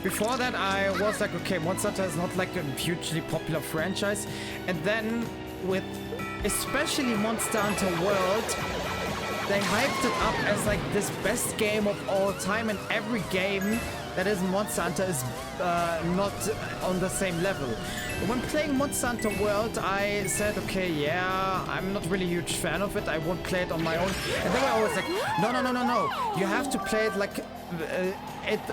Before that, I was like, okay, Monster Hunter is not like a hugely popular franchise. And then with especially Monster Hunter World, they hyped it up as like this best game of all time, and every game that is Monster Hunter is not on the same level. When playing Monster Hunter World, I said, okay, yeah, I'm not really a huge fan of it. I won't play it on my own. And then I was like, no. You have to play it like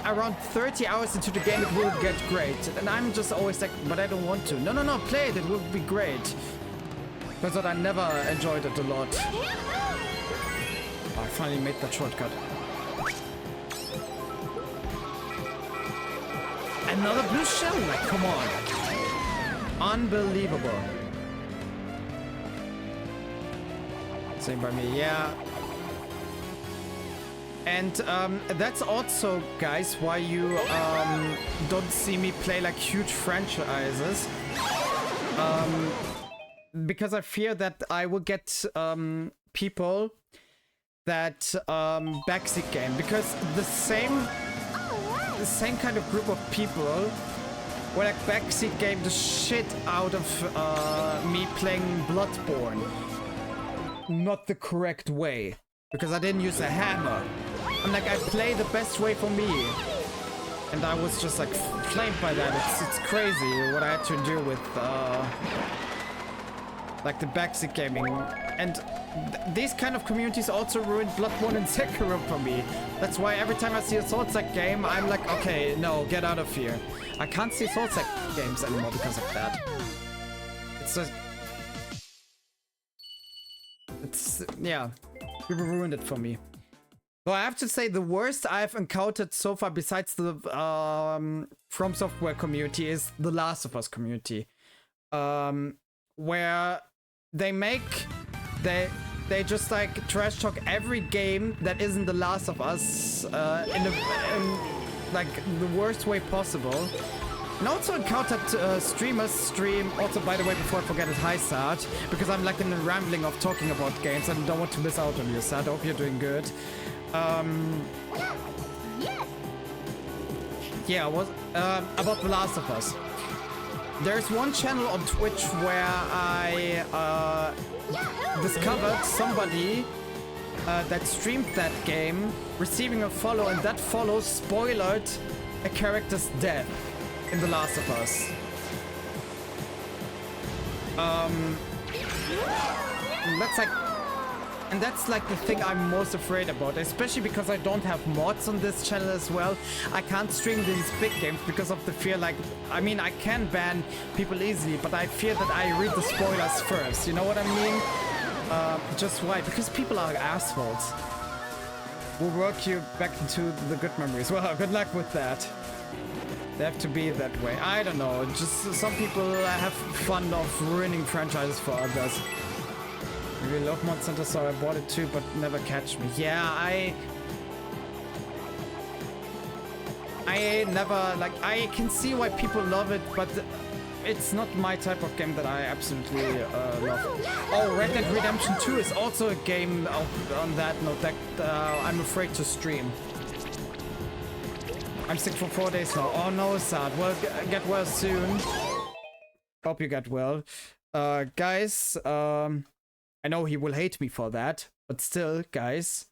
around 30 hours into the game, it will get great. And I'm just always like, but I don't want to. No, play it. It will be great. Because I never enjoyed it a lot. I finally made that shortcut. Another blue shell? Like, come on. Unbelievable. Same by me, yeah. And that's also, guys, why you don't see me play like huge franchises. Because I fear that I will get people that backseat game. Because the same kind of group of people will like backseat game the shit out of me playing Bloodborne. Not the correct way. Because I didn't use a hammer. I'm like, I play the best way for me. And I was just like flamed by that. It's crazy what I had to endure with like the backseat gaming. And these kind of communities also ruined Bloodborne and Sekiro for me. That's why every time I see a Souls-like game, I'm like, okay, no, get out of here. I can't see Souls-like games anymore because of that. It's just... It's... yeah. People ruined it for me. So I have to say the worst I've encountered so far besides the From Software community is the Last of Us community. Where they just like trash talk every game that isn't The Last of Us in like the worst way possible. And also encountered streamers stream, also by the way, before I forget it, hi Sard, because I'm like in the rambling of talking about games and don't want to miss out on you, Sard. I hope you're doing good. Yeah, about The Last of Us. There's one channel on Twitch where I discovered somebody that streamed that game, receiving a follow, and that follow spoiled a character's death in The Last of Us. That's like the thing I'm most afraid about, especially because I don't have mods on this channel as well. I can't stream these big games because of the fear, like, I mean, I can ban people easily, but I fear that I read the spoilers first, you know what I mean? Just why? Because people are assholes. We'll work you back into the good memories. Well, good luck with that. They have to be that way. I don't know, just some people have fun of ruining franchises for others. I really love Monster Hunter, so I bought it too, but never catch me. Yeah, I never, like, I can see why people love it, but it's not my type of game that I absolutely love. Oh, Red Dead Redemption 2 is also a game on that note that I'm afraid to stream. I'm sick for 4 days now. Oh no, sad. Well, get well soon. Hope you get well. Guys, I know he will hate me for that, but still, guys,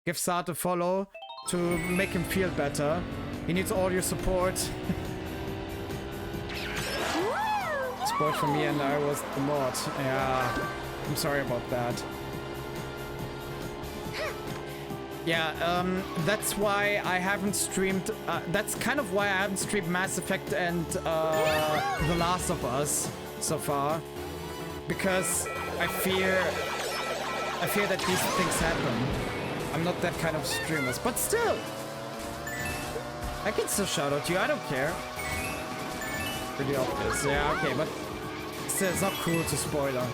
give Sart a follow to make him feel better. He needs all your support. Support from me, and I was the mod. Yeah, I'm sorry about that. Yeah, that's why I haven't streamed, that's kind of why I haven't streamed Mass Effect and The Last of Us so far. Because I fear that these things happen. I'm not that kind of streamer, but still, I can still shout out to you, I don't care. Pretty obvious, yeah, okay, but still, it's not cool to spoiler.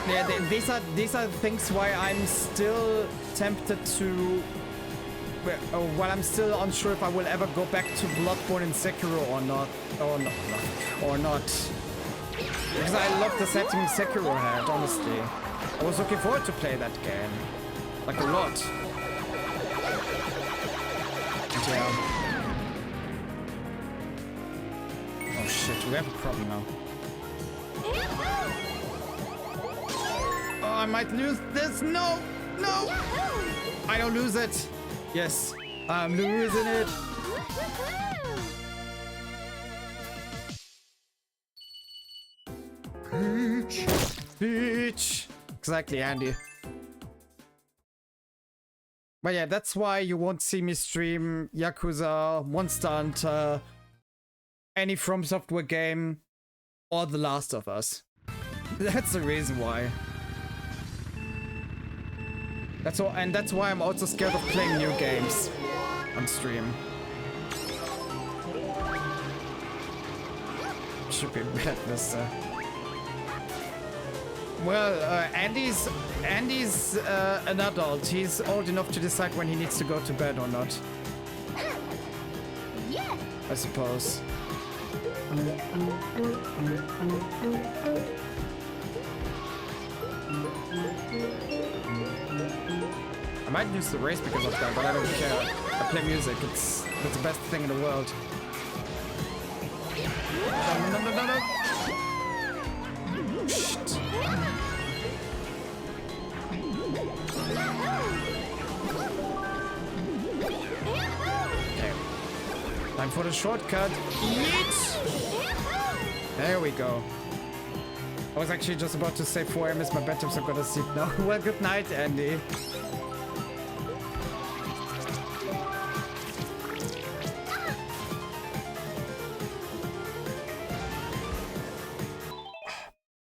Yeah, these are things why I'm still tempted to. Well, I'm still unsure if I will ever go back to Bloodborne and Sekiro or not, or not. Because I love the setting Sekiro had, honestly. I was looking forward to play that game, like a lot. And yeah. Oh shit, we have a problem now. Oh, I might lose this. No, no. I don't lose it. Yes, I'm losing it. Peach. Peach. Exactly, Andy. But yeah, that's why you won't see me stream Yakuza, Monster Hunter, any From Software game, or The Last of Us. That's the reason why. That's all, and that's why I'm also scared of playing new games on stream. Should be bad, mister. Well, Andy's an adult. He's old enough to decide when he needs to go to bed or not. Yeah. I suppose. I might lose the race because of that, but I don't care. I play music. That's the best thing in the world. No. Shit. Okay. Time for the shortcut. Yeet! There we go. I was actually just about to say 4 AM is my bedtime, so I'm gonna sleep now. Well, good night, Andy.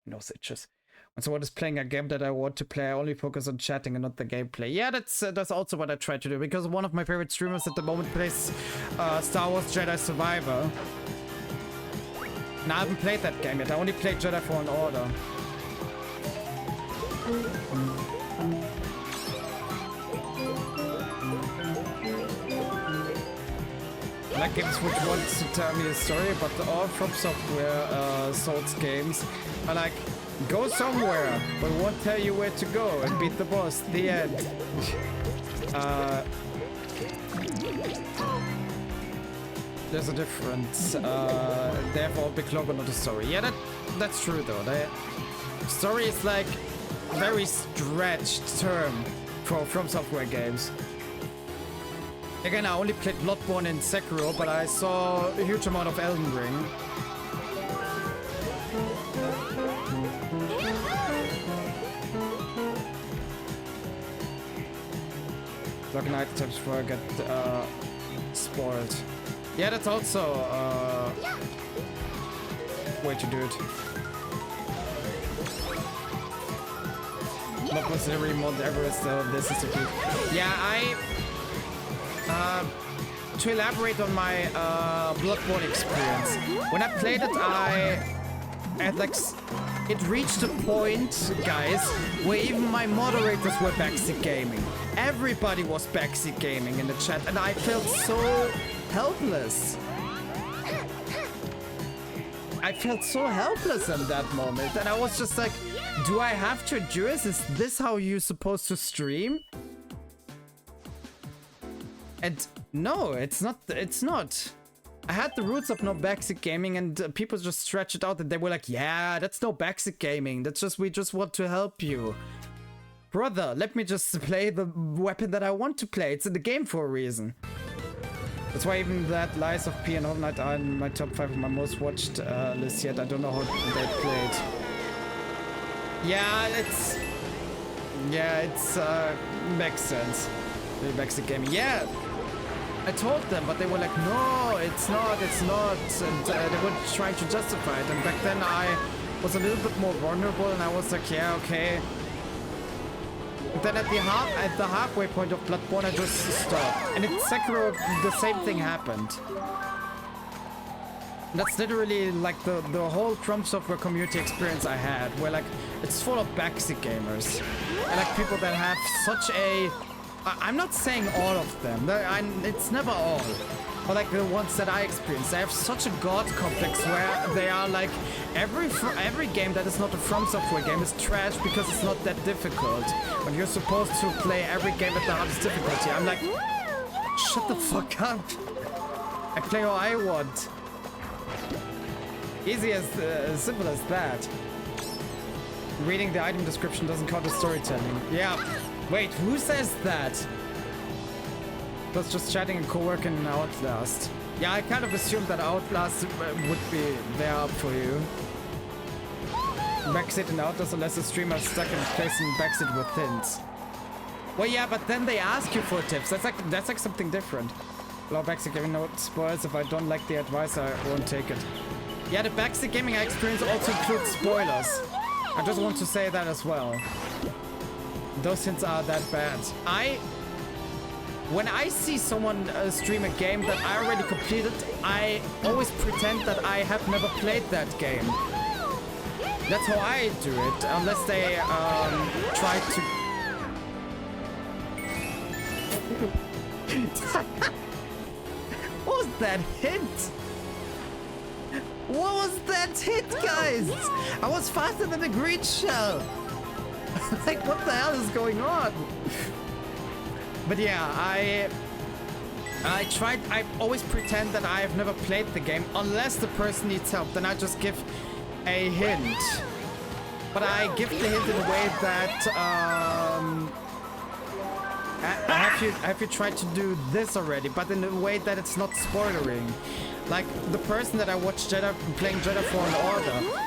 No stitches. When someone is playing a game that I want to play, I only focus on chatting and not the gameplay. Yeah, that's also what I try to do, because one of my favorite streamers at the moment plays Star Wars Jedi Survivor. And I haven't played that game yet. I only played Jedi Fallen Order. I like games which want to tell me a story, but all From Software Souls games are like, go somewhere, but won't tell you where to go and beat the boss. The end. There's a difference. They have all big logo, not a story. Yeah, that's true though. The story is like a very stretched term for From Software games. Again, I only played Bloodborne and Sekiro, but I saw a huge amount of Elden Ring. Locking items before I get spoiled. Yeah, that's also way to do it. Not considering Mount Everest, though. This is a good. Yeah, to elaborate on my Bloodborne experience, when I played it, I had like it reached a point, guys, where even my moderators were backseat gaming. Everybody was backseat gaming in the chat, and I felt so helpless. I felt so helpless in that moment, and I was just like, Do I have to endure this? Is this how you're supposed to stream? And no, it's not. It's not. I had the roots of no backseat gaming, and people just stretched it out, and they were like, "Yeah, that's no backseat gaming. That's just we just want to help you, brother. Let me just play the weapon that I want to play. It's in the game for a reason." That's why even that Lies of P and Hollow Knight are in my top 5 of my most watched list yet. I don't know how they played. Yeah, it's makes sense. The backseat gaming. Yeah. I told them, but they were like, no, it's not, and they were trying to justify it, and back then I was a little bit more vulnerable, and I was like, yeah, okay. But then at the halfway point of Bloodborne, I just stopped, and in Sekiro, the same thing happened. And that's literally like the whole From Software community experience I had, where like, it's full of backseat gamers, and like people that have such a... I'm not saying all of them. It's never all. But like the ones that I experienced, they have such a god complex where they are like every game that is not a From Software game is trash because it's not that difficult. When you're supposed to play every game at the hardest difficulty, I'm like, shut the fuck up. I play how I want. Easy as simple as that. Reading the item description doesn't count as storytelling. Yeah. Wait, who says that? That's just chatting and co-working in Outlast. Yeah, I kind of assumed that Outlast would be there up for you. Backseat in Outlast unless the streamer is stuck in place in backseat with hints. Well, yeah, but then they ask you for tips. That's like something different. Allow backseat gaming, no spoilers. If I don't like the advice, I won't take it. Yeah, the backseat gaming experience also includes spoilers. I just want to say that as well. Those hints are that bad. When I see someone stream a game that I already completed, I always pretend that I have never played that game. That's how I do it, unless they try to... What was that hint? What was that hint, guys? I was faster than the green shell. Like, what the hell is going on? But yeah, I always pretend that I have never played the game unless the person needs help. Then I just give a hint. But I give the hint in a way that have you tried to do this already? But in a way that it's not spoilering. Like the person that I watched playing Jedi Fallen Order.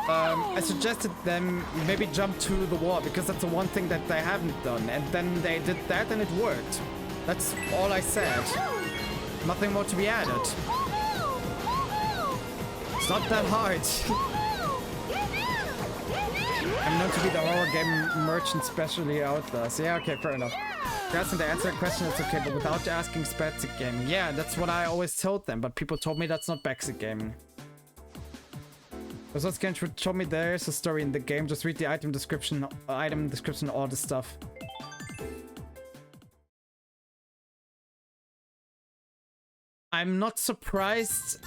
I suggested them maybe jump to the wall because that's the one thing that they haven't done, and then they did that and it worked. That's all I said. Nothing more to be added. It's not that hard. I'm known to be the horror game merchant, especially Outlast. Yeah, okay, fair enough. Asking to answer a question, it's okay, but without asking backseat gaming. Yeah, that's what I always told them, but people told me that's not backseat gaming. That's what Scanch told me there's a story in the game. Just read the item description, all the stuff. I'm not surprised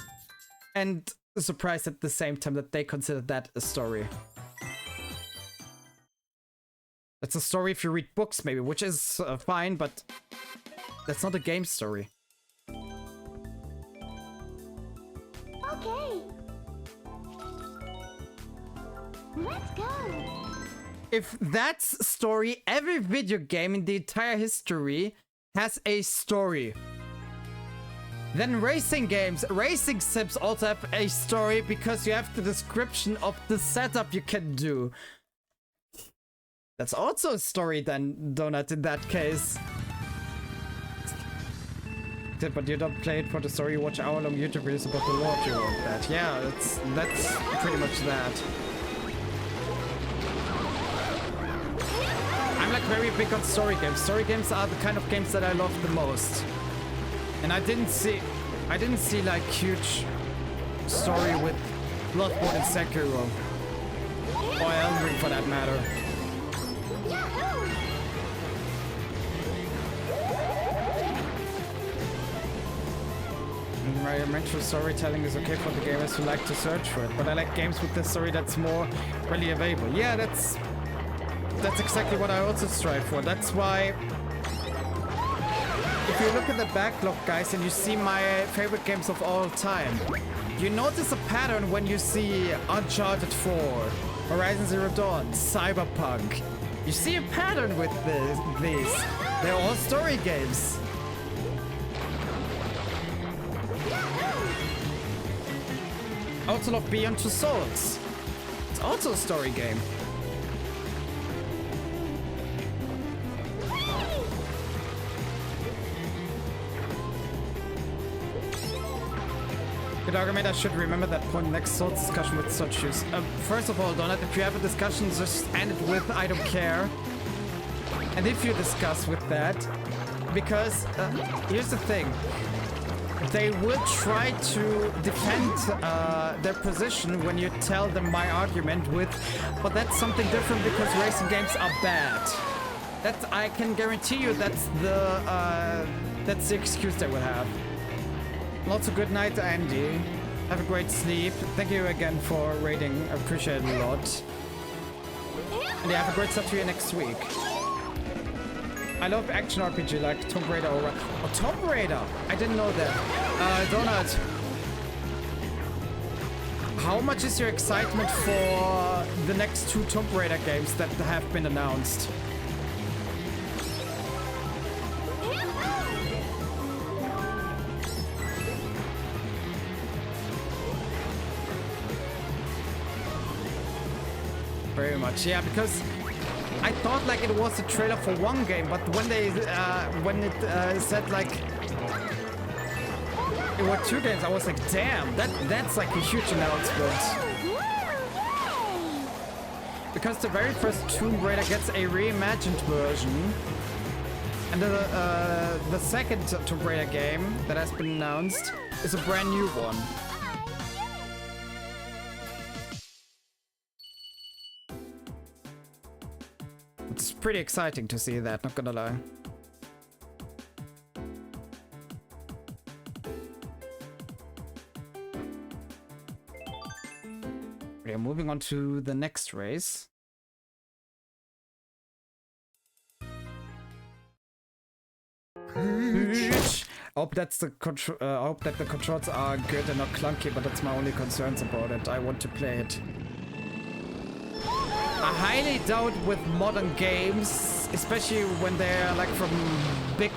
and surprised at the same time that they consider that a story. That's a story if you read books, maybe, which is fine, but that's not a game story. Okay. Let's go. If that's story, every video game in the entire history has a story. Then racing games, racing sims also have a story because you have the description of the setup you can do. That's also a story then, Donut, in that case. But you don't play it for the story, you watch hour-long YouTube videos about the lore you wrote that. Yeah, that's pretty much that. I'm like very big on story games. Story games are the kind of games that I love the most. And I didn't see like huge story with Bloodborne and Sekiro. Or Elden Ring for that matter. environmental storytelling is okay for the gamers who like to search for it, but I like games with the story that's more readily available. Yeah, that's exactly what I also strive for. That's why if you look at the backlog, guys, and you see my favorite games of all time, you notice a pattern when you see Uncharted 4, Horizon Zero Dawn, Cyberpunk. You see a pattern with these. They're all story games. Also love Beyond Two Souls. It's also a story game. Good argument, I should remember that point next Souls discussion with such use. First of all, Donut, if you have a discussion, just end it with I don't care. And if you discuss with that, because here's the thing. They will try to defend their position when you tell them my argument with, but that's something different because racing games are bad. That I can guarantee you that's the excuse they will have. Lots of good night, Andy. Have a great sleep. Thank you again for rating. I appreciate it a lot. And yeah, have a great start to you next week. I love action RPG like Tomb Raider or... Oh, Tomb Raider! I didn't know that. Donut. How much is your excitement for the next 2 Tomb Raider games that have been announced? Very much, yeah, because I thought like it was a trailer for one game, but when they said like it were 2 games, I was like, damn, that's like a huge announcement. Because the very first Tomb Raider gets a reimagined version, and the second Tomb Raider game that has been announced is a brand new one. It's pretty exciting to see that, not gonna lie. Okay, moving on to the next race. I hope that the controls are good and not clunky, but that's my only concerns about it. I want to play it. I highly doubt with modern games, especially when they're like from big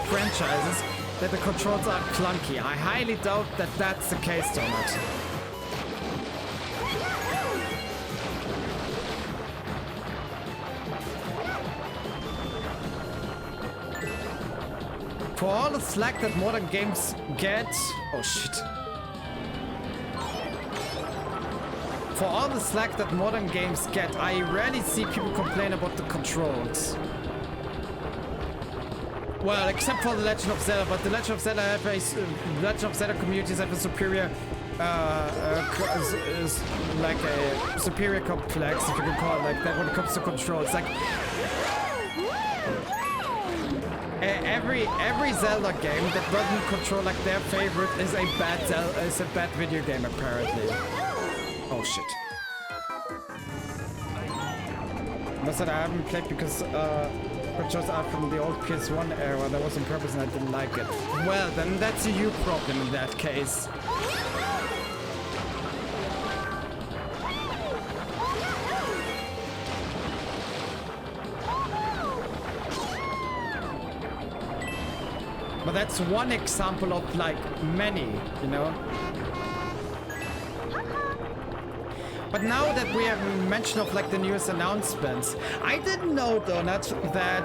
franchises, that the controls are clunky. I highly doubt that that's the case, Donut. For all the slack that modern games get... Oh shit. For all the slack that modern games get, I rarely see people complain about the controls. Well, except for The Legend of Zelda, but The Legend of Zelda have a Legend of Zelda communities have a superior, is like a superior complex, if you can call it like that, when it comes to controls. Like every Zelda game that doesn't control like their favorite is a bad video game apparently. Oh shit. That's what I haven't played because controls are from the old PS1 era. That was on purpose and I didn't like it. Well, then that's a you problem in that case. But that's one example of like many, you know? But now that we have mention of like the newest announcements, I didn't know, Donut, that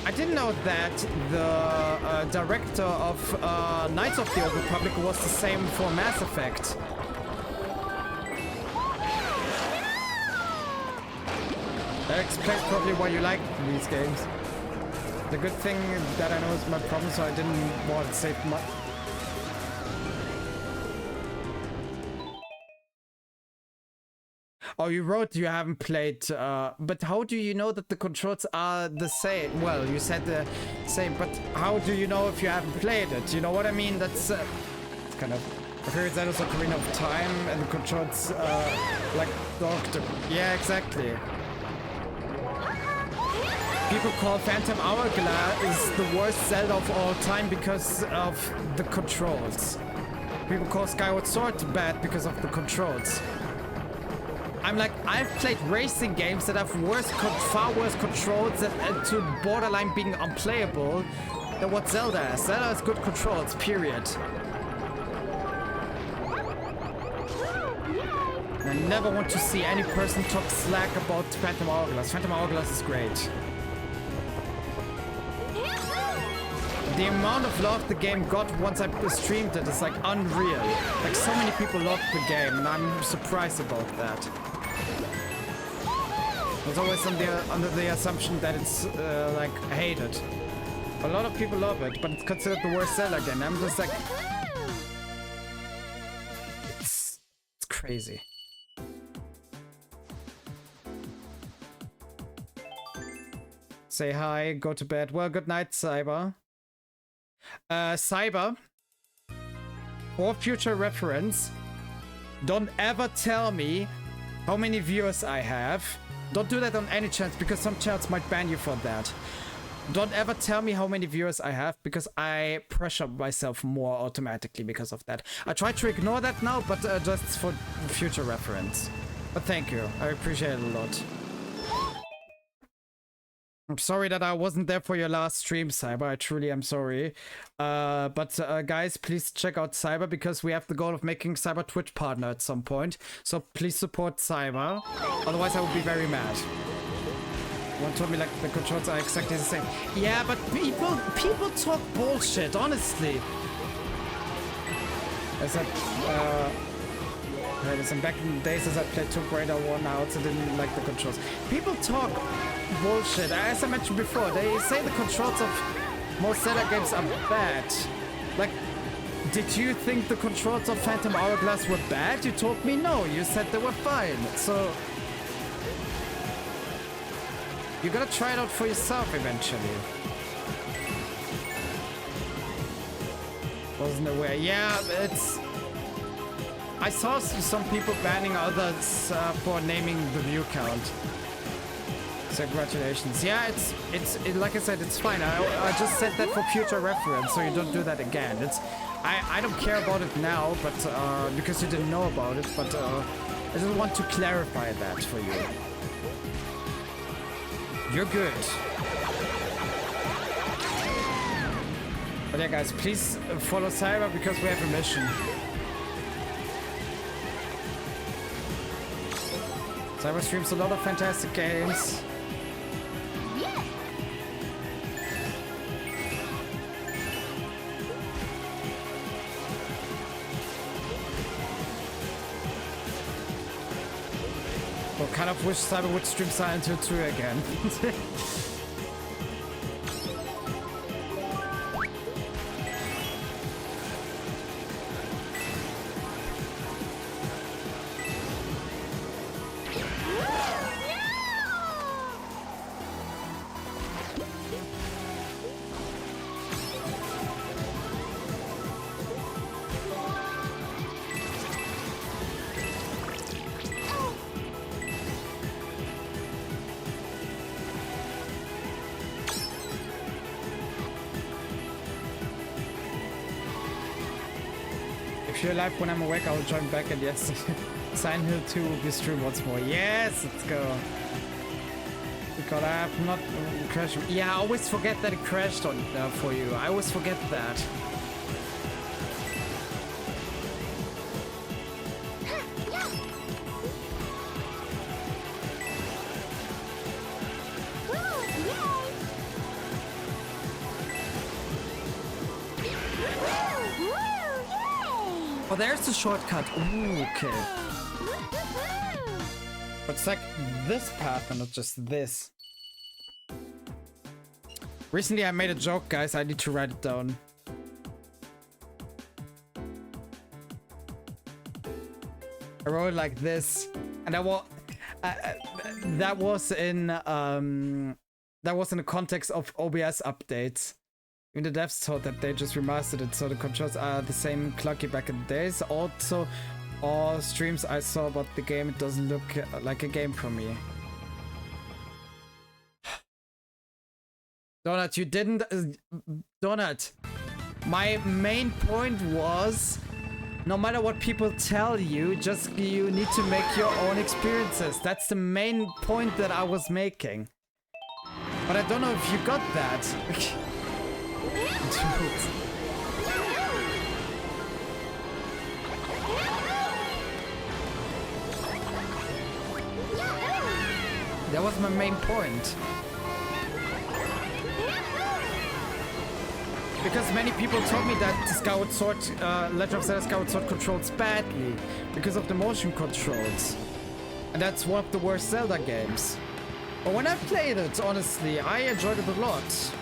I didn't know that the director of Knights of the Old Republic was the same for Mass Effect. That explains probably why you like these games. The good thing that I know is my problem, so I didn't want to save much. Oh, you wrote you haven't played, but how do you know that the controls are the same? Well, you said the same, but how do you know if you haven't played it? You know what I mean? That's it's kind of... My favorite Zelda's Ocarina of Time, and the controls, like Doctor. Yeah, exactly. People call Phantom Hourglass the worst Zelda of all time because of the controls. People call Skyward Sword bad because of the controls. I'm like, I've played racing games that have far worse controls and to borderline being unplayable than what Zelda has. Zelda has good controls, period. I never want to see any person talk slack about Phantom Hourglass. Phantom Hourglass is great. The amount of love the game got once I streamed it is like unreal. Like so many people loved the game and I'm surprised about that. I was always under the assumption that it's like hated. A lot of people love it, but it's considered the worst Zelda game. I'm just like... It's crazy. Say hi, go to bed. Well, good night, Cyber. Cyber, for future reference, don't ever tell me how many viewers I have. Don't do that on any chance, because some channels might ban you for that. Don't ever tell me how many viewers I have, because I pressure myself more automatically because of that. I try to ignore that now, but just for future reference. But thank you, I appreciate it a lot. I'm sorry that I wasn't there for your last stream, Cyber. I truly am sorry. But guys, please check out Cyber, because we have the goal of making Cyber Twitch partner at some point. So please support Cyber. Otherwise, I would be very mad. One told me like the controls are exactly the same. Yeah, but people talk bullshit, honestly. I said, listen, back in the days as I played Tomb Raider 1 out, I didn't like the controls. People talk bullshit. As I mentioned before, they say the controls of most Zelda games are bad. Like, did you think the controls of Phantom Hourglass were bad? You told me no. You said they were fine. So you gotta try it out for yourself eventually. Wasn't aware. Yeah, it's... I saw some people banning others for naming the view count. So congratulations. Yeah, it's like I said, it's fine. I just said that for future reference, so you don't do that again. I don't care about it now, but because you didn't know about it. But I just want to clarify that for you. You're good. But yeah, guys, please follow Cyber, because we have a mission. Cyber streams a lot of fantastic games. Well, kind of wish Cyber would stream Silent Hill 2 again. If you're live when I'm awake, I'll join back, and yes, Silent Hill 2 will be streamed once more. Yes, let's go. Because I have not crashed. Yeah, I always forget that it crashed on for you. I always forget that. Oh, there's the shortcut. Ooh, okay. But it's like this path and not just this. Recently I made a joke, guys. I need to write it down. I wrote it like this. And That was in the context of OBS updates. Even the devs thought that they just remastered it, so the controls are the same clunky back in the days. Also, all streams I saw about the game, it doesn't look like a game for me. Donut, you didn't... Donut, my main point was, no matter what people tell you, just you need to make your own experiences. That's the main point that I was making. But I don't know if you got that. Dude. That was my main point. Because many people told me that Skyward Sword, Legend of Zelda Skyward Sword controls badly because of the motion controls. And that's one of the worst Zelda games. But when I played it, honestly, I enjoyed it a lot.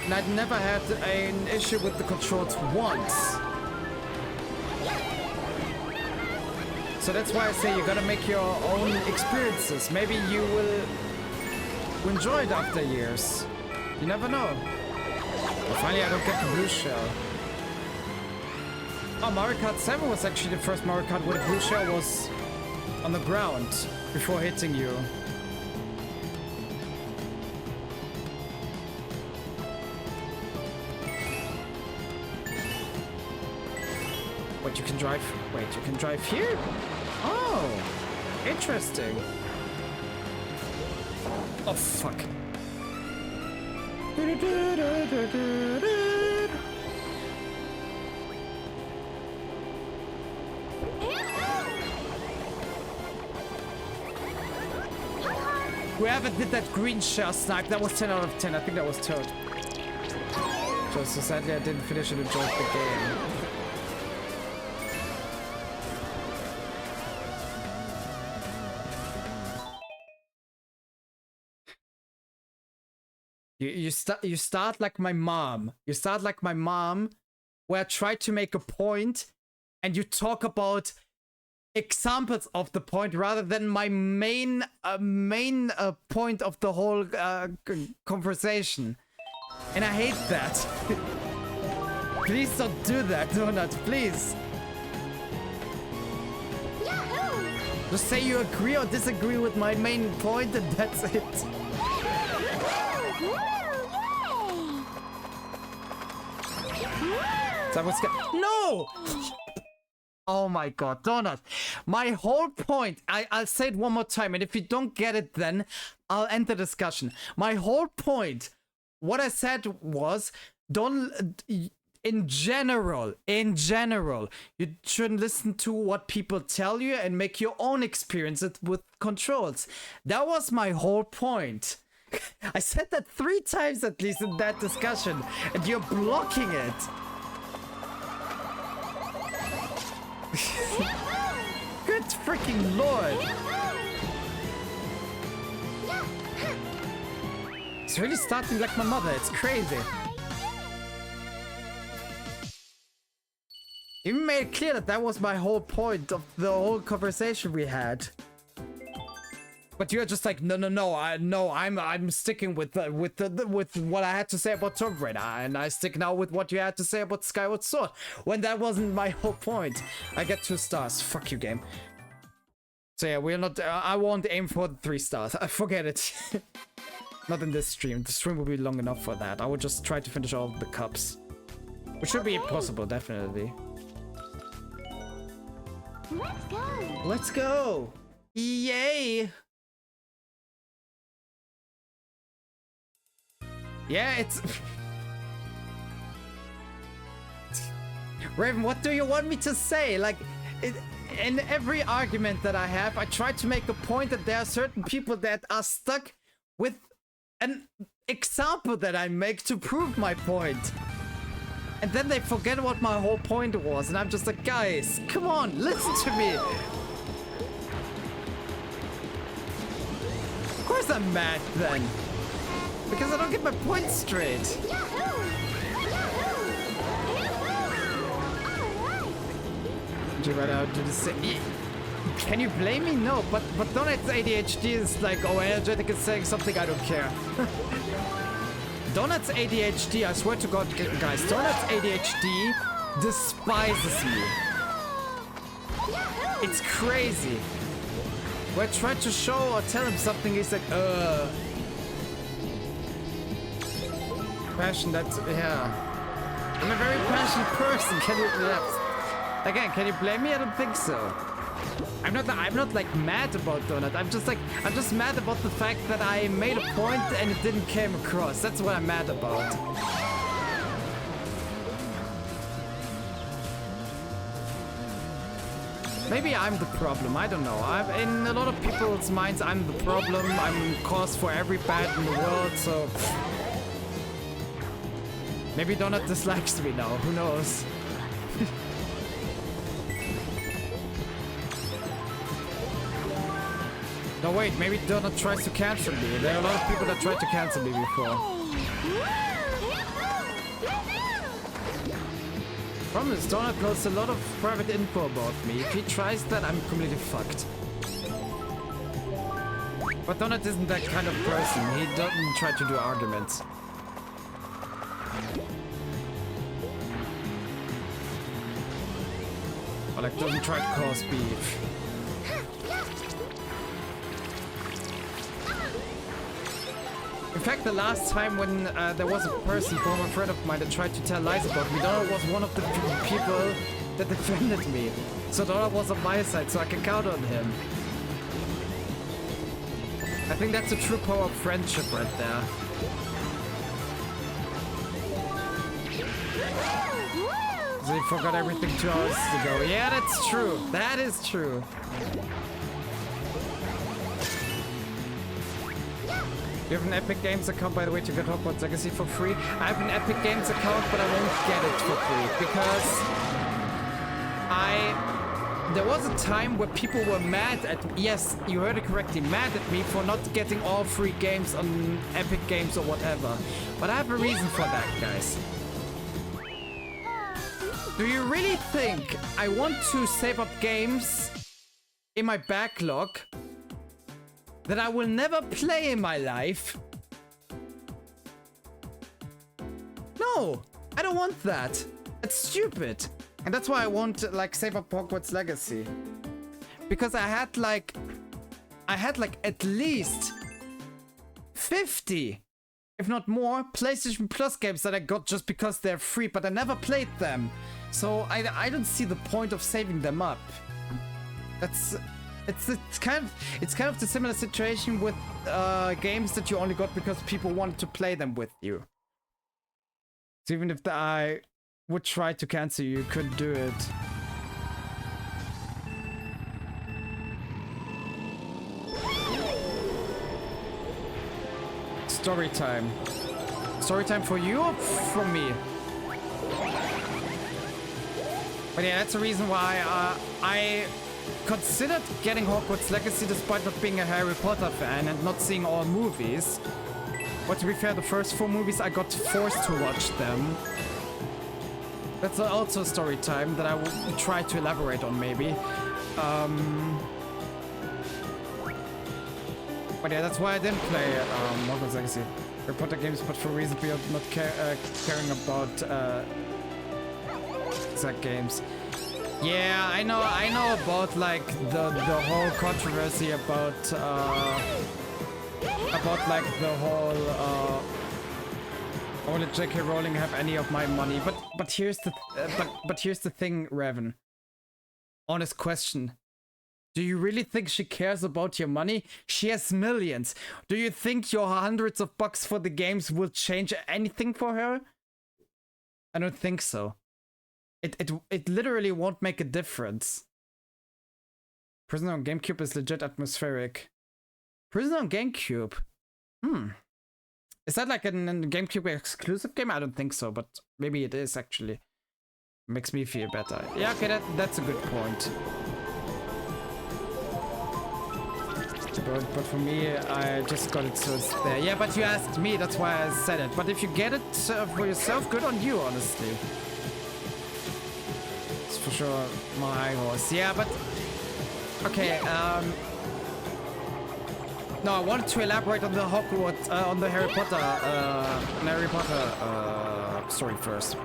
And I'd never had an issue with the controls once. So that's why I say you gotta make your own experiences. Maybe you will enjoy it after years. You never know. Well, finally, I don't get the blue shell. Oh, Mario Kart 7 was actually the first Mario Kart where the blue shell was on the ground before hitting you. Wait, you can drive... Wait, you can drive here? Oh, interesting. Oh, fuck. Whoever did that green shell snipe, that was 10 out of 10. I think that was Toad. Just so sadly I didn't finish and enjoy the game. You start like my mom. You start like my mom, where I try to make a point, and you talk about examples of the point rather than my main point of the whole conversation. And I hate that. Please don't do that, Donut. Please. Yahoo! Just say you agree or disagree with my main point, and that's it. That was no! Oh my god, Donut. My whole point, I'll say it one more time, and if you don't get it then, I'll end the discussion. My whole point, what I said was, in general, you shouldn't listen to what people tell you and make your own experiences with controls. That was my whole point. I said that 3 times at least in that discussion, and you're blocking it. Good freaking lord. It's really starting like my mother. It's crazy. Even made it clear that that was my whole point of the whole conversation we had. But you're just like, no, I'm sticking with what I had to say about Tomb Raider, and I stick now with what you had to say about Skyward Sword, when that wasn't my whole point. I get 2 stars. Fuck you, game. So yeah, we're not. I won't aim for the 3 stars. Forget it. Not in this stream. The stream will be long enough for that. I will just try to finish all the cups, which should be possible, definitely. Let's go. Let's go! Yay! Yeah, it's... Raven, what do you want me to say? Like, in every argument that I have, I try to make a point that there are certain people that are stuck with an example that I make to prove my point. And then they forget what my whole point was, and I'm just like, guys, come on, listen to me. Of course I'm mad then. Because I don't get my point straight. Do you right out do the same? Can you blame me? No, but Donut's ADHD is like, oh, energetic is saying something, I don't care. Donut's ADHD, I swear to God, guys, Donut's ADHD despises me. It's crazy. When I try to show or tell him something, he's like, Passion, that's, yeah. I'm a very passionate person. Can you, again, can you blame me? I don't think so. I'm not like mad about Donut. I'm just mad about the fact that I made a point and it didn't came across. That's what I'm mad about. Maybe I'm the problem. I don't know. In a lot of people's minds, I'm the problem. I'm cause for every bad in the world. So maybe Donut dislikes me now. Who knows? No, wait, maybe Donut tries to cancel me. There are a lot of people that tried to cancel me before. Problem is, Donut knows a lot of private info about me. If he tries that, I'm completely fucked. But Donut isn't that kind of person. He doesn't try to do arguments. Or like, doesn't try to cause beef. In fact, the last time when there was a person, former friend of mine, that tried to tell lies about me, Donald was one of the people that defended me. So Donald was on my side, so I can count on him. I think that's the true power of friendship right there. So he forgot everything 2 hours ago. Yeah, that's true. That is true. You have an Epic Games account, by the way, to get Hogwarts Legacy for free. I have an Epic Games account, but I won't get it for free because there was a time where people were mad at me. Yes, you heard it correctly, mad at me for not getting all free games on Epic Games or whatever. But I have a reason for that, guys. Do you really think I want to save up games in my backlog that I will never play in my life? No, I don't want that. That's stupid. And that's why I want to like save up Hogwarts Legacy. Because I had like at least 50, if not more, PlayStation Plus games that I got just because they're free, but I never played them. So I don't see the point of saving them up. It's kind of the similar situation with games that you only got because people wanted to play them with you. So even if I would try to cancel you, you couldn't do it. Story time. Story time for you or for me? But yeah, that's the reason why I considered getting Hogwarts Legacy despite not being a Harry Potter fan and not seeing all movies. But to be fair, the first 4 movies I got forced to watch them. That's also a story time that I will try to elaborate on maybe. But yeah, that's why I didn't play Hogwarts Legacy. Harry Potter games, but for reasons beyond not caring about exact games. Yeah, I know about like the whole controversy about like the whole why did J.K. Rowling have any of my money? But here's the thing, Raven. Honest question. Do you really think she cares about your money? She has millions. Do you think your hundreds of bucks for the games will change anything for her? I don't think so. It literally won't make a difference. Prisoner on GameCube is legit atmospheric. Prisoner on GameCube? Is that like a GameCube exclusive game? I don't think so, but maybe it is actually. Makes me feel better. Yeah, okay, that's a good point. But for me, I just got it so it's there. Yeah, but you asked me, that's why I said it. But if you get it for yourself, good on you, honestly. It's for sure my horse. Yeah, but Okay, no, I wanted to elaborate on the Hogwarts, on the Harry Potter story first.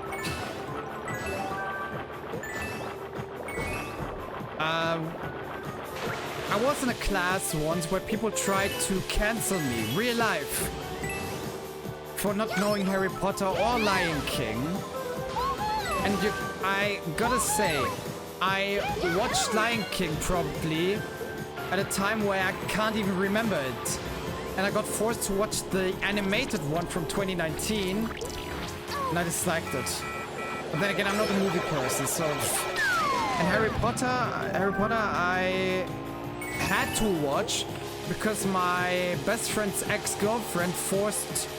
I was in a class once where people tried to cancel me, real life, for not knowing Harry Potter or Lion King. And I gotta say, I watched Lion King probably at a time where I can't even remember it. And I got forced to watch the animated one from 2019, and I disliked it. But then again, I'm not a movie person, so... And Harry Potter, I had to watch because my best friend's ex-girlfriend forced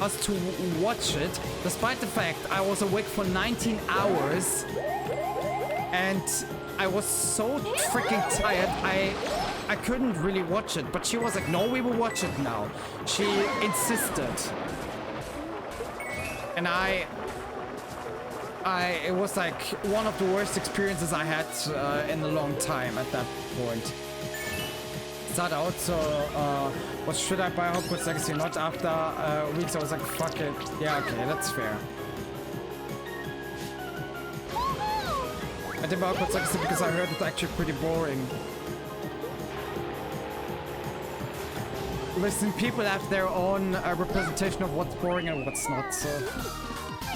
us to watch it, despite the fact I was awake for 19 hours and I was so freaking tired, I couldn't really watch it. But she was like, no, we will watch it now. She insisted. And it was like one of the worst experiences I had in a long time at that point. Start out, so what should I buy Hogwarts Legacy? Not after weeks. I was like, fuck it. Yeah, okay, that's fair. I did buy Hogwarts Legacy because I heard it's actually pretty boring. Listen, people have their own representation of what's boring and what's not, so...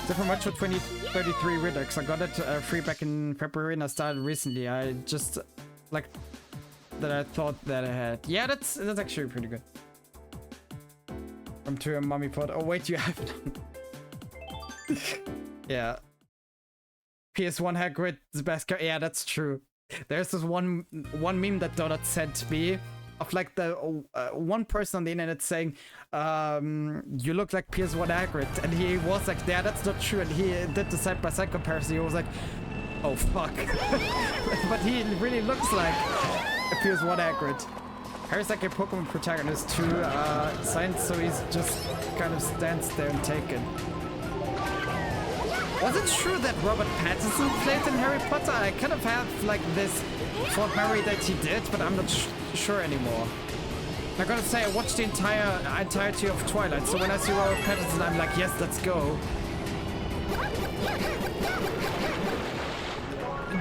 Different much for 2033 Redux. I got it free back in February and I started recently. I just like that I thought that I had. Yeah, that's actually pretty good. From to a mummy pod. Oh wait, you have yeah. PS1 Hagrid the best guy. Yeah, that's true. There's this one meme that Donut sent me of like the one person on the internet saying, you look like PS1 Hagrid, and he was like, yeah, that's not true, and he did the side-by-side comparison. He was like, oh fuck. But he really looks like a PS1 Hagrid. Harry's like a Pokemon protagonist too, science, so he's just kind of stands there and taken. Was it true that Robert Pattinson played in Harry Potter? I kind of have like this thought memory that he did, but I'm not sure anymore. I gotta say, I watched the entirety of Twilight, so when I see Robert Pattinson, I'm like, yes, let's go.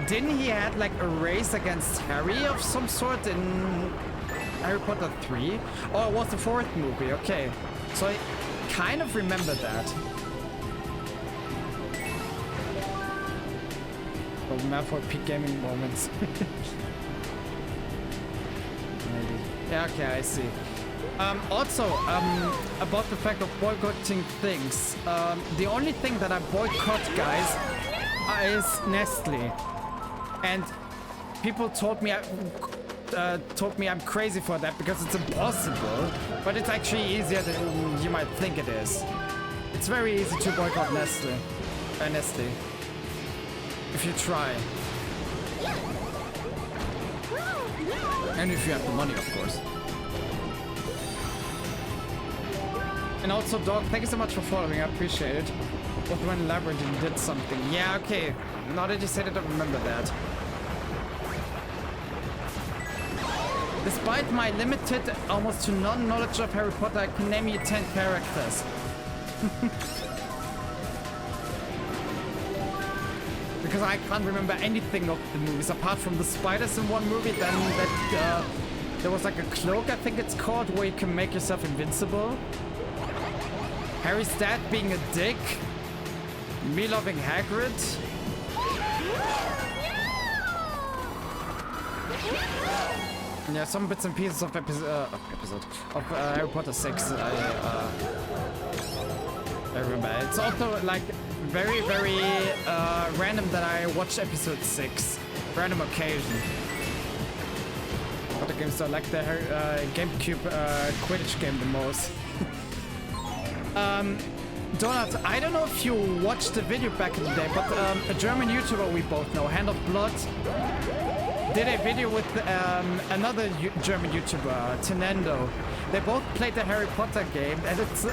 Didn't he had like a race against Harry of some sort in Harry Potter 3? Oh, it was the 4th movie, okay. So I kind of remember that. Oh, Malfoy peak gaming moments. Maybe. Yeah, okay, I see. Also, about the fact of boycotting things. The only thing that I boycott, guys, is Nestle. And people told me I'm crazy for that because it's impossible. But it's actually easier than you might think it is. It's very easy to boycott Nestle. Nestle. If you try. And if you have the money, of course. And also, Dog, thank you so much for following. I appreciate it. But when Labyrinth did something. Yeah, okay. Now that you said it, I remember that. Despite my limited, almost to non-knowledge of Harry Potter, I can name you 10 characters. Because I can't remember anything of the movies apart from the spiders in one movie. Then that there was like a cloak, I think it's called, where you can make yourself invincible. Harry's dad being a dick. Me loving Hagrid. Yeah, some bits and pieces of Harry Potter 6. I remember. It's also like very, very random that I watched episode 6. Random occasion. What the games do I like the GameCube Quidditch game the most? Donut, I don't know if you watched the video back in the day, but a German YouTuber we both know, Hand of Blood, did a video with another German YouTuber, Tenendo. They both played the Harry Potter game, and it's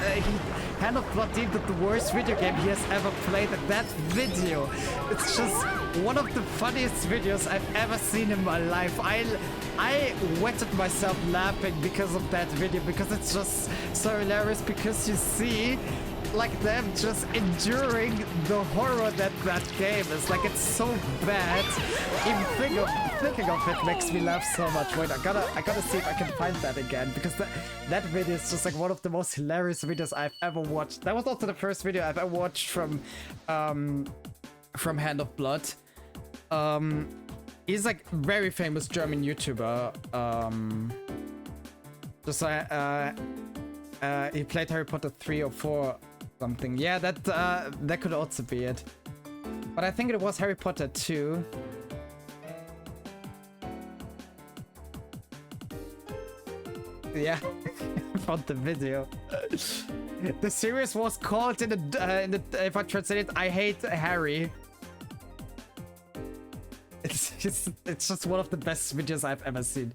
Hand of Blood deemed it the worst video game he has ever played. And that video, it's just one of the funniest videos I've ever seen in my life. I wetted myself laughing because of that video, because it's just so hilarious, because you see like them just enduring the horror that game is. Like, it's so bad. Even thinking of it makes me laugh so much. Wait, I gotta see if I can find that again, because that video is just like one of the most hilarious videos I've ever watched. That was also the first video I've ever watched from Hand of Blood. He's like very famous German YouTuber. He played Harry Potter 3 or 4 something. Yeah, that could also be it. But I think it was Harry Potter 2. Yeah, I found the video. The series was called in the if I translate it, I Hate Harry. It's just one of the best videos I've ever seen.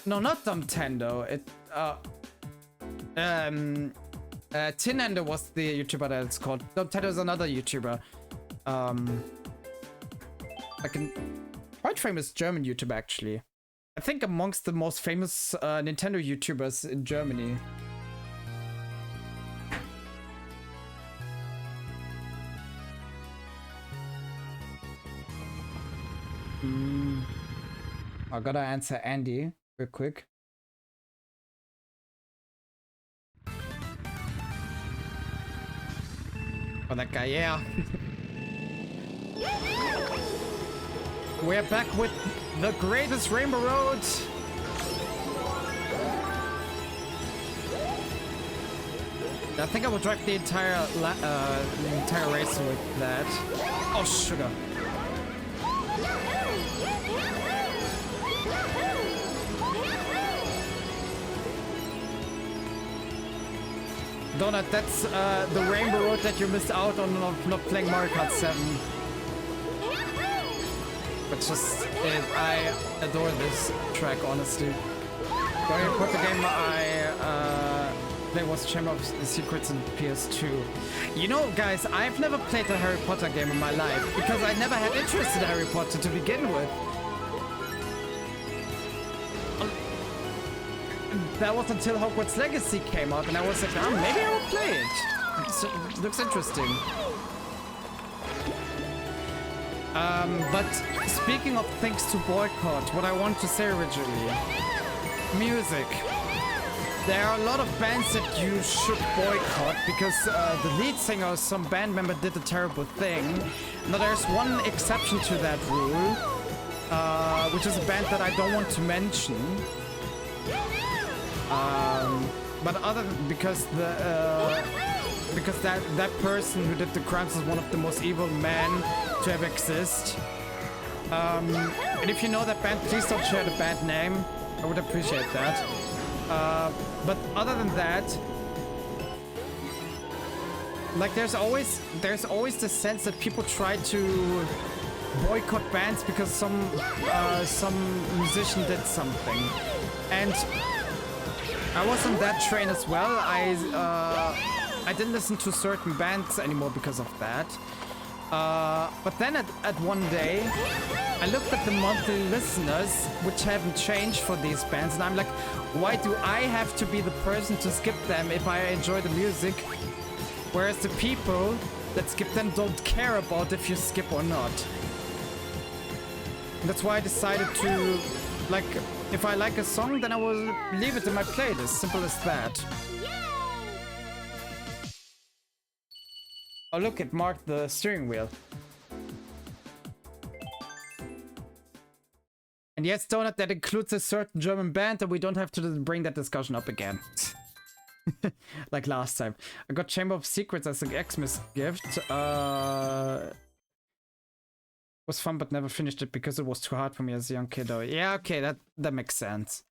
No, not Dumbtendo. Tinendo was the YouTuber that it's called. Dumbtendo is another YouTuber. Like a quite famous German YouTuber, actually. I think amongst the most famous Nintendo YouTubers in Germany. I gotta answer Andy real quick. Oh, that guy, yeah. We're back with the greatest Rainbow Road. I think I will drive the entire race with that. Oh, sugar. Donut, that's the Rainbow Road that you missed out on not playing Mario Kart 7. But just, I adore this track, honestly. The Harry Potter game I played was Chamber of Secrets in PS2. You know, guys, I've never played a Harry Potter game in my life because I never had interest in Harry Potter to begin with. That was until Hogwarts Legacy came out, and I was like, oh, maybe I will play it. It looks interesting. But speaking of things to boycott, what I want to say originally, music. There are a lot of bands that you should boycott because the lead singer or some band member did a terrible thing. Now there's one exception to that rule, which is a band that I don't want to mention. But other than because that person who did the crimes is one of the most evil men to ever exist. And if you know that band, please don't share the band name. I would appreciate that. But other than that, like there's always the sense that people try to boycott bands because some musician did something, and I was on that train as well. I didn't listen to certain bands anymore because of that. But then at one day, I looked at the monthly listeners, which haven't changed for these bands, and I'm like, why do I have to be the person to skip them if I enjoy the music? Whereas the people that skip them don't care about if you skip or not. And that's why I decided to, like, if I like a song, then I will leave it in my playlist. Simple as that. Oh, look, it marked the steering wheel. And yes, Donut, that includes a certain German band, and we don't have to bring that discussion up again. Like last time. I got Chamber of Secrets as an Xmas gift. Was fun, but never finished it because it was too hard for me as a young kid. Yeah, okay, that makes sense.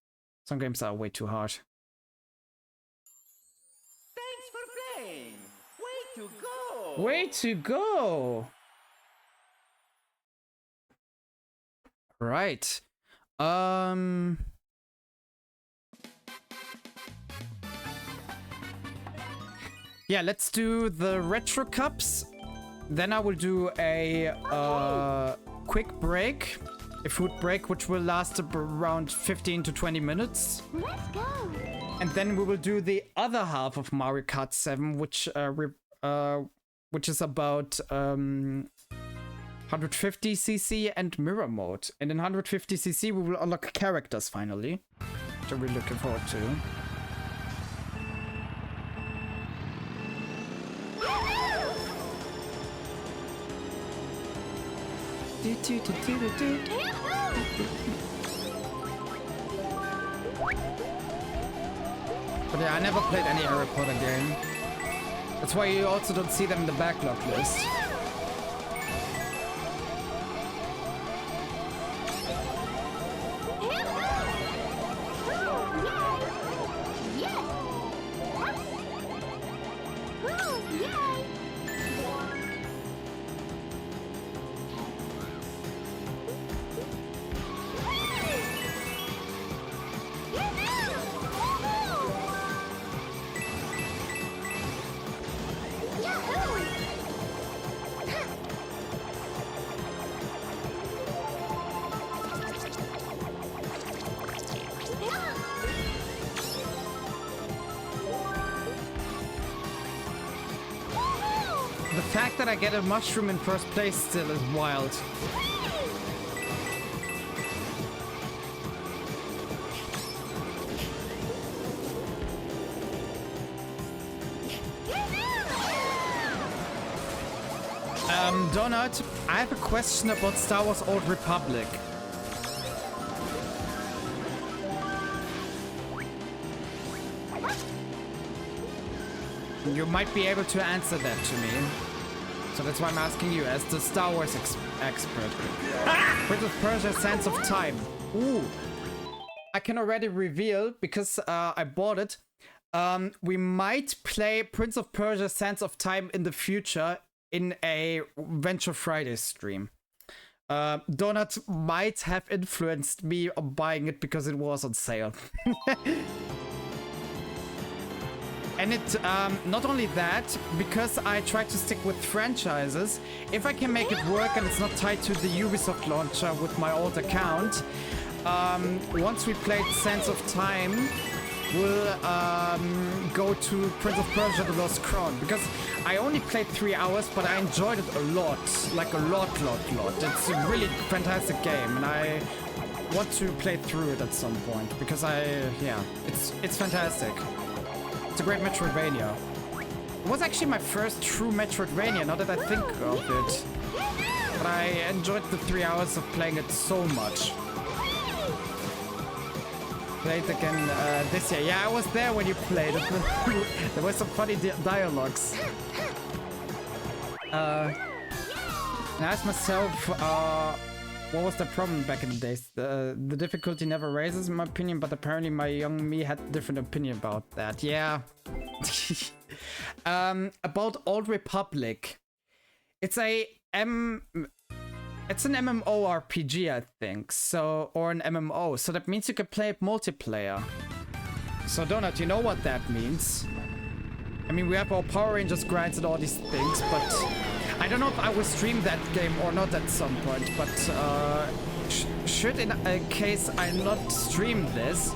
Some games are way too hard. Thanks for playing. Way to go. Way to go! Right. Yeah, let's do the retro cups. Then I will do a quick break, a food break, which will last around 15 to 20 minutes. Let's go. And then we will do the other half of Mario Kart 7, which is about 150cc and mirror mode. And in 150cc, we will unlock characters finally, which I'm really looking forward to. But yeah, I never played any Harry Potter game. That's why you also don't see them in the backlog list. The fact that I get a mushroom in first place still is wild. Donut, I have a question about Star Wars Old Republic. You might be able to answer that to me. So that's why I'm asking you as the Star Wars expert. Prince of Persia Sands of Time. Ooh. I can already reveal, because I bought it, we might play Prince of Persia Sands of Time in the future in a Venture Friday stream. Donut might have influenced me on buying it because it was on sale. And it, not only that, because I try to stick with franchises, if I can make it work and it's not tied to the Ubisoft launcher with my old account, once we played Sands of Time, we'll go to Prince of Persia The Lost Crown, because I only played 3 hours, but I enjoyed it a lot, like a lot. It's a really fantastic game, and I want to play through it at some point, because it's fantastic. It's a great Metroidvania. It was actually my first true Metroidvania, now that I think of it. But I enjoyed the 3 hours of playing it so much. Played again this year. Yeah, I was there when you played it. There were some funny dialogues. I asked myself, what was the problem back in the days? The difficulty never raises, in my opinion, but apparently my young me had a different opinion about that. Yeah. About Old Republic. It's an MMORPG, I think, so, or an MMO, so that means you can play it multiplayer. So Donut, you know what that means. I mean, we have our Power Rangers grinds and all these things, but I don't know if I will stream that game or not at some point, but should in case I not stream this,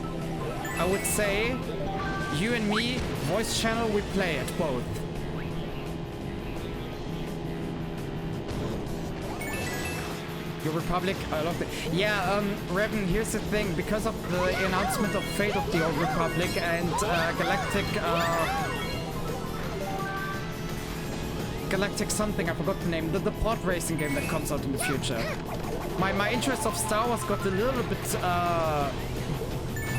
I would say you and me, voice channel, we play it both. Your Republic, I love it. Yeah, Revan, here's the thing. Because of the announcement of Fate of the Old Republic and Galactic something, I forgot the name, the pod racing game that comes out in the future. My interest of Star Wars got a little bit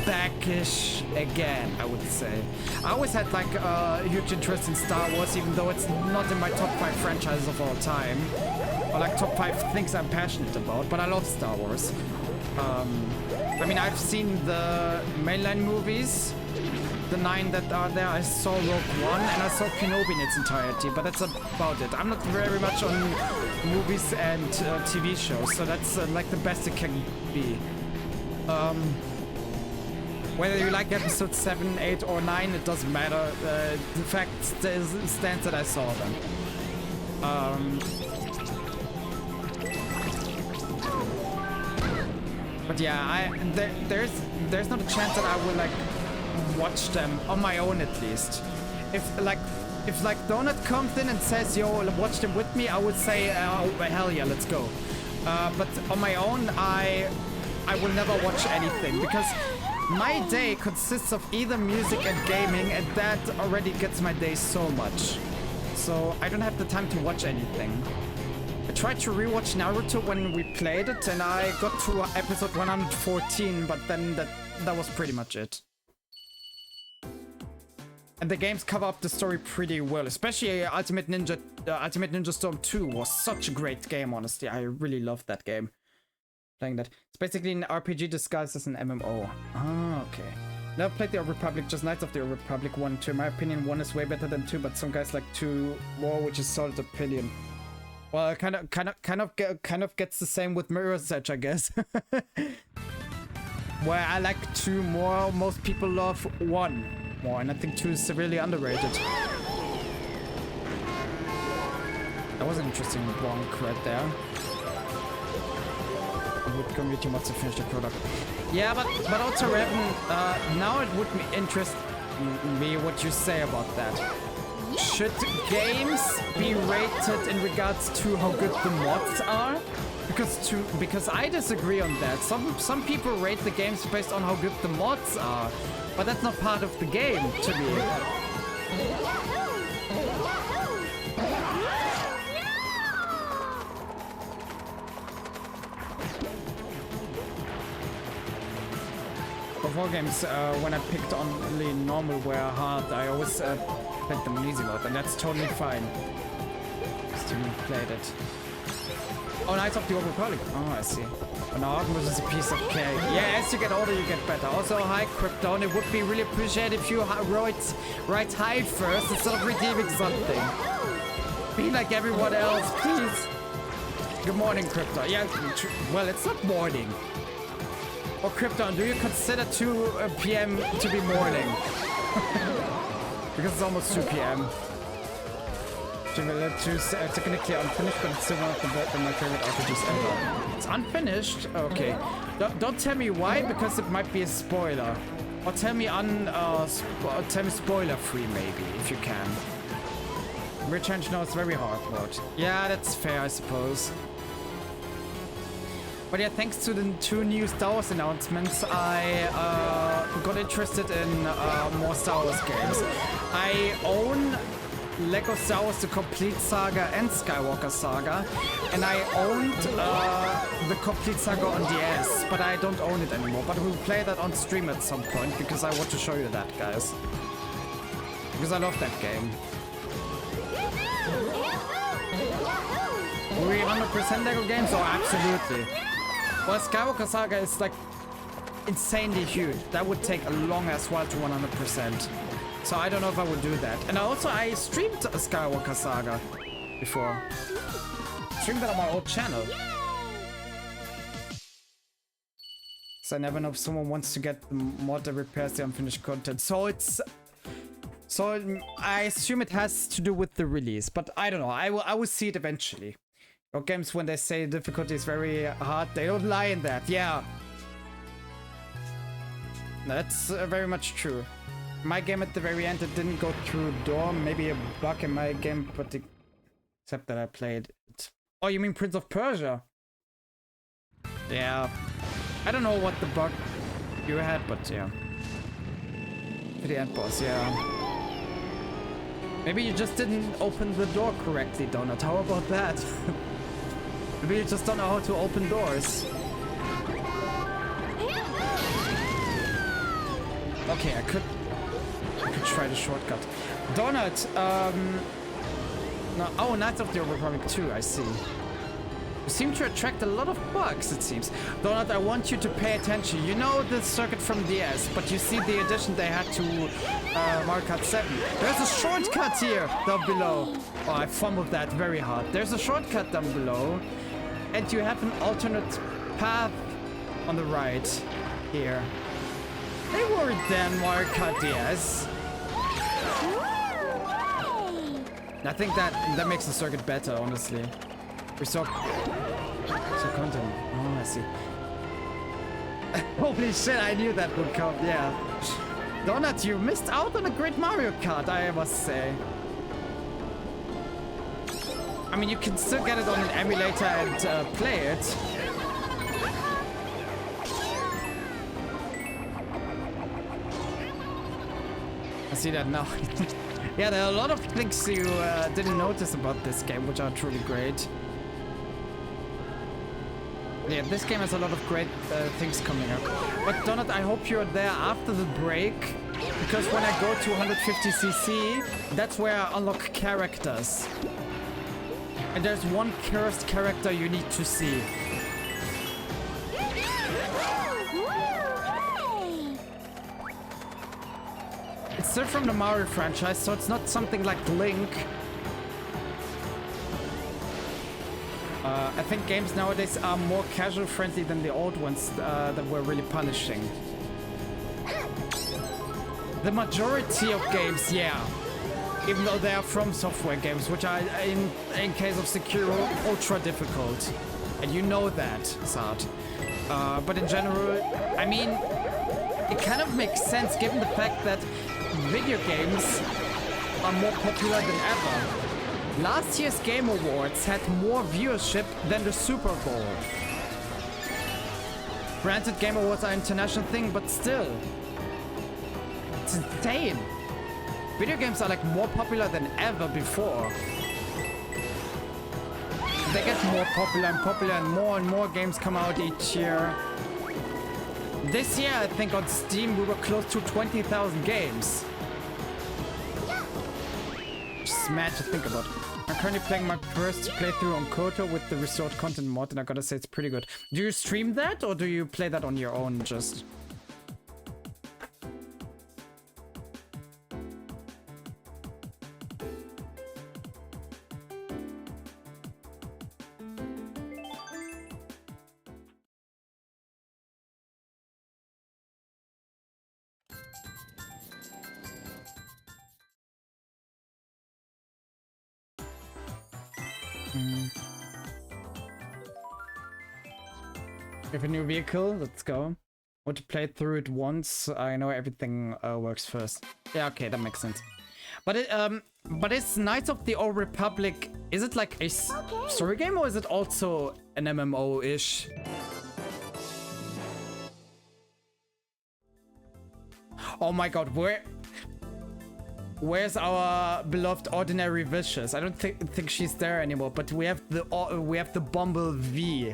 backish again, I would say. I always had like a huge interest in Star Wars, even though it's not in my top 5 franchises of all time. Or like top 5 things I'm passionate about, but I love Star Wars. I mean, I've seen the mainline movies, the 9 that are there. I saw Rogue One and I saw Kenobi in its entirety, but that's about it. I'm not very much on movies and TV shows, so that's like the best it can be. Whether you like episode 7, 8, or 9, it doesn't matter. The fact stands that I saw them. But yeah, there's not a chance that I will like watch them on my own at least. If Donut comes in and says, "Yo, watch them with me," I would say, "Oh, hell yeah, let's go." But on my own, I will never watch anything because my day consists of either music and gaming, and that already gets my day so much. So I don't have the time to watch anything. I tried to rewatch Naruto when we played it, and I got to episode 114, but then that was pretty much it. And the games cover up the story pretty well, especially Ultimate Ninja Storm 2 was such a great game, honestly. I really loved that game. Playing that. It's basically an RPG disguised as an MMO. Ah, okay. Never played the Old Republic, just Knights of the Old Republic 1 and 2. In my opinion, 1 is way better than 2, but some guys like 2 more, which is solid opinion. Well, kind of gets the same with Mirror's Edge, I guess. Where I like 2 more, most people love 1 more, and I think 2 is severely underrated. That was an interesting bonk right there. Would community mods to finish the product. Yeah, but also Revan, now it would interest me what you say about that. Should games be rated in regards to how good the mods are? Because I disagree on that. Some people rate the games based on how good the mods are, but that's not part of the game to me. Before games, when I picked only normal were hard, I always played them on easy mode, and that's totally fine. Still played it. Oh, Knights of the Old Republic. Oh, I see. But now Arkham is a piece of cake. Yeah, as you get older, you get better. Also, hi, Krypton. It would be really appreciated if you write hi first instead of redeeming something. Be like everyone else, please. Good morning, Krypton. Yeah, well, it's not morning. Oh, Krypton, do you consider 2 p.m. to be morning? Because it's almost 2 p.m. Technically unfinished, but it's still one of my favorite RPGs ever. It's unfinished? Okay. Don't tell me why, because it might be a spoiler. Or tell me spoiler-free, maybe, if you can. Rechange now is very hard mode. Yeah, that's fair, I suppose. But yeah, thanks to the 2 new Star Wars announcements, I got interested in more Star Wars games. I own Lego Star Wars The Complete Saga and Skywalker Saga, and I owned the Complete Saga on DS, but I don't own it anymore. But we'll play that on stream at some point, because I want to show you that, guys. Because I love that game. Were we 100% Lego games? Oh, absolutely. Well, Skywalker Saga is like insanely huge. That would take a long ass while to 100%. So I don't know if I would do that. And I streamed a Skywalker Saga before. Streamed that on my old channel. So I never know if someone wants to get the mod that repairs the unfinished content. So I assume it has to do with the release, but I don't know. I will see it eventually. Or games, when they say difficulty is very hard, they don't lie in that. Yeah. That's very much true. My game at the very end, it didn't go through a door. Maybe a bug in my game, but except that I played it. Oh, you mean Prince of Persia? Yeah. I don't know what the bug you had, but yeah. For the end boss, yeah. Maybe you just didn't open the door correctly, Donut. How about that? Maybe you just don't know how to open doors. Okay, I could try the shortcut. Donut, no, oh, Knights of the Old Republic 2, I see. You seem to attract a lot of bugs, it seems. Donut, I want you to pay attention. You know the circuit from DS, but you see the addition they had to Mario Kart 7. There's a shortcut here down below. Oh, I fumbled that very hard. There's a shortcut down below, and you have an alternate path on the right here. They weren't then Mario Kart DS. I think that makes the circuit better, honestly. We saw content. Oh, I see. Holy shit, I knew that would come, yeah. Donut, you missed out on a great Mario Kart, I must say. I mean, you can still get it on an emulator and play it. I see that now. Yeah, there are a lot of things you didn't notice about this game, which are truly great. Yeah, this game has a lot of great things coming up. But Donut, I hope you're there after the break, because when I go to 150cc, that's where I unlock characters. And there's one cursed character you need to see. It's still from the Mario franchise, so it's not something like Link. I think games nowadays are more casual friendly than the old ones that were really punishing. The majority of games, yeah. Even though they are from software games, which are, in case of Sekiro, ultra difficult. And you know that, Sad. But in general, I mean, it kind of makes sense given the fact that video games are more popular than ever. Last year's Game Awards had more viewership than the Super Bowl. Granted, Game Awards are an international thing, but still. It's insane. Video games are like more popular than ever before. They get more popular and more games come out each year. This year, I think on Steam, we were close to 20,000 games. Just mad to think about. I'm currently playing my first playthrough on Koto with the restored content mod, and I gotta say it's pretty good. Do you stream that, or do you play that on your own just? We have a new vehicle, let's go. Want to play through it once, I know everything works first. Yeah, okay, that makes sense. But it's Knights of the Old Republic, is it like a story game or is it also an MMO-ish? Oh my god, where's our beloved Ordinary Vicious? I don't think she's there anymore, but we have the Bumblebee.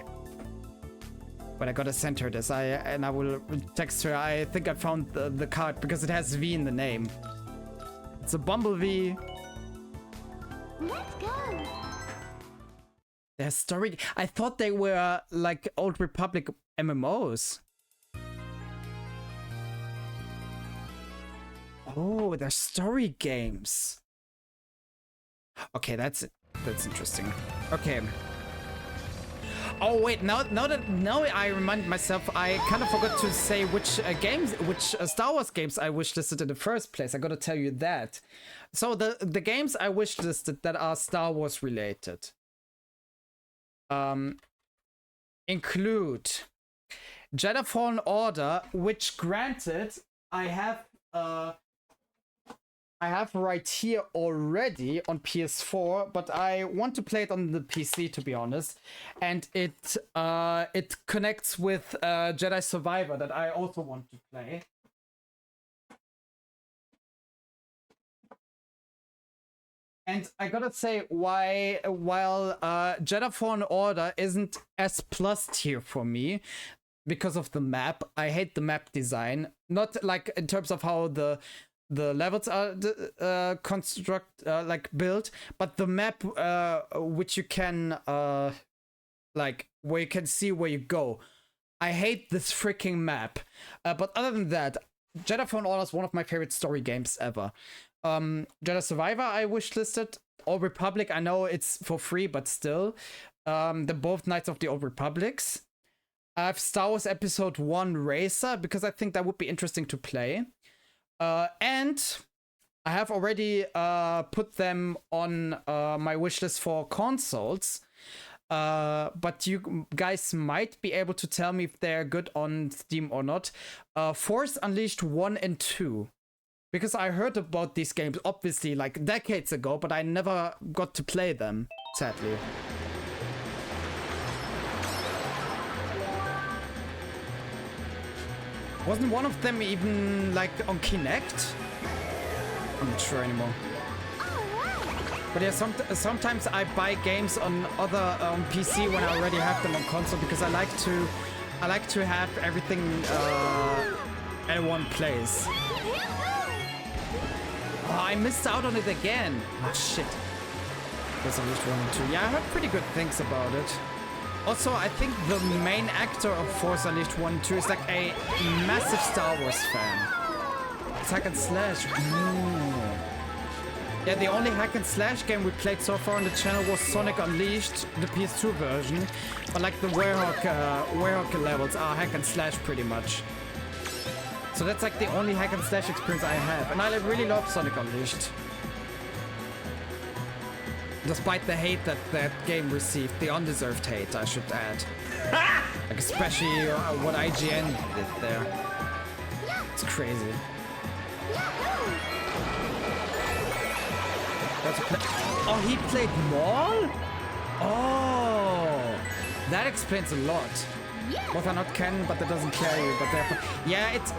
But I gotta send her this. I will text her. I think I found the card because it has V in the name. It's a Bumblebee. Let's go. They're story. I thought they were like Old Republic MMOs. Oh, they're story games. Okay, that's interesting. Okay. Oh wait, now I remind myself, I kind of forgot to say which Star Wars games I wishlisted in the first place. I gotta tell you that. So the games I wishlisted that are Star Wars related include Jedi Fallen Order, which granted I have right here already on PS4, but I want to play it on the PC, to be honest. And it connects with Jedi Survivor that I also want to play. And I gotta say, while Jedi Fallen Order isn't S plus tier for me because of the map, I hate the map design. Not like in terms of how the levels are built, but the map which you can like where you can see where you go. I hate this freaking map. But other than that, Jedi Fallen Order is one of my favorite story games ever. Jedi Survivor I wishlisted. Old Republic, I know it's for free, but still. The both Knights of the Old Republics. I have Star Wars Episode 1 Racer, because I think that would be interesting to play. And I have already put them on my wishlist for consoles. But you guys might be able to tell me if they're good on Steam or not. Force Unleashed 1 and 2. Because I heard about these games, obviously, like decades ago, but I never got to play them, sadly. Wasn't one of them even, like, on Kinect? I'm not sure anymore. But yeah, sometimes I buy games on other PC when I already have them on console, because I like to have everything at one place. Oh, I missed out on it again. Oh shit. Guess I just 1 and 2. Yeah, I heard pretty good things about it. Also, I think the main actor of Force Unleashed 1 and 2 is like a massive Star Wars fan. It's hack and slash. Yeah, the only hack and slash game we played so far on the channel was Sonic Unleashed, the PS2 version. But like the Werehog levels are hack and slash pretty much. So that's like the only hack and slash experience I have. And I really love Sonic Unleashed. Despite the hate that that game received, the undeserved hate, I should add. Like especially what IGN did there. It's crazy. Oh, he played Maul? Oh, that explains a lot. Both are not canon, but that doesn't carry you. But therefore, yeah, it's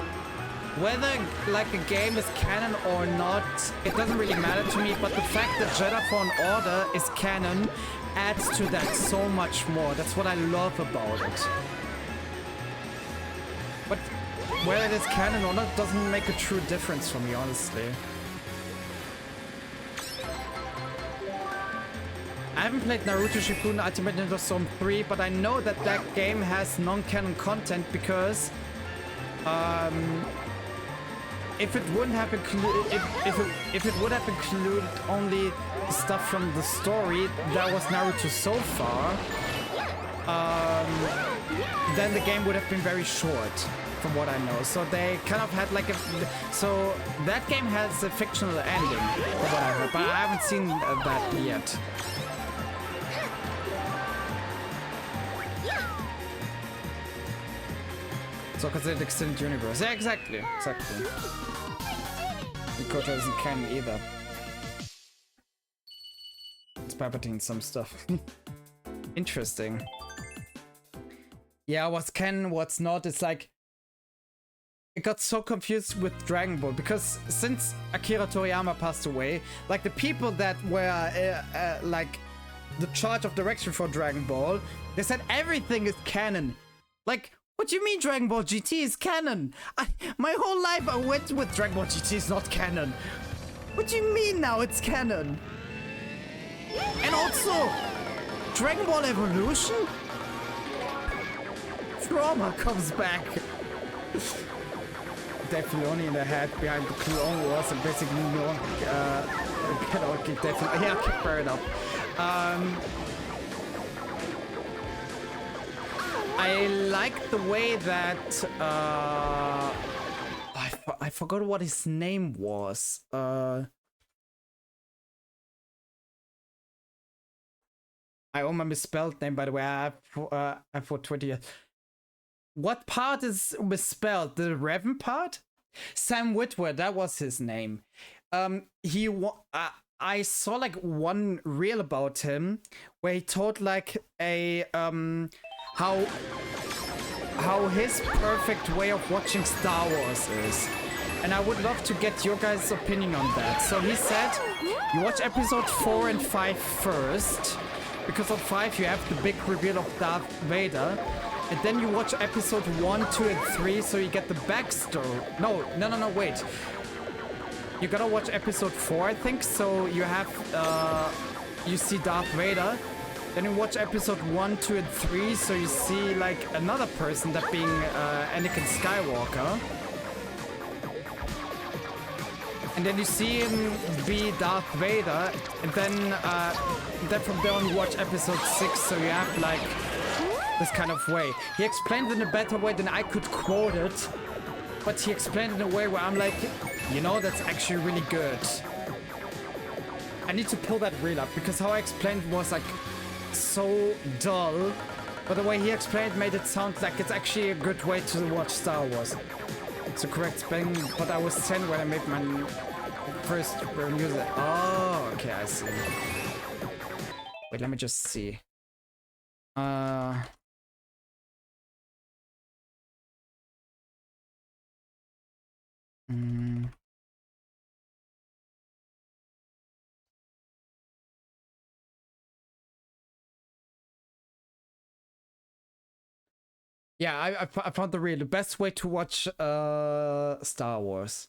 whether like a game is canon or not, it doesn't really matter to me. But the fact that Jedi Fallen Order is canon adds to that so much more. That's what I love about it. But whether it is canon or not doesn't make a true difference for me, honestly. I haven't played Naruto Shippuden Ultimate Ninja Storm 3, but I know that that game has non-canon content because if it wouldn't have included if it would have included only stuff from the story that was Naruto so far, then the game would have been very short, from what I know. So they kind of had like so that game has a fictional ending, from what I heard, but I haven't seen that yet. So considered extended universe. Yeah, exactly. Dakota isn't canon either. It's Palpatine some stuff. Interesting. Yeah, what's canon, what's not. It's like it got so confused with Dragon Ball because since Akira Toriyama passed away, like the people that were like the charge of direction for Dragon Ball, they said everything is canon. Like, what do you mean Dragon Ball GT is canon? My whole life I went with Dragon Ball GT is not canon. What do you mean now it's canon? And also, Dragon Ball Evolution? Trauma comes back. Dave Filoni in the head behind the Clone Wars and basically no one okay, definitely, yeah, okay, fair enough. I like the way that I forgot what his name was. I own my misspelled name, by the way. I have for 20 years. What part is misspelled? The Revan part? Sam Witwer, that was his name. I saw like one reel about him where he told like a how his perfect way of watching Star Wars is. And I would love to get your guys' opinion on that. So he said, you watch episode 4 and 5 first, because on 5 you have the big reveal of Darth Vader. And then you watch episode 1, 2, and 3, so you get the backstory. No, wait. You gotta watch episode 4, I think, so you have, you see Darth Vader. Then you watch episode 1, 2, and 3, so you see like another person, that being Anakin Skywalker. And then you see him be Darth Vader, and then from there on you watch episode 6, so you have like this kind of way. He explained it in a better way than I could quote it, but he explained it in a way where I'm like, you know, that's actually really good. I need to pull that reel up, because how I explained it was like so dull, but the way he explained made it sound like it's actually a good way to watch Star Wars. It's a correct spelling, but I was 10 when I made my first music. Oh, okay, I see. Wait, let me just see. Yeah, I found the reel. The best way to watch Star Wars.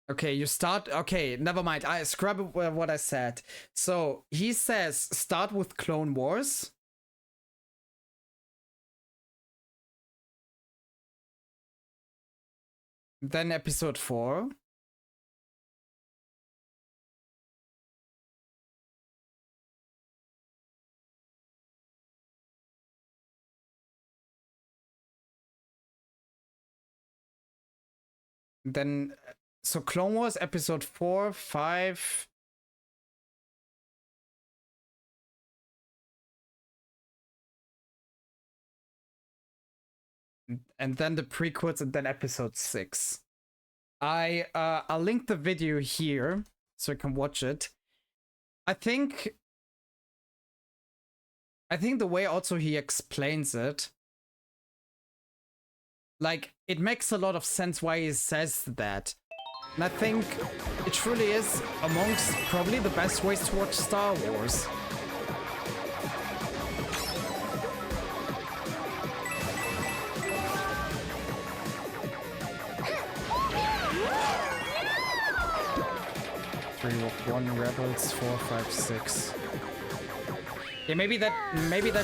Okay, you start. Okay, never mind. I scrub what I said. So he says start with Clone Wars. Then episode 4. Then, so Clone Wars episode 4, 5. And then the prequels, and then episode 6. I'll link the video here so you can watch it. I think the way also he explains it, like, it makes a lot of sense why he says that. And I think it truly is amongst probably the best ways to watch Star Wars. Three, 1 Rebels, 4, 5, 6. Yeah, maybe that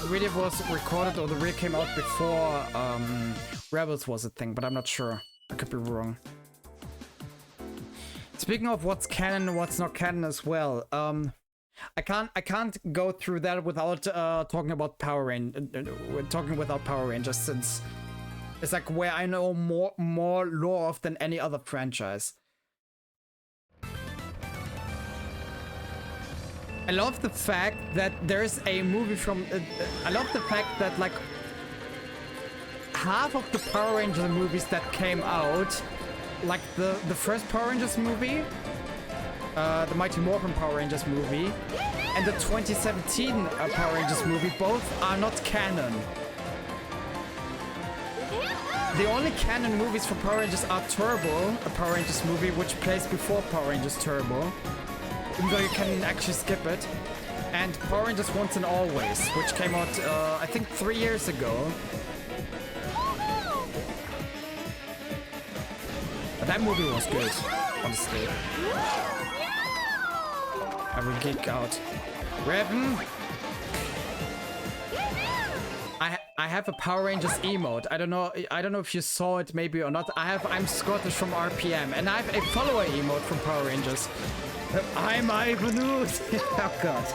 video was recorded, or the reel came out before Rebels was a thing, but I'm not sure. I could be wrong. Speaking of what's canon and what's not canon as well, I can't go through that without talking about Power Rangers, since it's like where I know more lore of than any other franchise. I love the fact that there's a movie from. I love the fact that like half of the Power Rangers movies that came out, like the first Power Rangers movie, the Mighty Morphin Power Rangers movie, and the 2017 Power Rangers movie, both are not canon. The only canon movies for Power Rangers are Turbo, a Power Rangers movie which plays before Power Rangers Turbo, even though you can actually skip it, and Power Rangers Once and Always, which came out, I think 3 years ago. But that movie was good, honestly. I will geek out. Revan! I have a Power Rangers emote. I don't know if you saw it maybe or not. I'm Scottish from RPM, and I have a follower emote from Power Rangers. I'm Ivanus. Oh god.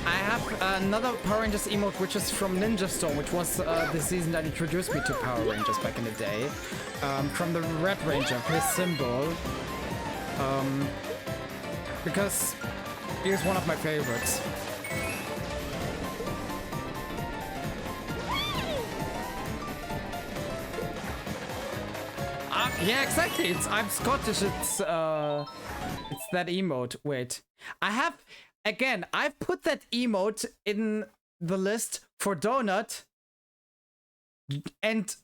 I have another Power Rangers emote which is from Ninja Storm, which was the season that introduced me to Power Rangers back in the day. From the Red Ranger, his symbol. Because he is one of my favorites. Yeah, exactly. I'm Scottish. It's that emote. Wait, I've put that emote in the list for Donut, and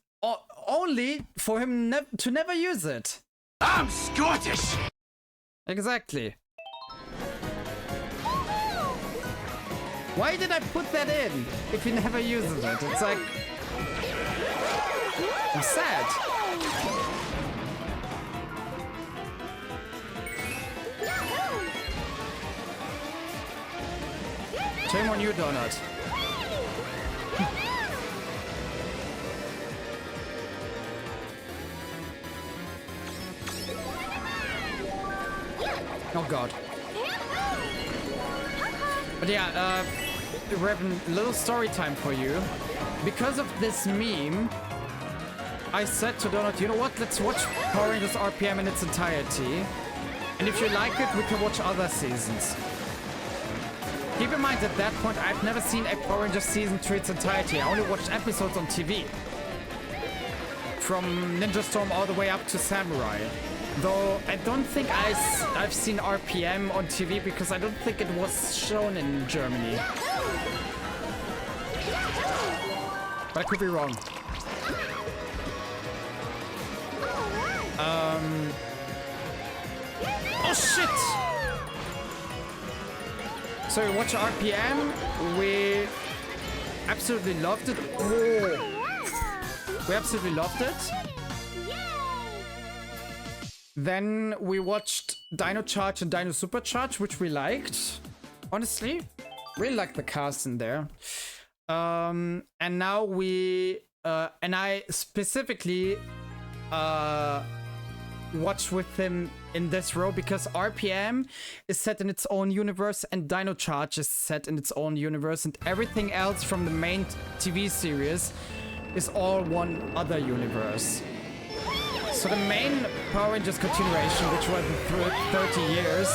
only for him to never use it. I'm Scottish. Exactly. Why did I put that in if he never uses it? It's like, I'm sad. Shame on you, Donut. Oh god. But yeah, we have a little story time for you. Because of this meme, I said to Donut, you know what, let's watch Power Rangers RPM in its entirety. And if you like it, we can watch other seasons. Keep in mind, at that point, I've never seen a Power Rangers season to its entirety. I only watched episodes on TV. From Ninja Storm all the way up to Samurai. Though I don't think I've seen RPM on TV because I don't think it was shown in Germany. But I could be wrong. Oh shit! So we watch RPM, we absolutely loved it. Oh. We absolutely loved it. Then we watched Dino Charge and Dino Supercharge, which we liked. Honestly, really liked the cast in there. And now we and I specifically watch with him in this row because RPM is set in its own universe and Dino Charge is set in its own universe, and everything else from the main TV series is all one other universe. So the main Power Rangers continuation, which was the 30 years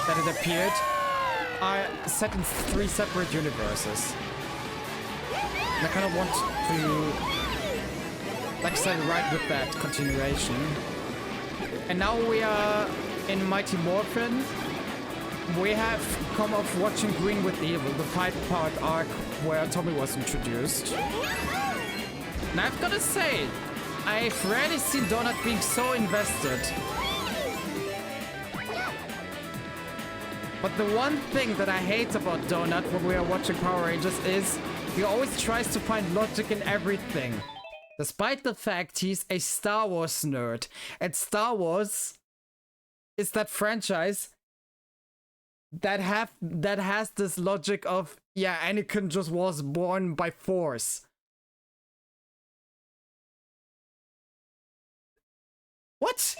that it appeared, are set in 3 separate universes. And I kind of want to, like I said, ride with that continuation. And now we are in Mighty Morphin. We have come off watching Green with Evil, the 5-part arc where Tommy was introduced. And I've got to say, I've rarely seen Donut being so invested. But the one thing that I hate about Donut when we are watching Power Rangers is he always tries to find logic in everything. Despite the fact he's a Star Wars nerd. And Star Wars is that franchise that has this logic of, yeah, Anakin just was born by force. What?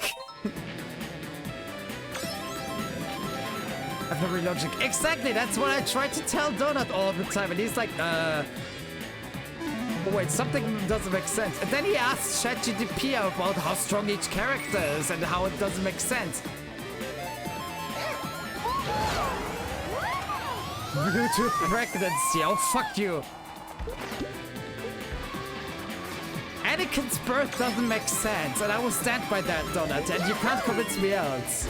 I've no real logic. Exactly, that's what I try to tell Donut all the time. And he's like, oh, wait, something doesn't make sense. And then he asks ChatGPT about how strong each character is and how it doesn't make sense. Bluetooth pregnancy, oh fuck you. Anakin's birth doesn't make sense, and I will stand by that, Donut, and you can't convince me else.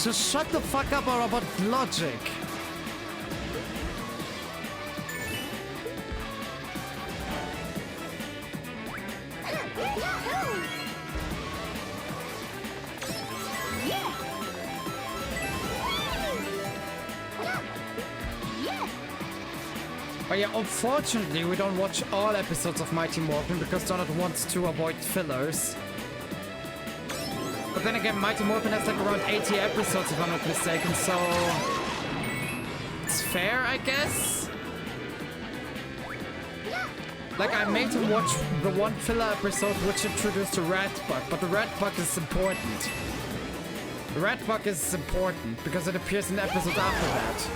Just shut the fuck up about logic. But yeah, unfortunately, we don't watch all episodes of Mighty Morphin because Donut wants to avoid fillers. But then again, Mighty Morphin has like around 80 episodes if I'm not mistaken, so it's fair, I guess. Like, I made him watch the one filler episode which introduced the rat bug, but the rat bug is important. The rat bug is important because it appears in the episode after that.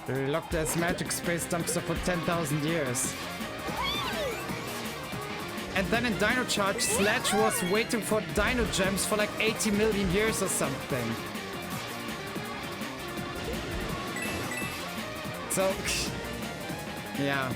They locked as magic space dumpster for 10,000 years. And then in Dino Charge, Sledge was waiting for Dino Gems for like 80 million years or something. So, yeah.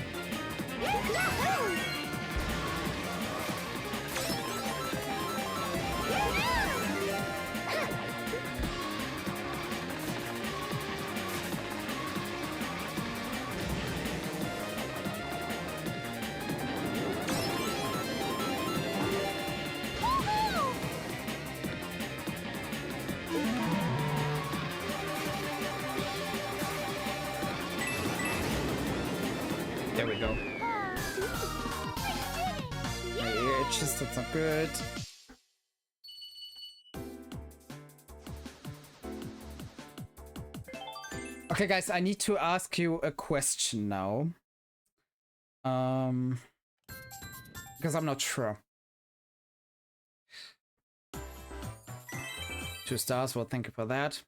go. It's just, that's not good. Okay, guys, I need to ask you a question now. Because I'm not sure. 2 stars, well, thank you for that.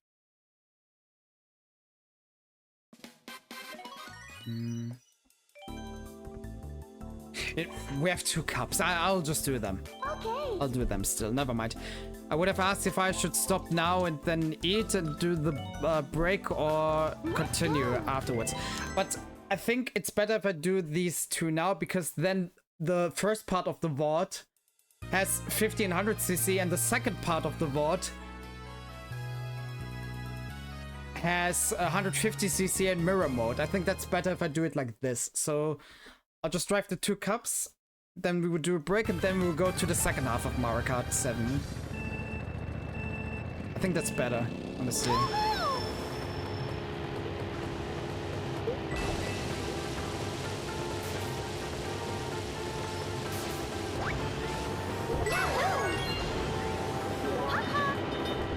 We have 2 cups. I'll just do them. Okay. I'll do them still. Never mind. I would have asked if I should stop now and then eat and do the break or continue afterwards. But I think it's better if I do these 2 now, because then the first part of the VOD has 1500cc and the second part of the VOD has 150cc and mirror mode. I think that's better if I do it like this. So I'll just drive the 2 cups, then we would do a break, and then we will go to the second half of Mario Kart 7. I think that's better, honestly.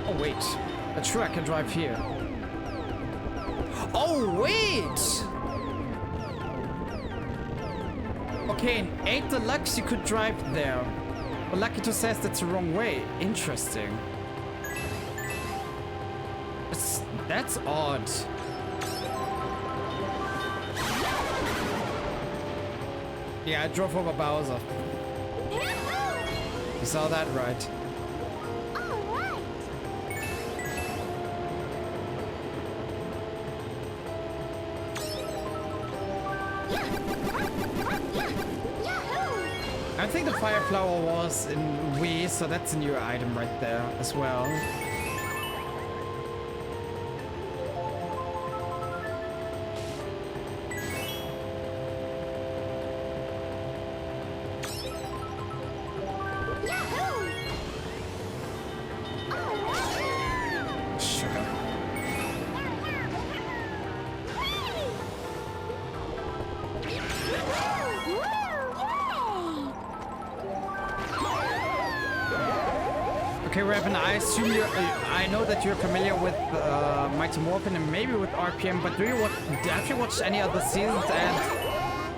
Oh wait, that's true, I can drive here. Oh wait! Okay, in 8 Deluxe you could drive there. But Lucky2 says that's the wrong way. Interesting. That's odd. Yeah, I drove over Bowser. You saw that, right? I think the Fire Flower was in Wii, so that's a new item right there as well. Okay, Revan, I assume I know that you're familiar with Mighty Morphin and maybe with RPM, but have you watched any other seasons, and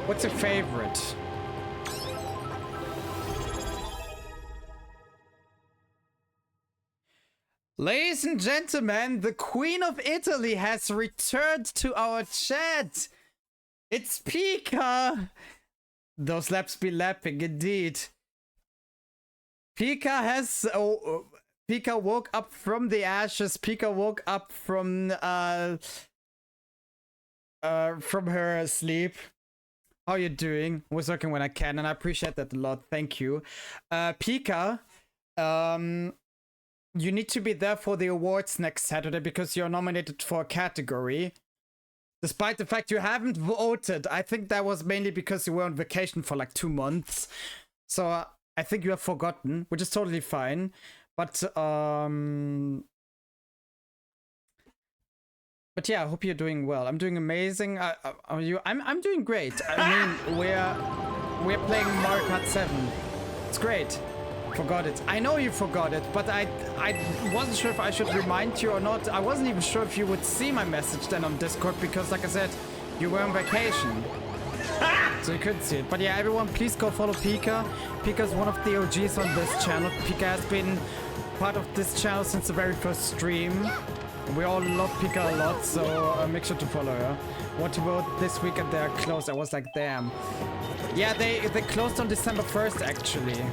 what's your favorite? Ladies and gentlemen, the Queen of Italy has returned to our chat. It's Pika. Those laps be lapping, indeed. Pika has Pika woke up from the ashes. Pika woke up from her sleep. How you doing? I was working when I can, and I appreciate that a lot. Thank you. Pika, you need to be there for the awards next Saturday because you're nominated for a category. Despite the fact you haven't voted. I think that was mainly because you were on vacation for like 2 months. So I think you have forgotten, which is totally fine. But yeah, I hope you're doing well. I'm doing amazing. I'm doing great. I mean, we're playing Mario Kart 7. It's great. Forgot it. I know you forgot it, but I wasn't sure if I should remind you or not. I wasn't even sure if you would see my message then on Discord because, like I said, you were on vacation. So you couldn't see it. But yeah, everyone, please go follow Pika. Pika is one of the OGs on this channel. Pika has been part of this channel since the very first stream. We all love Pika a lot, so make sure to follow her. What about this weekend? They're closed. I was like, damn. Yeah, they closed on December 1st, actually.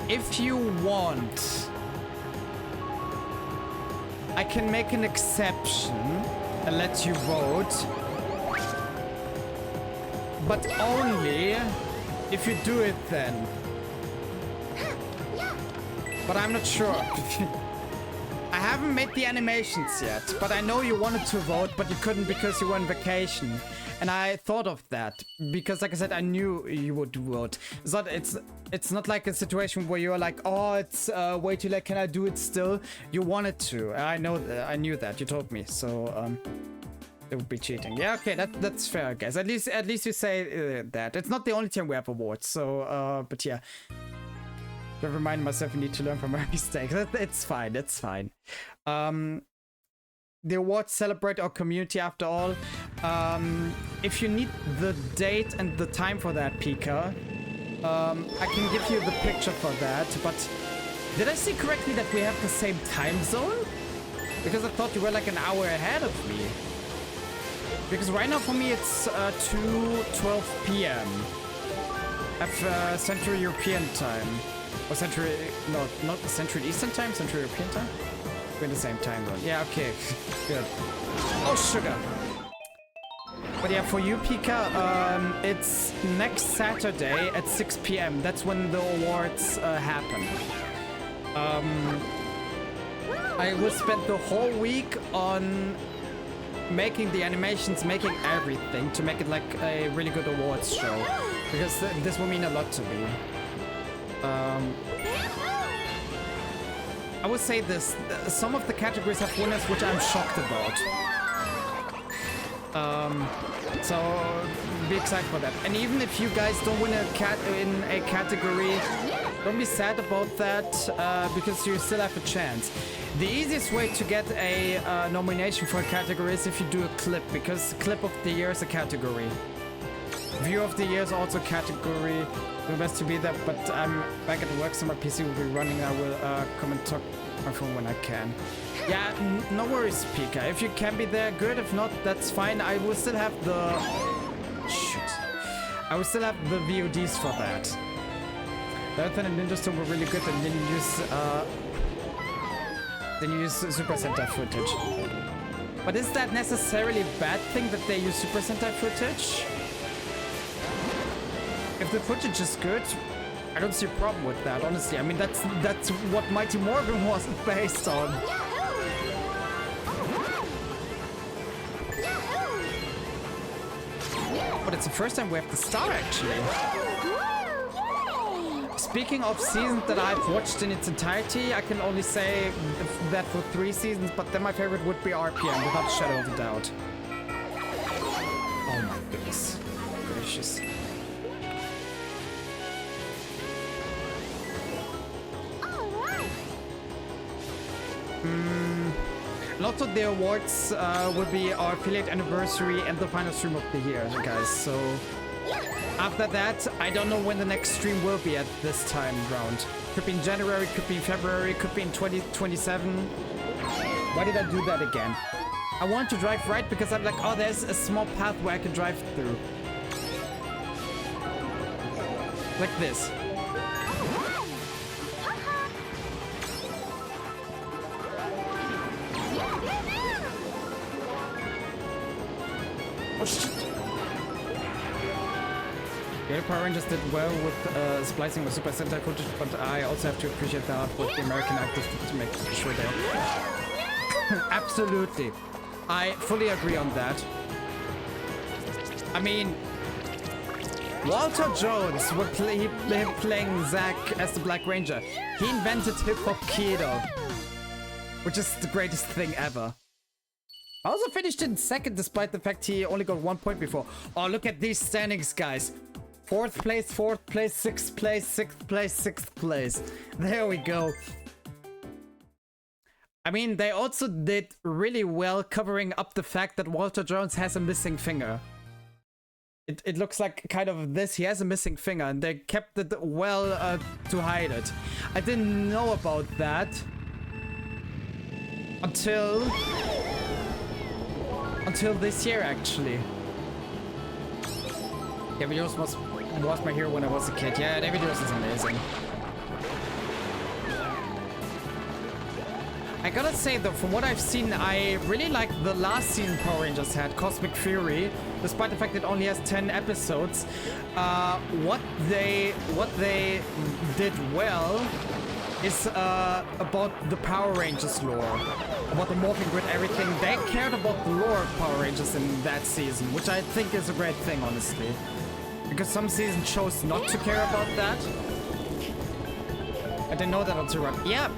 If you want, I can make an exception and let you vote, but only if you do it then. But I'm not sure. I haven't made the animations yet, but I know you wanted to vote, but you couldn't because you were on vacation. And I thought of that because, like I said, I knew you would vote. It's not like a situation where you're like, oh, it's way too late. Can I do it still? You wanted to. I knew that. You told me. So it would be cheating. Yeah, okay, that's fair, guys. At least you say that. It's not the only time we have awards. So, but yeah. I remind myself I need to learn from my mistakes. It's fine. It's fine. The awards celebrate our community after all. If you need the date and the time for that, Pika, I can give you the picture for that. But did I see correctly that we have the same time zone? Because I thought you were like an hour ahead of me. Because right now for me it's 2:12 p.m. at Central European time. Or Central, no, not Central Eastern time, Central European time? We're in the same time zone. Yeah, okay, good. Oh, sugar! But yeah, for you, Pika, it's next Saturday at 6 p.m. That's when the awards happen. I will spend the whole week on making the animations, making everything to make it like a really good awards show. Because this will mean a lot to me. I would say this, some of the categories have winners which I'm shocked about. So be excited for that. And even if you guys don't win in a category, don't be sad about that, because you still have a chance. The easiest way to get a nomination for a category is if you do a clip, because clip of the year is a category. View of the year is also a category. Do best to be there, but I'm back at work, so my PC will be running. I will come and talk on my phone when I can. Yeah, no worries, Pika. If you can be there, good. If not, that's fine. I will still have the... Shoot. I will still have the VODs for that. The Earth and Ninja Storm were really good, and then you use Super Sentai footage. But is that necessarily a bad thing that they use Super Sentai footage? If the footage is good, I don't see a problem with that, honestly. I mean, that's what Mighty Morphin was based on. But it's the first time we have the star, actually. Speaking of seasons that I've watched in its entirety, I can only say that for 3 seasons, but then my favorite would be RPM, without a shadow of a doubt. Oh my goodness gracious. Lots of the awards will be our affiliate anniversary and the final stream of the year, guys. So after that, I don't know when the next stream will be at this time round. Could be in January, could be in February, could be in 2027. Why did I do that again? I want to drive right because I'm like, oh, there's a small path where I can drive through. Like this. Oh shit! Yeah, Power Rangers did well with splicing with Super Sentai footage, but I also have to appreciate the hard work the American actors to make sure they are. Absolutely. I fully agree on that. I mean, Walter Jones would playing Zack as the Black Ranger. He invented hip-hop Kido, which is the greatest thing ever. I also finished in second despite the fact he only got 1 point before. Oh, look at these standings, guys. 4th place, 4th place, 6th place, 6th place, 6th place. There we go. I mean, they also did really well covering up the fact that Walter Jones has a missing finger. It looks like kind of this. He has a missing finger and they kept it well to hide it. I didn't know about that until this year, actually. David Jones was my hero when I was a kid. Yeah, David Jones is amazing. I gotta say though, from what I've seen, I really like the last season Power Rangers had, Cosmic Fury, despite the fact it only has 10 episodes. What they did well is about the Power Rangers lore, about the morphing grid, everything. They cared about the lore of Power Rangers in that season, which I think is a great thing, honestly. Because some seasons chose not to care about that. I didn't know that until right. Yeah,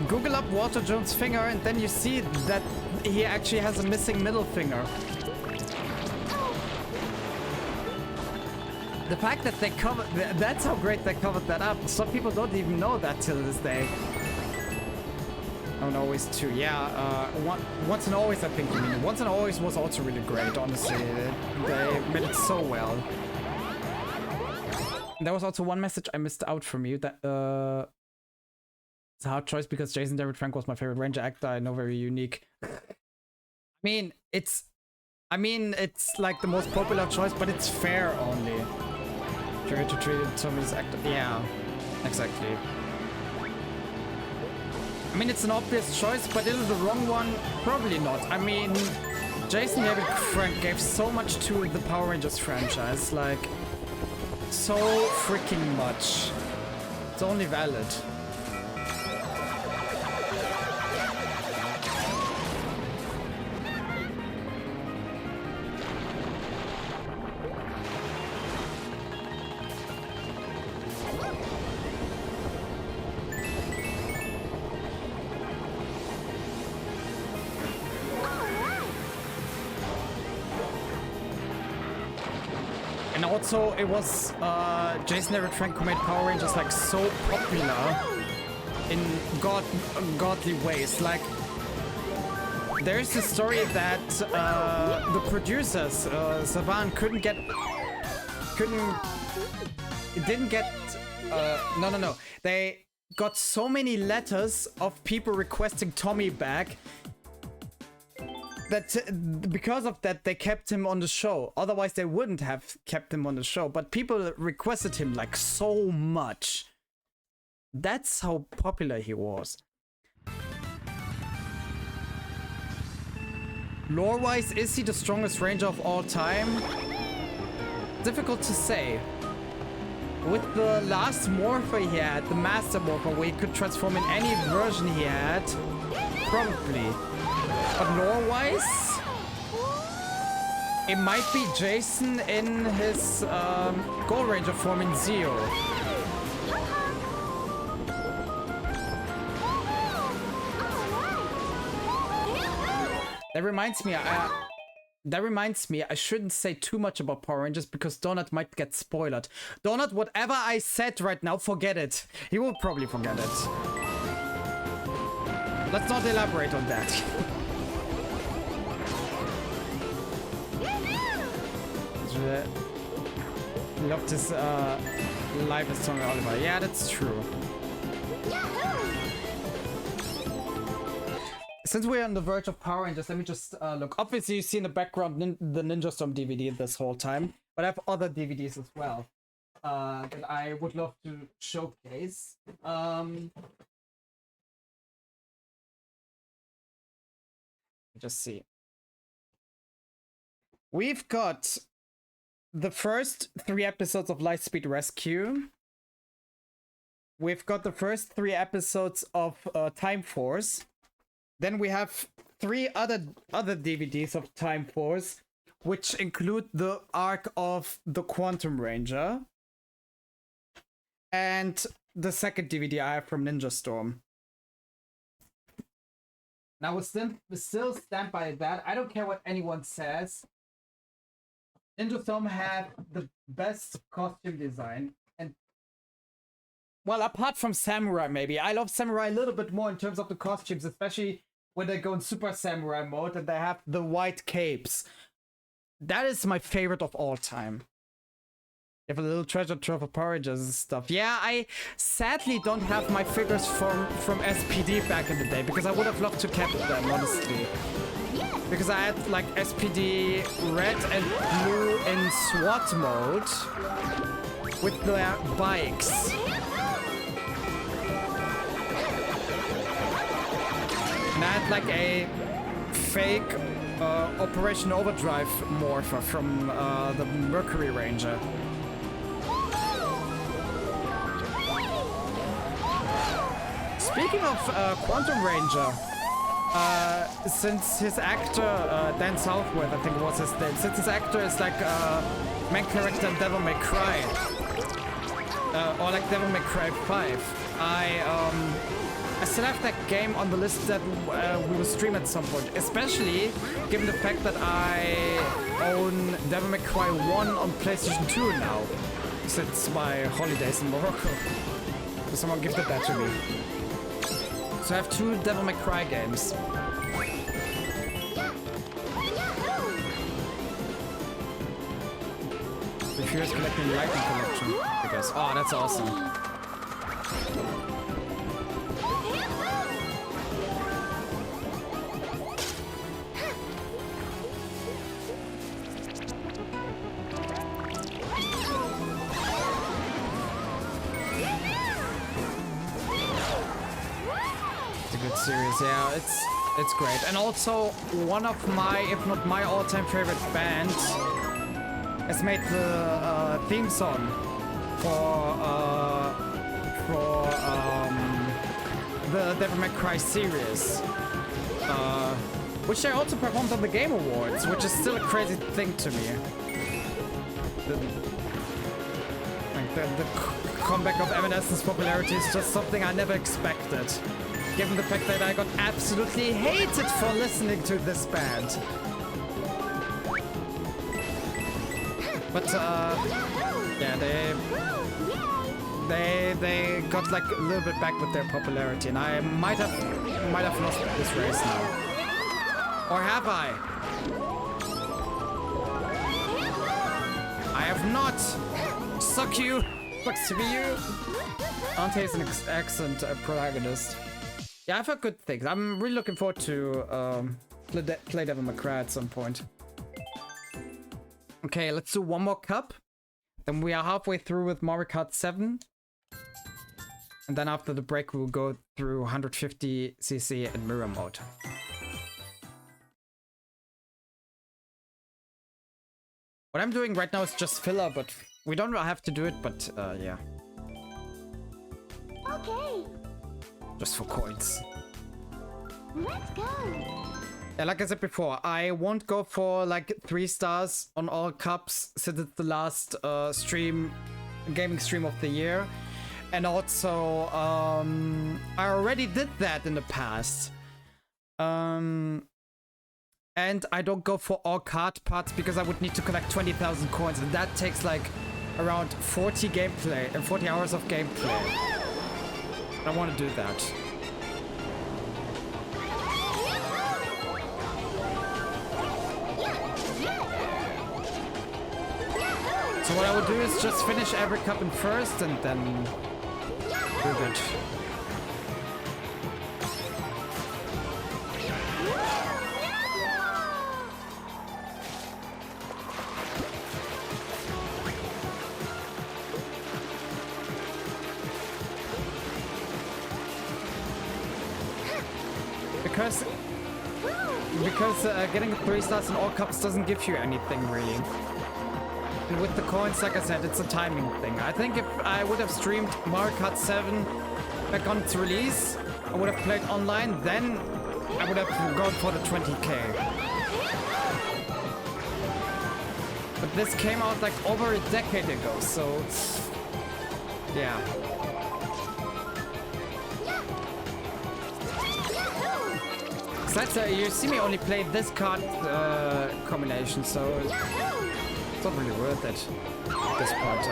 Google up Walter Jones' finger and then you see that he actually has a missing middle finger. The fact that they covered, that's how great they covered that up. Some people don't even know that till this day. Oh, and Always too. Yeah, Once and Always, I think you mean. Once and Always was also really great, honestly. They made it so well. There was also one message I missed out from you that it's a hard choice because Jason David Frank was my favorite Ranger actor. I know, very unique. I mean, it's like the most popular choice, but it's fair only. Trigger to treat Tommy's actor. Yeah, exactly. I mean, it's an obvious choice, but is it the wrong one? Probably not. I mean, Jason David Frank gave so much to the Power Rangers franchise, like, so freaking much. It's only valid. And also, it was Jason David Frank who made Power Rangers like so popular in godly ways. Like, there's the story that the producers, Saban, no. They got so many letters of people requesting Tommy back that because of that they kept him on the show. Otherwise they wouldn't have kept him on the show, but people requested him like so much. That's how popular he was. Lore-wise, is he the strongest Ranger of all time? Difficult to say. With the last Morpher he had, the Master Morpher, where he could transform in any version he had, probably. But lore-wise, it might be Jason in his Gold Ranger form in Zeo. That reminds me, I shouldn't say too much about Power Rangers because Donut might get spoiled. Donut, whatever I said right now, forget it. He will probably forget it. Let's not elaborate on that. Love this live is song Oliver. Yeah, that's true. Since we're on the verge of Power Rangers, let me just look. Obviously, you see in the background the Ninja Storm DVD this whole time, but I have other DVDs as well that I would love to showcase. Just see. We've got the first 3 episodes of Lightspeed Rescue. We've got the first 3 episodes of Time Force. Then we have 3 other DVDs of Time Force, which include the arc of the Quantum Ranger. And the second DVD I have from Ninja Storm. Now we still stand by that. I don't care what anyone says. Ninja Storm had the best costume design. And, well, apart from Samurai, maybe. I love Samurai a little bit more in terms of the costumes, especially when they go in Super Samurai mode and they have the white capes. That is my favorite of all time. You have a little treasure trove of Power Rangers and stuff. Yeah, I sadly don't have my figures from SPD back in the day, because I would have loved to keep them, honestly. Because I had like SPD red and blue in SWAT mode with their bikes. And I had like a fake Operation Overdrive morpher from the Mercury Ranger. Speaking of Quantum Ranger, since his actor, Dan Southworth, I think was his name, since his actor is like main character in Devil May Cry, or like Devil May Cry 5, I still have that game on the list that we will stream at some point, especially given the fact that I own Devil May Cry 1 on PlayStation 2 now, since my holidays in Morocco. So someone gifted that to me. So I have 2 Devil May Cry games. If you're collecting the Lightning Collection, I guess. Oh, that's awesome. Series, yeah, it's great, and also one of my, if not my all-time favorite band, has made the theme song for the Devil May Cry series, which they also performed on the Game Awards, which is still a crazy thing to me. The comeback of Evanescence's popularity is just something I never expected. Given the fact that I got absolutely hated for listening to this band. But yeah, they got like a little bit back with their popularity, and I might have lost this race now. Or have I? I have not. Suck you. Sucks to be you. Ante is an excellent protagonist. Yeah, I've heard good things. I'm really looking forward to play Devil May Cry at some point. Okay, let's do one more cup. Then we are halfway through with Mario Kart 7. And then after the break, we'll go through 150cc and mirror mode. What I'm doing right now is just filler, but we don't have to do it, but yeah. Okay. Just for coins. Let's go. Yeah, like I said before, I won't go for like 3 stars on all cups since it's the last gaming stream of the year. And also, I already did that in the past. And I don't go for all card parts because I would need to collect 20,000 coins, and that takes like around 40 hours of gameplay. I want to do that. So what I would do is just finish every cup in first and then do good. Because getting 3 stars in all cups doesn't give you anything really. And with the coins, like I said, it's a timing thing. I think if I would have streamed Mario Kart 7 back on its release, I would have played online, then I would have gone for the 20k. But this came out like over a decade ago, so yeah. Besides, you see me only play this card combination, so it's not really worth it at this point.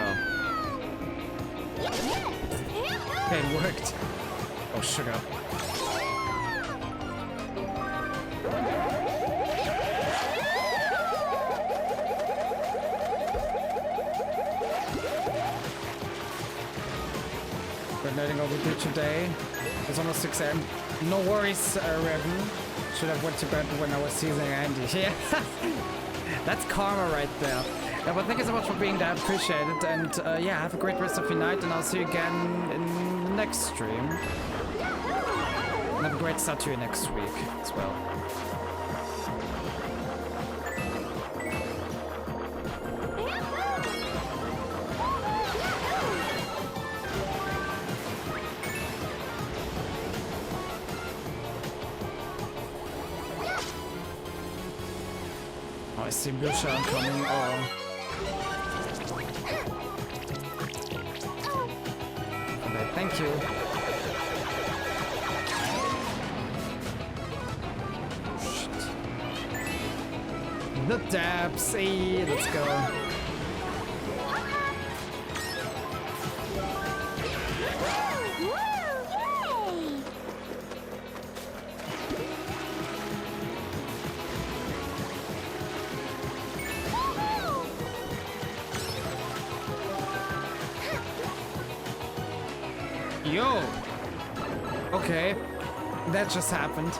Okay, it worked. Oh, sugar. We're letting over do today. It's almost 6 AM. No worries, Revan. Should have went to bed when I was seasoning Andy. Yeah, that's karma right there. Yeah, but thank you so much for being there. I appreciate it. And yeah, have a great rest of your night, and I'll see you again in the next stream. And have a great start to your next week as well. see blue shell coming. Oh. Okay, thank you. Shit. The dabs. Hey, let's go. Yo! Okay, that just happened.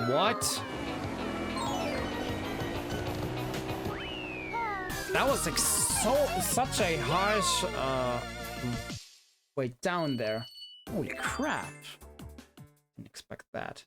What? That was like such a harsh way down there. Holy crap. Didn't expect that.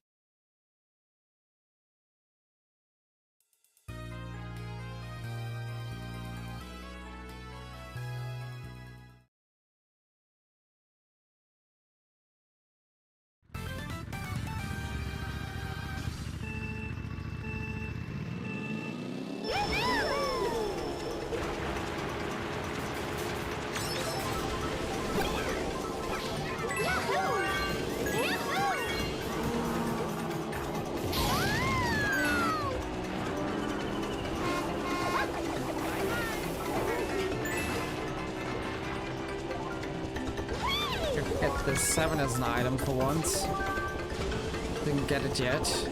Get the 7 as an item for once. Didn't get it yet.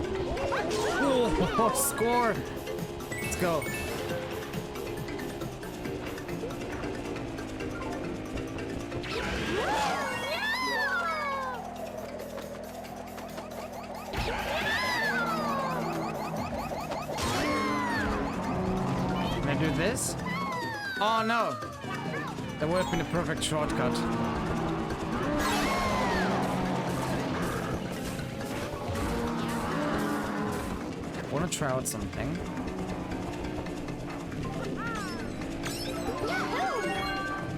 Oh, score! Let's go. Can I do this? Oh no! That would have been a perfect shortcut. I want to try out something.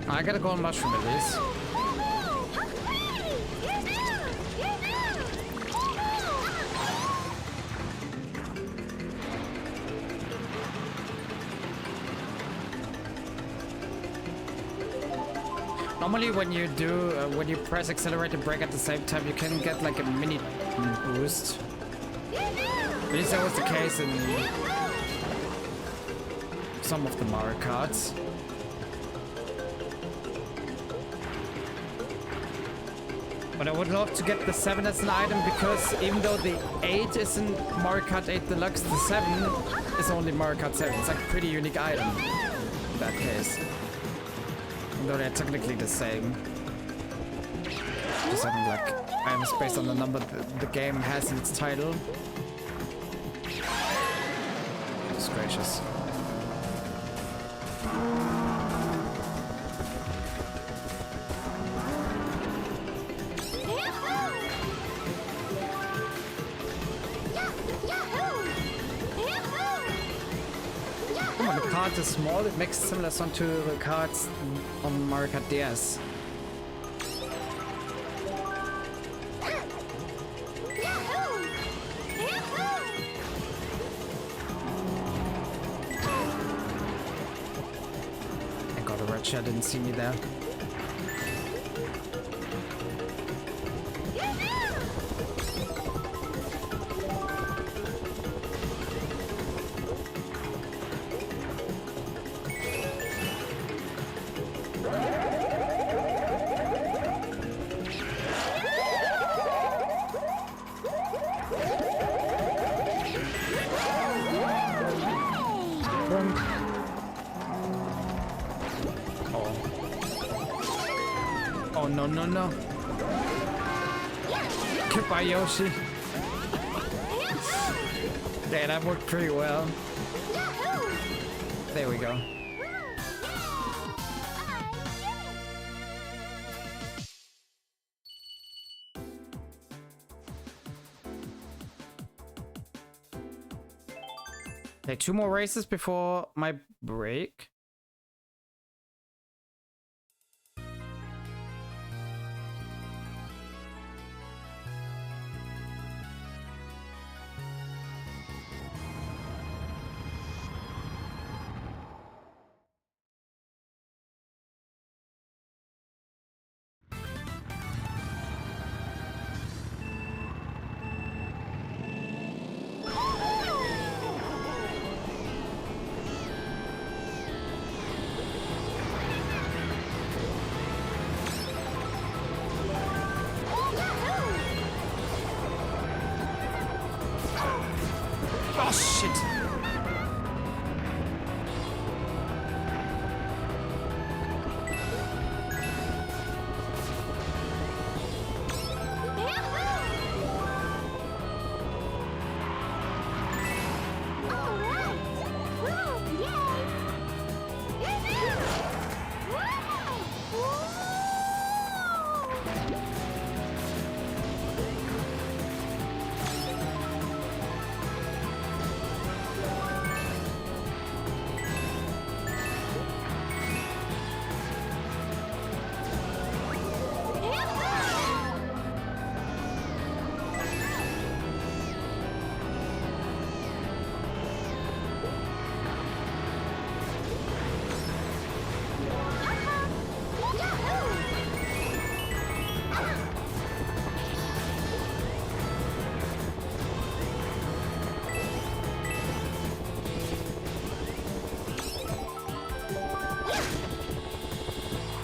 I gotta go on mushroom at least. Normally when you do, when you press accelerate and brake at the same time, you can get like a mini boost. At least that was the case in some of the Mario Karts. But I would love to get the 7 as an item because even though the 8 is in Mario Kart 8 Deluxe, the 7 is only Mario Kart 7. It's like a pretty unique item in that case. Even though they're technically the same. Just having like items based on the number the game has in its title. Goodness gracious. Oh, the cart is small. It makes a similar sound to the carts on Mario Kart DS. I got a red shell, didn't see me there. Oh no no no! Goodbye Yoshi. Yeah, that worked pretty well. There we go. Okay, 2 more races before my break. Oh shit!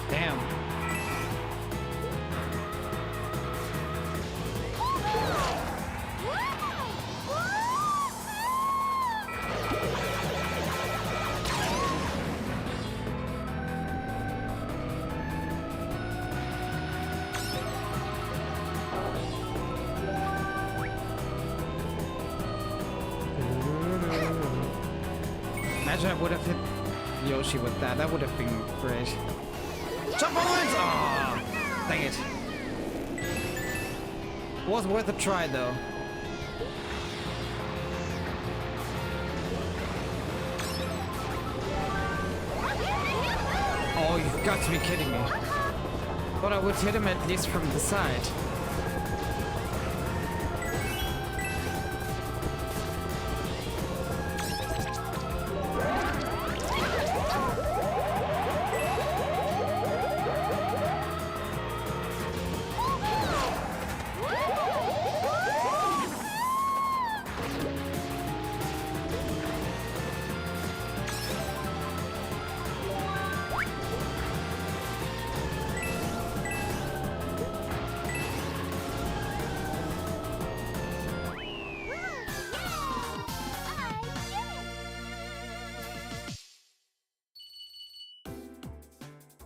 Damn. Imagine I would have hit Yoshi with that. That would have been great. Jump points! Ah, dang it. Was worth a try though. Oh, you've got to be kidding me. Thought I would hit him at least from the side.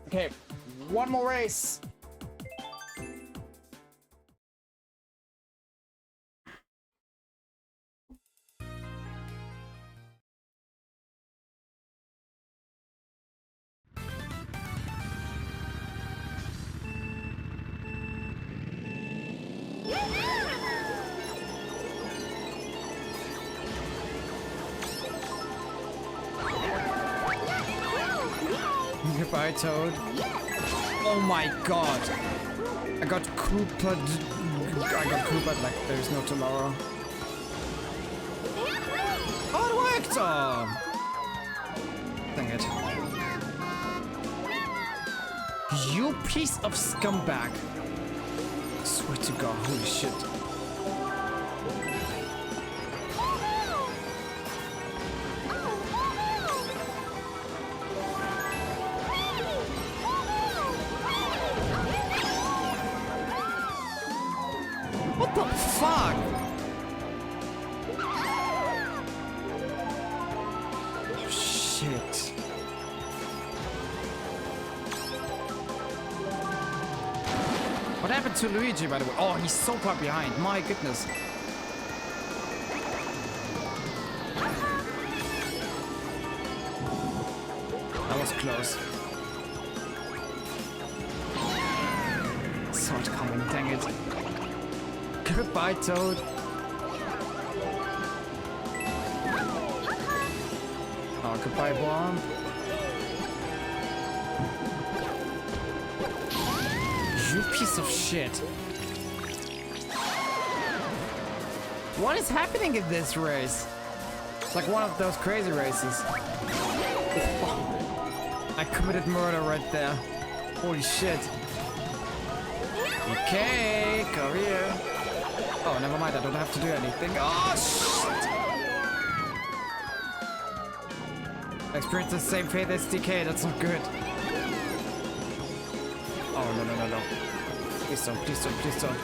Okay, one more race. Goodbye, Toad. Oh my god. I got Koopa. I got Koopa like there's no tomorrow. Oh, it worked! Oh. Dang it. You piece of scumbag. Swear to God, holy shit. What the fuck? Oh, shit. What happened to Luigi, by the way? Oh, he's so far behind. My goodness. That was close. Saw it coming, dang it. Goodbye, Toad. Oh, goodbye, bomb. You piece of shit. What is happening in this race? It's like one of those crazy races. I committed murder right there. Holy shit. Okay, come here. Oh, never mind. I don't have to do anything. Oh, shit. I experienced the same fate as DK. That's not good. Oh, no, no, no, no. Please don't, please don't, please don't.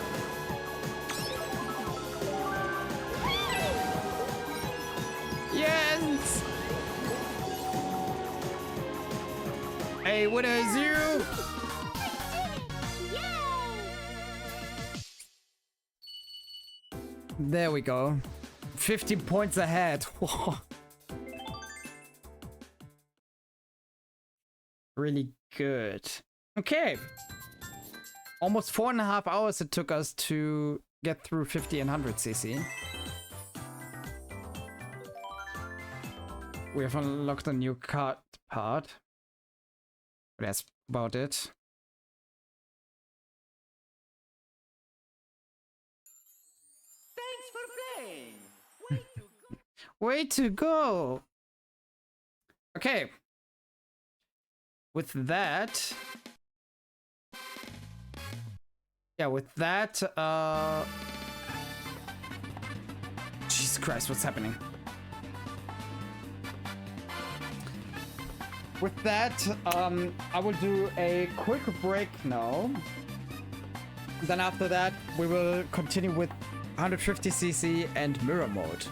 Yes! Hey, winner is you! There we go. 50 points ahead. Really good. Okay. Almost 4.5 hours it took us to get through 50 and 100 CC. We have unlocked a new card part. That's about it. Thanks for playing. Way to go. Way to go! Okay. With that... Yeah, with that, Jesus Christ, what's happening? With that, I will do a quick break now. Then after that, we will continue with 150cc and mirror mode.